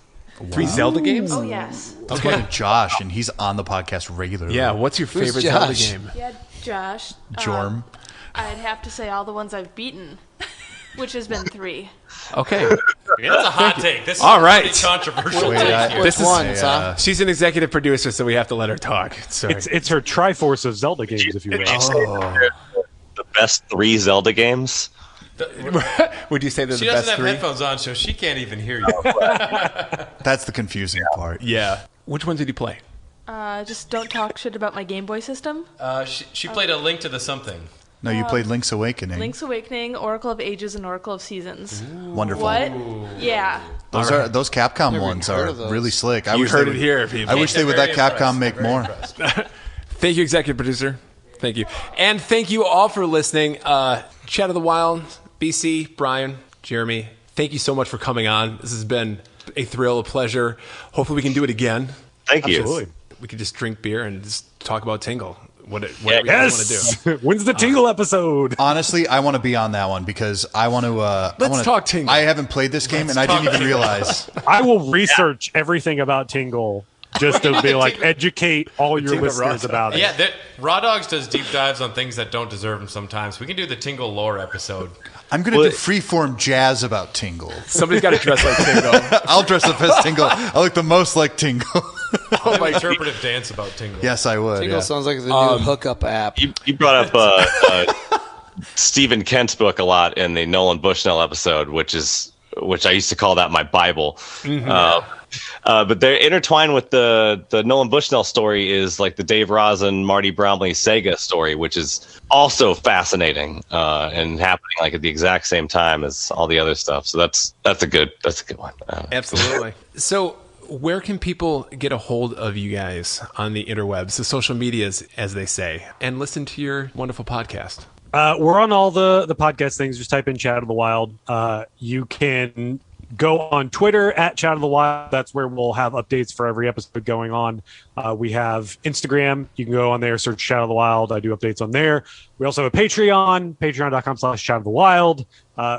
3 Zelda games? Oh, yes. Let's go to Josh, and he's on the podcast regularly. Yeah, what's your favorite Zelda game? Yeah, Josh. Jorm. I'd have to say all the ones I've beaten, which has been 3. Okay. Yeah, that's a hot take. This is all a right. pretty controversial take here. This is she's an executive producer, so we have to let her talk. Sorry. It's her Triforce of Zelda games, if you will. The best 3 Zelda games. Would you say they're she the best doesn't have 3? headphones on, so she can't even hear you. That's the confusing part. Yeah. Which ones did you play? Just don't talk shit about my Game Boy system. She played A Link to the Something. No, you played Link's Awakening. Link's Awakening, Oracle of Ages, and Oracle of Seasons. Wonderful. What? Yeah. Those Capcom ones are really slick. I wish heard they it would, here, people. I wish they would let Capcom make more. Thank you, executive producer. Thank you. And thank you all for listening. Chat of the Wild, BC, Brian, Jeremy, thank you so much for coming on. This has been a thrill, a pleasure. Hopefully we can do it again. Thank you. Absolutely. We could just drink beer and just talk about Tingle. Whatever you want to do. When's the Tingle episode? Honestly, I want to be on that one because I want to. Let's talk Tingle. I haven't played this game and I didn't even realize. I will research everything about Tingle just to be like, educate all your listeners about it. Yeah, Raw Dogs does deep dives on things that don't deserve them sometimes. We can do the Tingle lore episode. I'm going to do freeform jazz about Tingle. Somebody's got to dress like Tingle. I'll dress up as Tingle. I look the most like Tingle. Oh, interpretive dance about Tingle. Yes, I would. Tingle sounds like the new hookup app. You brought up Stephen Kent's book a lot in the Nolan Bushnell episode, which I used to call that my Bible. Mm-hmm. But they're intertwined with the Nolan Bushnell story is like the Dave Rosen, Marty Bromley Sega story, which is also fascinating and happening like at the exact same time as all the other stuff. So that's a good one. Absolutely. So where can people get a hold of you guys on the interwebs, the social medias, as they say, and listen to your wonderful podcast? We're on all the podcast things. Just type in Chat of the Wild. You can go on Twitter at Chat of the Wild. That's where we'll have updates for every episode going on. We have Instagram. You can go on there, search Chat of the Wild. I do updates on there. We also have a Patreon, patreon.com/Chat of the Wild.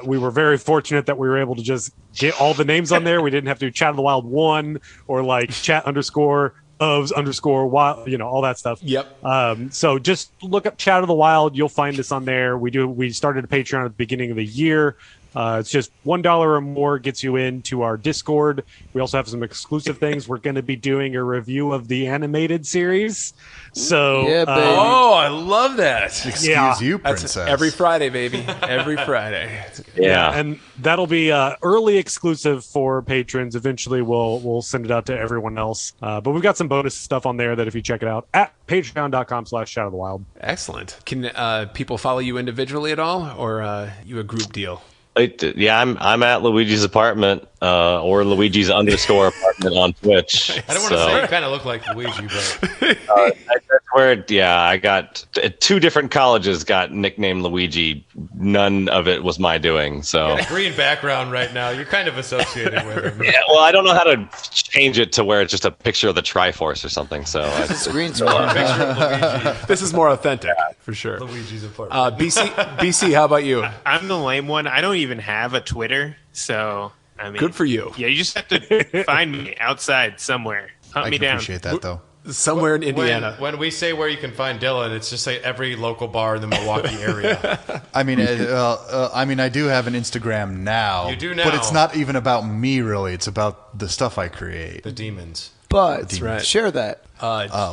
We were very fortunate that we were able to just get all the names on there. We didn't have to do Chat of the Wild 1 or like chat_ofs_wild, all that stuff. Yep. So just look up Chat of the Wild. You'll find us on there. We started a Patreon at the beginning of the year. It's just $1 or more gets you into our Discord. We also have some exclusive things. We're going to be doing a review of the animated series. So, yeah, baby. Oh, I love that. Excuse you, That's princess. every Friday, baby. Every Friday. Yeah. And that'll be early exclusive for patrons. Eventually, we'll send it out to everyone else. But we've got some bonus stuff on there that if you check it out at patreon.com/Chat of the Wild. Excellent. Can people follow you individually at all, or you a group deal? Yeah, I'm at Luigi's apartment or Luigi's _apartment on Twitch. I don't want to say you kind of look like Luigi, but that's where I got 2 different colleges got nicknamed Luigi. None of it was my doing. So a green background right now. You're kind of associated with him. yeah, well, I don't know how to change it to where it's just a picture of the Triforce or something. So It's green Picture of Luigi. This is more authentic, for sure. Luigi's apartment. BC, how about you? I'm the lame one. I don't even have a Twitter, so I mean, Good for you. Yeah, you just have to find me outside somewhere. Hunt me down. Appreciate that though. Somewhere in Indiana. When we say where you can find Dylan, it's just like every local bar in the Milwaukee area. I mean, I do have an Instagram now. You do now. But it's not even about me, really. It's about the stuff I create. The demons. But right. share that.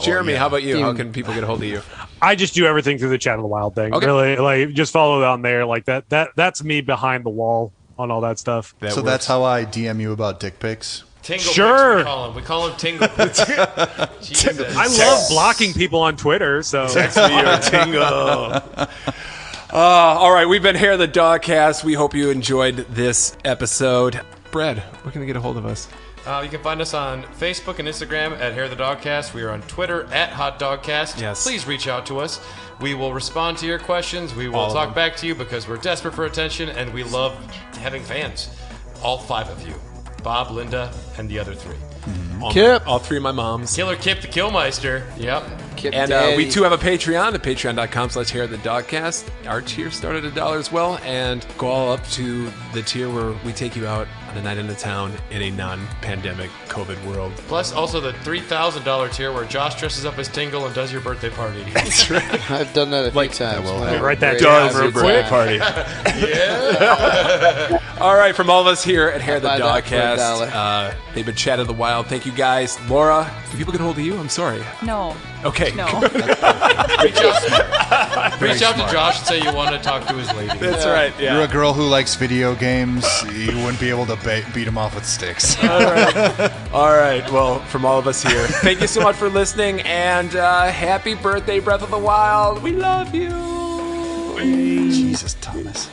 Jeremy, yeah. how about you? How can people get a hold of you? I just do everything through the Chat of the Wild thing. Okay. Really, like just follow on there. Like that's me behind the wall on all that stuff. So that's how I DM you about dick pics? Tingle Sure. Picks, we call him Tingle. Jesus. I love blocking people on Twitter. So Text me your Tingle. All right, we've been here at the DOGCAST. We hope you enjoyed this episode. Brad, where can they get a hold of us? You can find us on Facebook and Instagram at Hair the Dogcast. We are on Twitter at Hot Dogcast. Yes. Please reach out to us. We will respond to your questions. We will talk back to you because we're desperate for attention and we love having fans. All 5 of you. Bob, Linda, and the other 3. Kip. All 3 of my moms. Killer Kip the Killmeister. Yep. Kip And Daddy. we too have a Patreon at patreon.com/HairTheDogcast. Our tier start at $1 as well, and go all up to the tier where we take you out on a night in the town in a non-pandemic COVID world. Plus also the $3,000 tier where Josh dresses up as Tingle and does your birthday party. That's right. I've done that a few times. write that Does down your real birthday quick. party. Yeah. All right, from all of us here at Hair the Buy that for DOGCast, they've been Chat of the Wild. Thank you guys. Laura, do people get a hold of you? I'm sorry. No. Okay. No. Reach out to Josh and say you want to talk to his lady. That's right. Yeah. You're a girl who likes video games. You wouldn't be able to beat them off with sticks. All right. Well, from all of us here, thank you so much for listening, and happy birthday, Breath of the Wild. We love you. Jesus, Thomas.